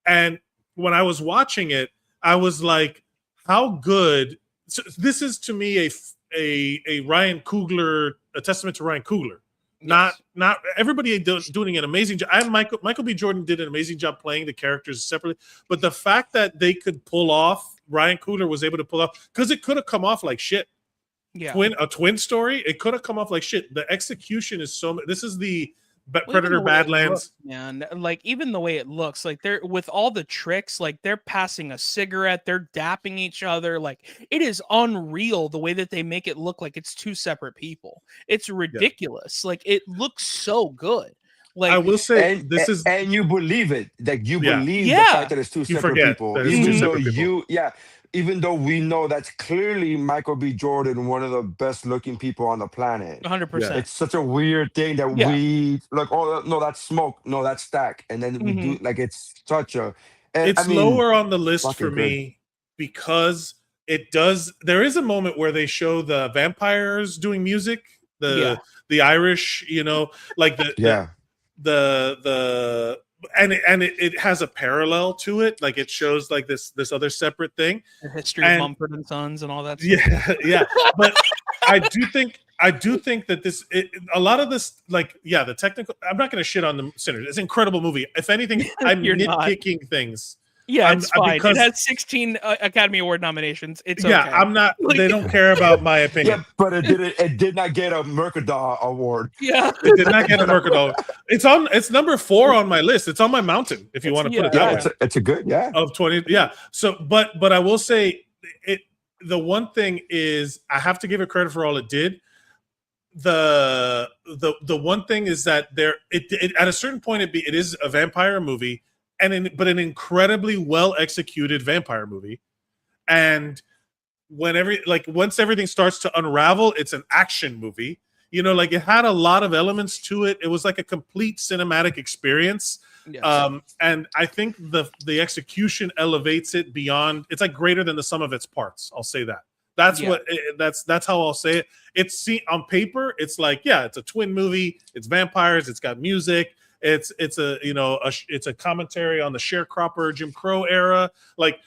And when I was watching it, I was like, how good. So this is to me a Ryan Coogler, a testament to Ryan Coogler. Yes. Not everybody doing an amazing job. Michael B. Jordan did an amazing job playing the characters separately. But the fact that they could pull off, Ryan Coogler was able to pull off, because it could have come off like shit.
Yeah.
A twin story, it could have come off like shit. The execution is so. This is the Predator Badlands,
man. Like even the way it looks, like they're with all the tricks, like they're passing a cigarette, they're dapping each other. Like it is unreal the way that they make it look like it's 2 separate people. It's ridiculous. Yeah. Like it looks so good. Like
I will say,
and you believe it. Like you believe the fact that it's 2 separate people, even though we know that's clearly Michael B. Jordan, one of the best looking people on the planet.
100%.
It's such a weird thing that we like, oh no, that's Smoke, no, that's Stack. And then we do like it's such a
it's lower on the list for me because it does. There is a moment where they show the vampires doing music, the Irish, like it has a parallel to it, like it shows like this other separate thing,
the history of Mumford and Sons and all that stuff.
But I do think that a lot of this, like the technical, I'm not going to shit on the Sinners, it's an incredible movie. If anything, I'm nitpicking things.
It's fine. It has 16 Academy Award nominations. It's okay.
I'm not. They don't care about my opinion.
Yeah, but it did not get a Mercadal award.
Yeah,
it did not get a Mercadal. It's number 4 on my list. It's on my mountain. If you want to put it that way,
it's a good
of 20. Yeah. So, but I will say it. The one thing is I have to give it credit for all it did. The one thing is that at a certain point it is a vampire movie. But an incredibly well executed vampire movie, and once everything starts to unravel, it's an action movie. You know, like it had a lot of elements to it. It was like a complete cinematic experience.
Yes.
And I think the execution elevates it beyond. It's like greater than the sum of its parts. I'll say that. That's that's how I'll say it. It's on paper, it's like, yeah, it's a twin movie. It's vampires. It's got music. It's a it's a commentary on the sharecropper Jim Crow era, like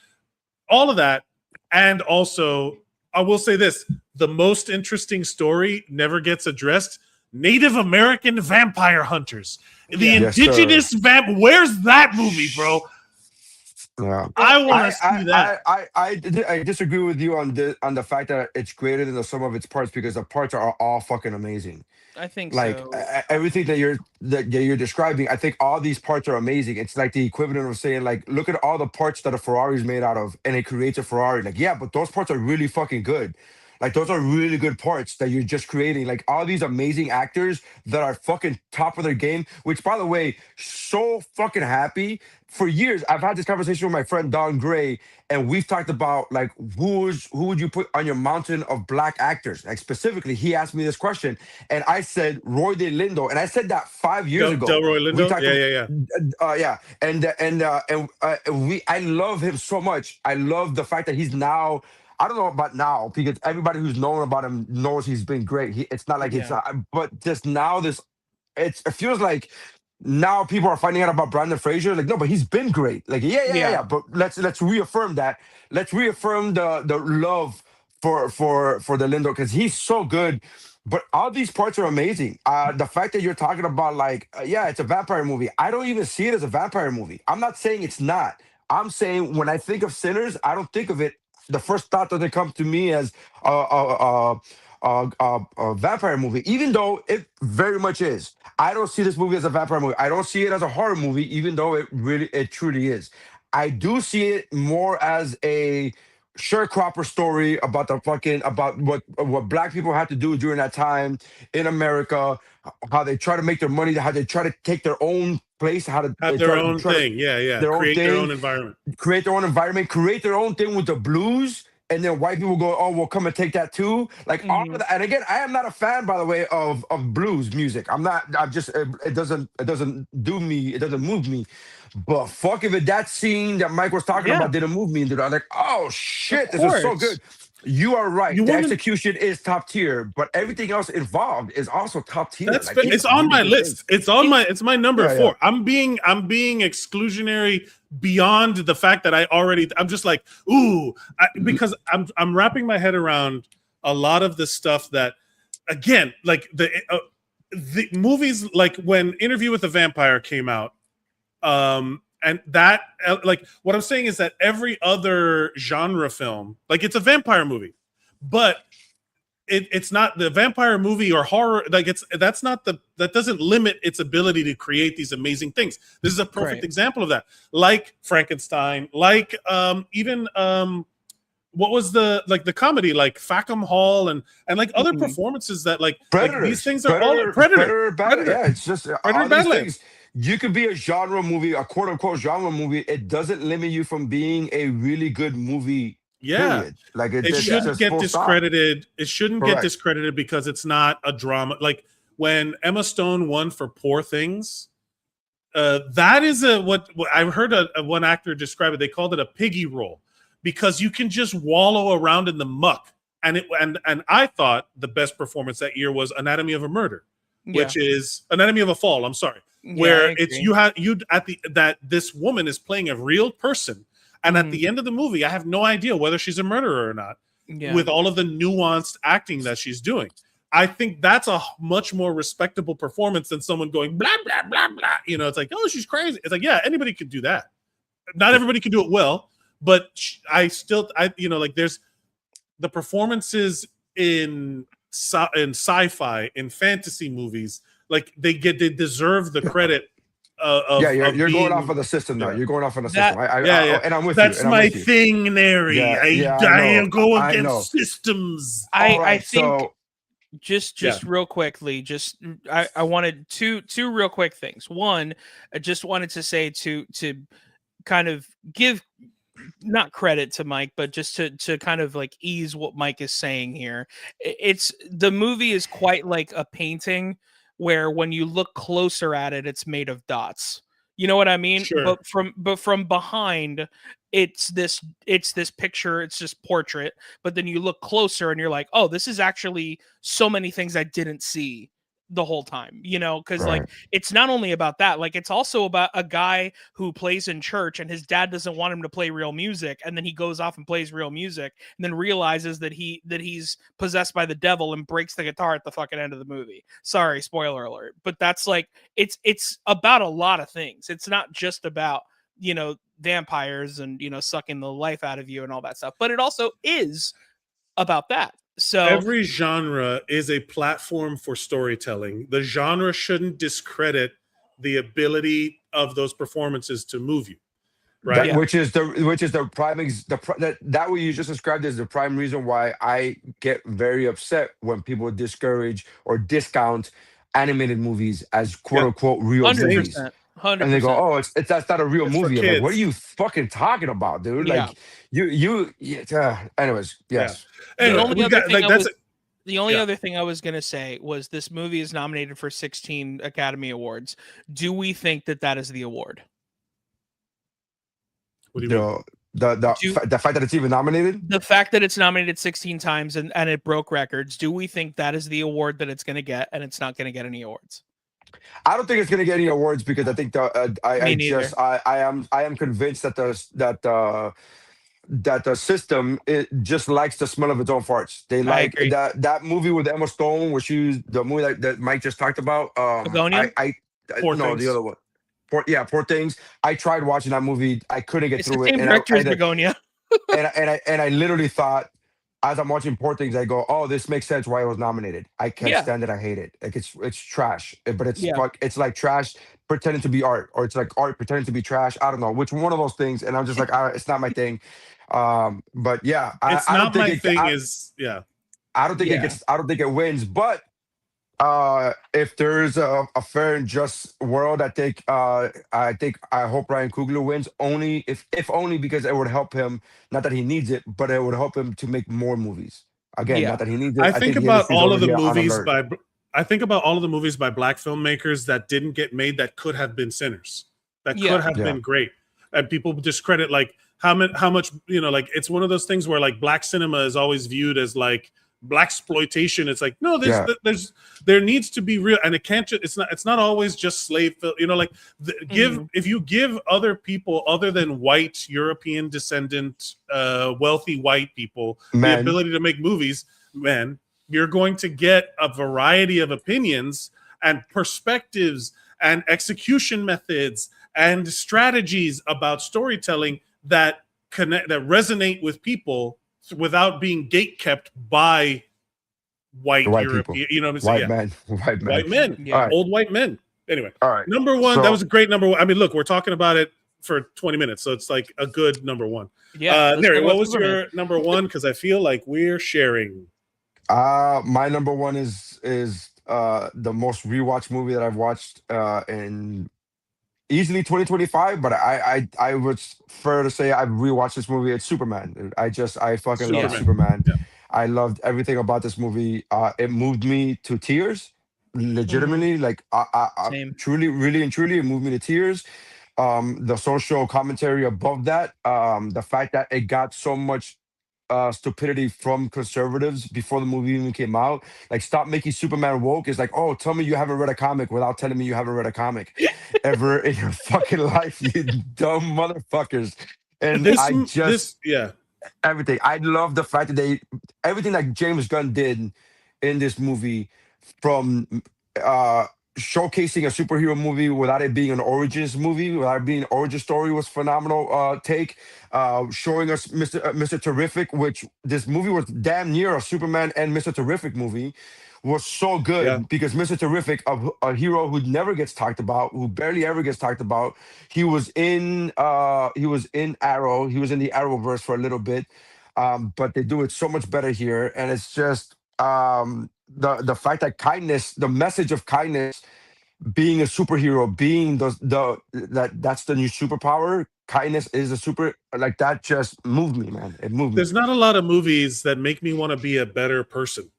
all of that. And also, I will say this: the most interesting story never gets addressed. Native American vampire hunters. The indigenous Where's that movie, bro?
Yeah.
I want to see that.
I disagree with you on the fact that it's greater than the sum of its parts, because the parts are all fucking amazing.
I think
Like
so.
everything that you're describing, I think all these parts are amazing. It's like the equivalent of saying, like, look at all the parts that a Ferrari is made out of, and it creates a Ferrari. Like, yeah, but those parts are really fucking good. Like, those are really good parts that you're just creating. Like, all these amazing actors that are fucking top of their game, which, by the way, so fucking happy. For years, I've had this conversation with my friend Don Gray, and we've talked about, like, who would you put on your mountain of black actors? Like, specifically, he asked me this question, and I said Roy De Lindo, and I said that 5 years ago.
Delroy Lindo?
Yeah. I love him so much. I love the fact that he's now. I don't know about now, because everybody who's known about him knows he's been great. It's not like it's not, but just now it feels like now people are finding out about Brandon Fraser. Like, no, but he's been great. Like, yeah. But let's reaffirm that. Let's reaffirm the love for the Lindo, because he's so good. But all these parts are amazing. The fact that you're talking about, like, it's a vampire movie. I don't even see it as a vampire movie. I'm not saying it's not. I'm saying when I think of Sinners, I don't think of it. The first thought that comes to me as a vampire movie, even though it very much is. I don't see this movie as a vampire movie. I don't see it as a horror movie, even though it truly is. I do see it more as a sharecropper story about what black people had to do during that time in America, how they try to make their money, how they try to take their own place, how to
have their own thing, create their own environment,
create their own thing with the blues, and then white people go, oh, well, come and take that too. Like, all of that. And again, I am not a fan, by the way, of blues music. I'm not. I'm just. It doesn't do me. It doesn't move me. But fuck, if that scene that Mike was talking about didn't move me, dude, I was like, oh shit, this is so good. You are right. The execution is top tier, but everything else involved is also top tier.
Like, it's on my list. It's my number 4. Yeah. I'm being exclusionary beyond the fact that I'm just like, because I'm wrapping my head around a lot of the stuff that, again, like the movies, like when Interview with the Vampire came out, and that, like, what I'm saying is that every other genre film, like, it's a vampire movie, but it's not the vampire movie or horror. Like, that doesn't limit its ability to create these amazing things. This is a perfect example of that. Like Frankenstein, like even what was the comedy, like Fackham Hall and like other performances that, like these things are all Predator.
Yeah, it's just all these things. You could be a genre movie, a quote unquote genre movie. It doesn't limit you from being a really good movie.
Yeah,
period. Like
it shouldn't get discredited. It shouldn't get discredited because it's not a drama. Like when Emma Stone won for Poor Things, that is what I've heard one actor describe it. They called it a piggy role because you can just wallow around in the muck. And I thought the best performance that year was Anatomy of a Murder, which is Anatomy of a Fall. I'm sorry. Where it's that this woman is playing a real person, and at the end of the movie, I have no idea whether she's a murderer or not. With all of the nuanced acting that she's doing, I think that's a much more respectable performance than someone going blah blah blah blah. You know, it's like, oh, she's crazy. It's like, yeah, anybody could do that. Not everybody can do it well, but there's the performances in sci-fi, in fantasy movies. Like they deserve the credit.
You're going off of the system now. You're going off of the system. And I'm with you.
That's my thing, Nary. I go against systems.
I think just real quickly, I wanted two real quick things. One, I just wanted to say to kind of give not credit to Mike, but just to kind of like ease what Mike is saying here. It's the movie is quite like a painting where when you look closer at it, it's made of dots. You know what I mean?
Sure.
But from behind, it's this picture, it's this portrait. But then you look closer and you're like, oh, this is actually so many things I didn't see the whole time, you know, because
Right.
like it's not only about that, like it's also about a guy who plays in church and his dad doesn't want him to play real music, and then he goes off and plays real music and then realizes that he's possessed by the devil and breaks the guitar at the fucking end of the movie. Sorry, spoiler alert, but that's like it's about a lot of things. It's not just about, you know, vampires and, you know, sucking the life out of you and all that stuff, but it also is about that. So
every genre is a platform for storytelling. The genre shouldn't discredit the ability of those performances to move you, right?
That, which is the prime that what you just described is the prime reason why I get very upset when people discourage or discount animated movies as quote unquote real
100%,
movies.
100%.
And they go, oh, it's that's not a real
It's for
movie. I'm like, what are
kids.
you fucking talking about, dude?
Yeah.
Like anyways, yes.
Anyway,
the only
we
other
got,
thing
like,
I
that's
was, the only
yeah.
other thing I was gonna say was this movie is nominated for 16 Academy Awards. Do we think that that is the award?
What do you mean?
The fact that it's even nominated?
The fact that it's nominated 16 times and it broke records, do we think that is the award that it's going to get, and it's not going to get any awards?
I don't think it's going to get any awards because I think I am convinced that the system, it just likes the smell of its own farts. They like
agree.
that movie with Emma Stone, where she was the movie that Mike just talked about.
Begonia?
Poor
no,
Things.
the other one. Poor Things. I tried watching that movie. I couldn't get
It's
through
the
it.
same director as Begonia.
and I literally thought, as I'm watching Poor Things, I go, "Oh, this makes sense why it was nominated." I can't stand it. I hate it. Like it's trash. But it's it's like trash pretending to be art, or it's like art pretending to be trash. I don't know which one of those things. And I'm just like, it's not my thing. But yeah,
It's
I
not
don't think
my
it,
thing.
I don't think it gets. I don't think it wins. But if there's a fair and just world, I hope Ryan Coogler wins, only if only because it would help him. Not that he needs it, but it would help him to make more movies. Again, not that he needs it.
I think
the
about
industry's
all of the
already on
movies
alert.
I think about all of the movies by Black filmmakers that didn't get made that could have been sinners, that could have been great, and people discredit like how much, you know, like it's one of those things where like Black cinema is always viewed as like Black exploitation. It's like, no, there needs to be real, and it can't just, it's not always just slave film, you know, like if you give other people other than white European descendant wealthy white people the ability to make movies, man, you're going to get a variety of opinions and perspectives and execution methods and strategies about storytelling that resonate with people without being gatekept by white European, you know what I'm saying? White men, old white men. Anyway,
all right.
Number one, that was a great number one. I mean, look, we're talking about it for 20 minutes, so it's like a good number one.
Yeah.
Neri, what was your number one? Because I feel like we're sharing.
My number one is the most rewatched movie that I've watched in easily 2025, but I would prefer to say I've rewatched this movie. It's Superman. I fucking love Superman.
Yeah.
I loved everything about this movie. It moved me to tears, legitimately. Like I truly, really and truly, it moved me to tears. The social commentary above that, the fact that it got so much stupidity from conservatives before the movie even came out. Like, stop making Superman woke. It's like, oh, tell me you haven't read a comic without telling me you haven't read a comic ever in your fucking life, you dumb motherfuckers. And everything. I love the fact that everything that James Gunn did in this movie, from showcasing a superhero movie without it being an origins movie, without it being an origin story, was phenomenal. Showing us Mr. Terrific, which this movie was damn near a Superman and Mr. Terrific movie, was so good because Mr. Terrific, a hero who never gets talked about, who barely ever gets talked about. He was in Arrow. He was in the Arrowverse for a little bit, but they do it so much better here, and it's just the fact that kindness, the message of kindness, being a superhero, being that's the new superpower. Kindness is a super like that. Just moved me, man. It moved me.
There's not a lot of movies that make me want to be a better person.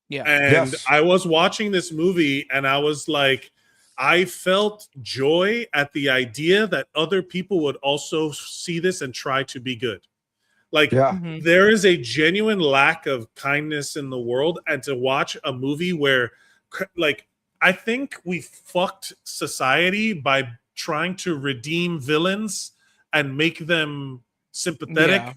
Yeah.
And
Yes.
I was watching this movie and I was like, I felt joy at the idea that other people would also see this and try to be good. Like,
Yeah.
there is a genuine lack of kindness in the world. And to watch a movie where, like, I think we fucked society by trying to redeem villains and make them sympathetic.
Yeah.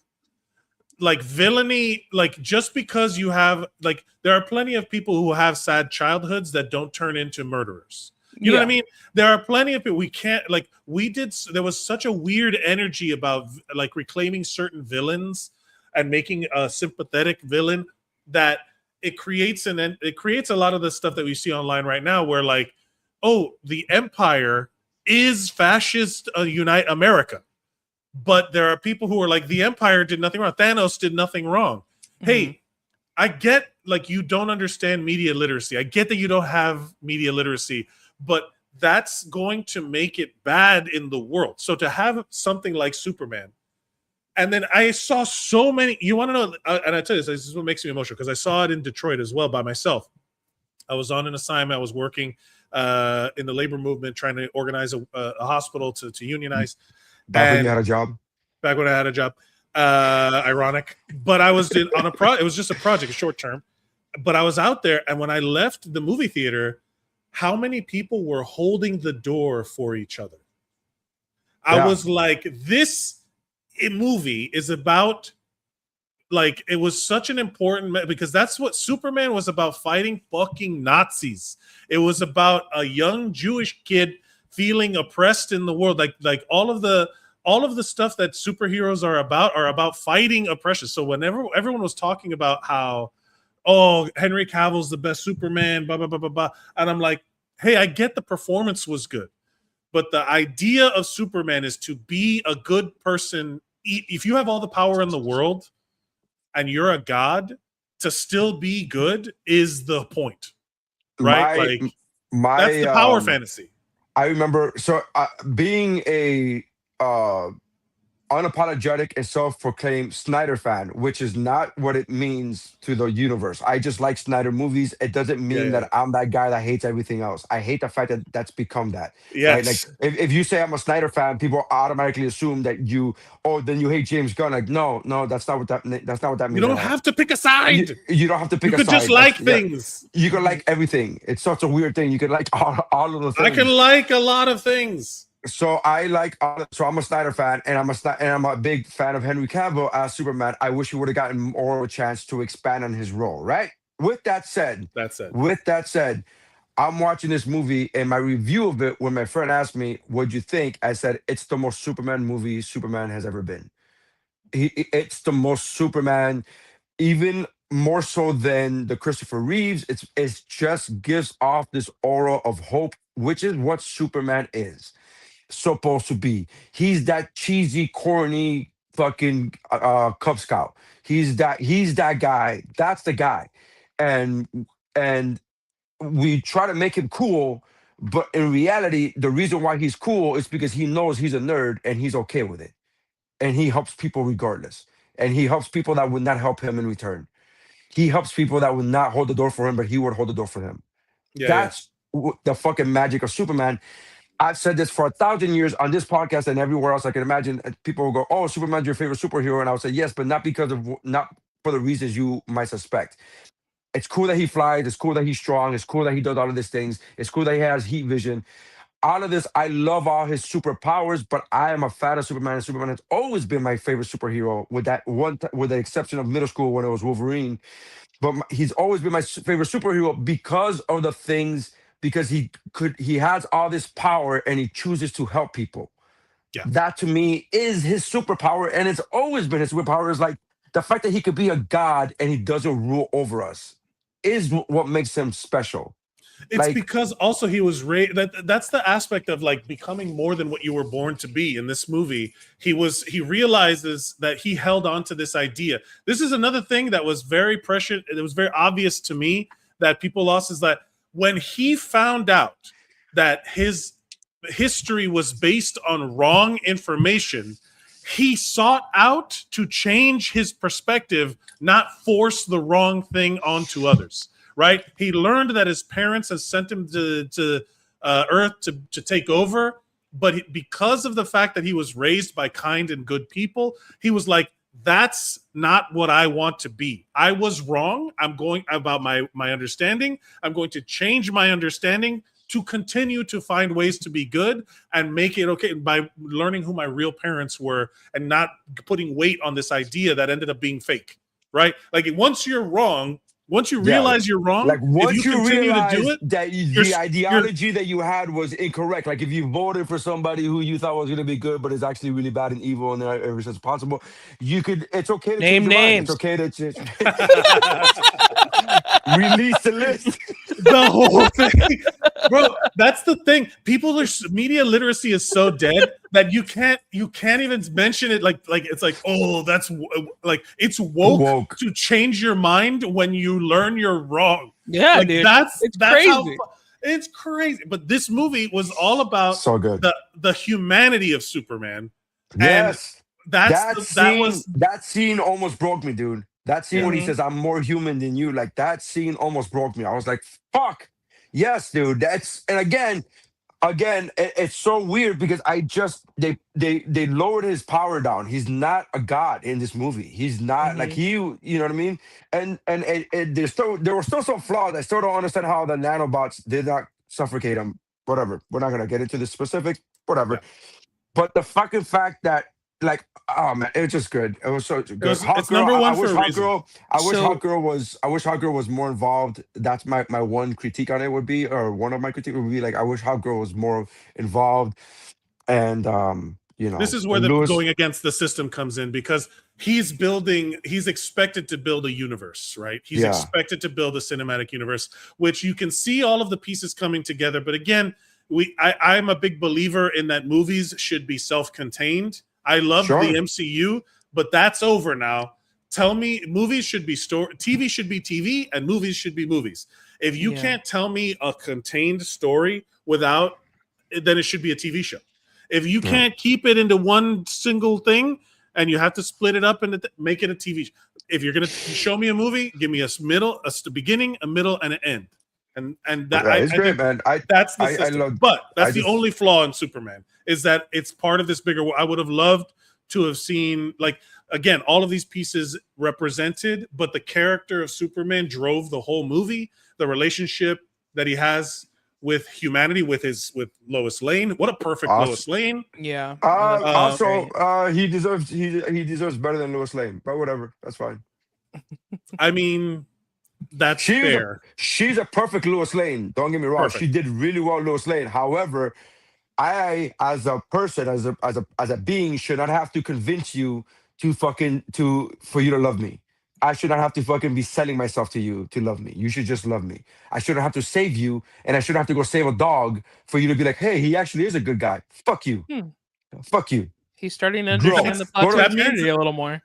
Like, villainy, like, just because you have, like, there are plenty of people who have sad childhoods that don't turn into murderers. You know what I mean? There are plenty of people we can't, like, there was such a weird energy about, like, reclaiming certain villains and making a sympathetic villain that it creates a lot of the stuff that we see online right now where, like, oh, the Empire is fascist, unite America. But there are people who are like, the Empire did nothing wrong. Thanos did nothing wrong. Hey, I get, like, you don't understand media literacy. I get that you don't have media literacy, but that's going to make it bad in the world. So to have something like Superman, and then I saw so many, you want to know, and I tell you this is what makes me emotional, because I saw it in Detroit as well by myself. I was on an assignment. I was working in the labor movement, trying to organize a hospital to unionize.
Back when you had a job.
Back when I had a job. Ironic. But I was on a project. It was just a project, short term. But I was out there, and when I left the movie theater, how many people were holding the door for each other? I was like, this movie is about, like, it was such an important, because that's what Superman was about, fighting fucking Nazis. It was about a young Jewish kid feeling oppressed in the world. Like all of the stuff that superheroes are about fighting oppression. So whenever everyone was talking about how, oh, Henry Cavill's the best Superman, blah, blah, blah, blah, blah. And I'm like, hey, I get the performance was good. But the idea of Superman is to be a good person. If you have all the power in the world and you're a god, to still be good is the point. Right? That's the power fantasy.
I remember, so being a unapologetic and self-proclaimed Snyder fan, which is not what it means to the universe. I just like Snyder movies. It doesn't mean that I'm that guy that hates everything else. I hate the fact that that's become that.
Yes.
Right? Like, if you say I'm a Snyder fan, people automatically assume that then you hate James Gunn. Like, no, that's not what that means.
You don't have to pick a side.
You don't have to pick a side.
You could just like things.
You can like everything. It's such a weird thing. You can like all of the things.
I can like a lot of things.
So I'm a Snyder fan, and I'm a big fan of Henry Cavill as Superman. I wish he would have gotten more of a chance to expand on his role, right? With that said, I'm watching this movie, and my review of it, when my friend asked me, what'd you think? I said, it's the most Superman movie Superman has ever been. It's the most Superman, even more so than the Christopher Reeves. It just gives off this aura of hope, which is what Superman is supposed to be. He's that cheesy, corny fucking Cub Scout. He's that guy. That's the guy. And we try to make him cool, but in reality, the reason why he's cool is because he knows he's a nerd and he's okay with it. And he helps people regardless. And he helps people that would not help him in return. He helps people that would not hold the door for him, but he would hold the door for him. That's the fucking magic of Superman. I've said this for 1,000 years on this podcast and everywhere else I can imagine. People will go, "Oh, Superman's your favorite superhero," and I would say yes, but not for the reasons you might suspect. It's cool that he flies. It's cool that he's strong. It's cool that he does all of these things. It's cool that he has heat vision. All of this, I love all his superpowers, but I am a fan of Superman, and Superman has always been my favorite superhero, with the exception of middle school when it was Wolverine. But he's always been my favorite superhero because of the things. Because he has all this power and he chooses to help people.
Yeah.
That to me is his superpower, and it's always been his superpower. Is like the fact that he could be a god and he doesn't rule over us is what makes him special.
It's because also he was raised. That's the aspect of, like, becoming more than what you were born to be. In this movie, he realizes that he held on to this idea. This is another thing that was very precious. It was very obvious to me that people lost, is that when he found out that his history was based on wrong information, he sought out to change his perspective, not force the wrong thing onto others, right? He learned that his parents had sent him to Earth to take over, but because of the fact that he was raised by kind and good people, he was like, that's not what I want to be. I was wrong. I'm going about my understanding. I'm going to change my understanding to continue to find ways to be good and make it okay by learning who my real parents were and not putting weight on this idea that ended up being fake, right? Like once you're wrong, once you realize you're wrong,
like once
if you
continue
realize
to do it, that the ideology that you had was incorrect. Like if you voted for somebody who you thought was going to be good, but is actually really bad and evil in every sense possible, you could. It's okay to
name
change your mind.
names.
It's okay to change. Release the list.
The whole thing, bro. That's the thing. Media literacy is so dead that you can't even mention it. Like it's like, oh, that's like it's woke to change your mind when you learn you're wrong.
Yeah,
like,
dude.
that's
crazy.
It's crazy. But this movie was all about
so good.
the humanity of Superman.
Yes,
and that
scene almost broke me, dude. That scene when he says, "I'm more human than you," like that scene almost broke me. I was like, "Fuck, yes, dude." And again, it's so weird because they lowered his power down. He's not a god in this movie. He's not like you know what I mean. And there were still some flaws. I still don't understand how the nanobots did not suffocate him. Whatever. We're not gonna get into the specifics. Whatever. Yeah. But the fucking fact that. Like, oh man, it was just good. It was so good.
It's number one for a reason.
I wish Hawkgirl was more involved. That's my one critique on it would be, or one of my critiques would be like, I wish Hawkgirl was more involved. And
this is where going against the system comes in because he's expected to build a universe, right? He's expected to build a cinematic universe, which you can see all of the pieces coming together. But again, I'm a big believer in that movies should be self-contained. I love the MCU, but that's over now. Tell me, movies should be TV should be TV, and movies should be movies. If you can't tell me a contained story then it should be a TV show. If you can't keep it into one single thing, and you have to split it up and make it a TV show. If you're gonna show me a movie, give me a beginning, a middle, and an end. And that
it's great, man.
That's the system. But that's the only flaw in Superman is that it's part of this bigger. I would have loved to have seen, like, again, all of these pieces represented, but the character of Superman drove the whole movie. The relationship that he has with humanity, with Lois Lane. What a perfect Lois Lane.
Yeah.
He deserves better than Lois Lane, but whatever, that's fine.
I mean. That's fair.
She's a perfect Lois Lane. Don't get me wrong. Perfect. She did really well, Lois Lane. However, I, as a person, as a being, should not have to convince you for you to love me. I should not have to fucking be selling myself to you to love me. You should just love me. I shouldn't have to save you, and I shouldn't have to go save a dog for you to be like, hey, he actually is a good guy. Fuck you. Fuck you.
He's starting to understand the positivity a little more.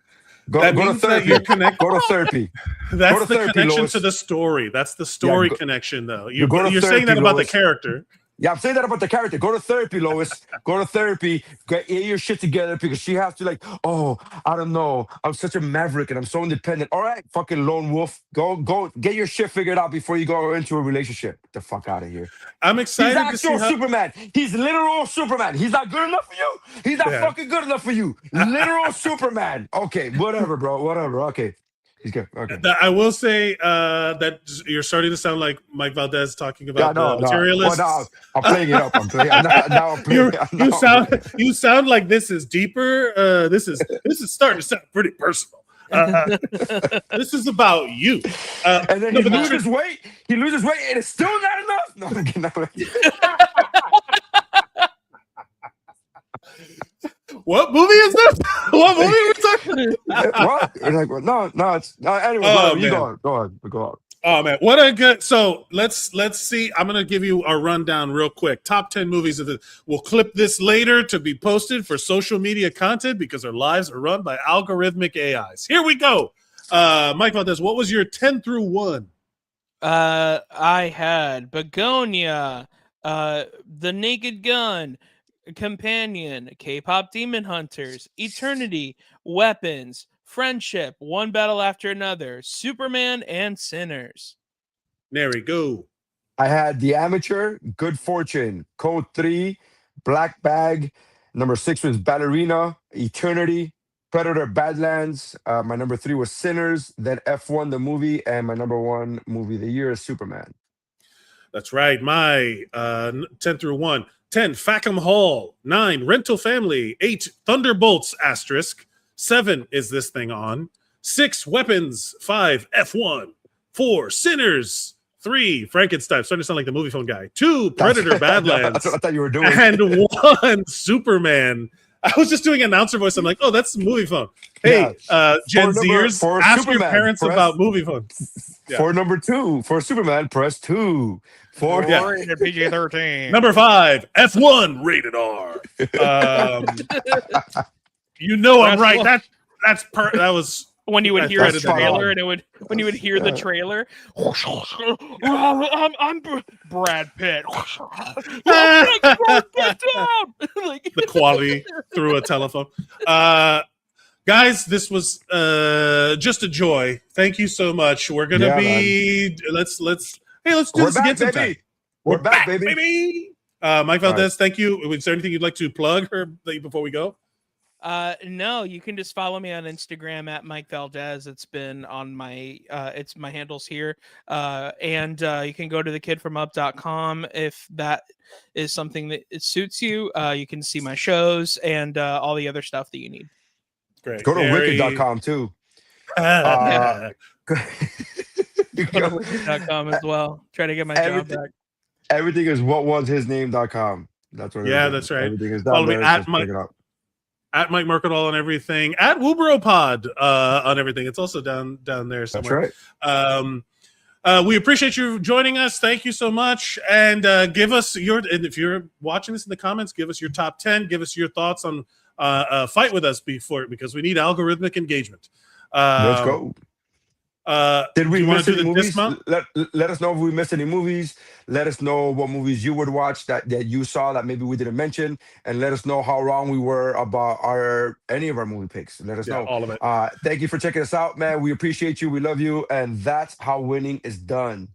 Go to therapy. Go to therapy.
That's the connection to the story. That's the story connection, though. You're saying that about the character.
Yeah, I'm saying that about the character. Go to therapy, Lois. Go to therapy. Get your shit together because she has to I don't know. I'm such a maverick and I'm so independent. All right, fucking lone wolf. Go get your shit figured out before you go into a relationship. Get the fuck out of here.
I'm excited
to see Superman. He's literal Superman. He's not good enough for you. He's not fucking good enough for you. Literal Superman. Okay, whatever, bro. Whatever. Okay. He's good. Okay.
I will say that you're starting to sound like Mike Valdez talking about the materialists.
Well, I'm playing it up.
You sound like this is deeper. This is starting to sound pretty personal. This is about you.
And then he loses weight. He loses weight, and it's still not enough. No,
What movie is this? What movie are we talking about?
What? It's anyway, you go on.
Oh man, what a good. So let's see. I'm gonna give you a rundown real quick. Top 10 movies of the. We'll clip this later to be posted for social media content because our lives are run by algorithmic AIs. Here we go. Mike Valdez, what was your 10 through 1?
I had Begonia, The Naked Gun, Companion, K-pop Demon Hunters, Eternity, Weapons, Friendship, One Battle After Another, Superman, and Sinners.
Nary, go.
I had The Amateur, Good Fortune, Code 3, Black Bag. Number 6 was Ballerina, Eternity, Predator, Badlands. My number 3 was Sinners, then F1, the movie, and my number 1 movie of the year is Superman.
That's right. My 10 through 1. 10, Fackham Hall. 9, Rental Family. 8, Thunderbolts, asterisk. 7, Is This Thing On? 6, Weapons. 5, F1. 4, Sinners. 3, Frankenstein. Starting to sound like the movie phone guy. 2, Predator, Badlands.
That's what I thought you were doing.
And 1, Superman. I was just doing announcer voice. I'm like, oh, that's the movie phone. Hey, Gen Zers, ask your parents about movie phones. Yeah.
For number 2, for Superman, press 2. For
rated PG-13.
Number 5, F1, rated R. You know I'm right. That was
when you would hear the trailer, and when you would hear the trailer. I'm Brad Pitt. Get down!
The quality through a telephone. Guys, this was just a joy. Thank you so much. We're gonna be let's do this again sometime.
We're back, baby.
Mike Valdez, thank you. Is there anything you'd like to plug before we go?
No, you can just follow me on Instagram at Mike Valdez. It's been on my it's my handles here. And you can go to thekidfromup.com if that is something that it suits you. You can see my shows and all the other stuff that you need.
Great.
Go to wicked.com too.
Go to wicked.com as well. Try to get my job back.
Everything is whatwashisname.com. That's what.
Yeah, that's right.
Everything is down
Follow me
there.
at Mike Mercadal on everything. At WUBro Pod on everything. It's also down there somewhere.
That's right.
We appreciate you joining us. Thank you so much. And give us and if you're watching this in the comments, give us your top 10. Give us your thoughts on Fight With Us because we need algorithmic engagement.
Let's go. Did we miss any movies?
Dismount?
Let us know if we missed any movies. Let us know what movies you would watch that you saw that maybe we didn't mention, and let us know how wrong we were about any of our movie picks. Let us know
all of it.
Thank you for checking us out, man. We appreciate you. We love you, and that's how winning is done.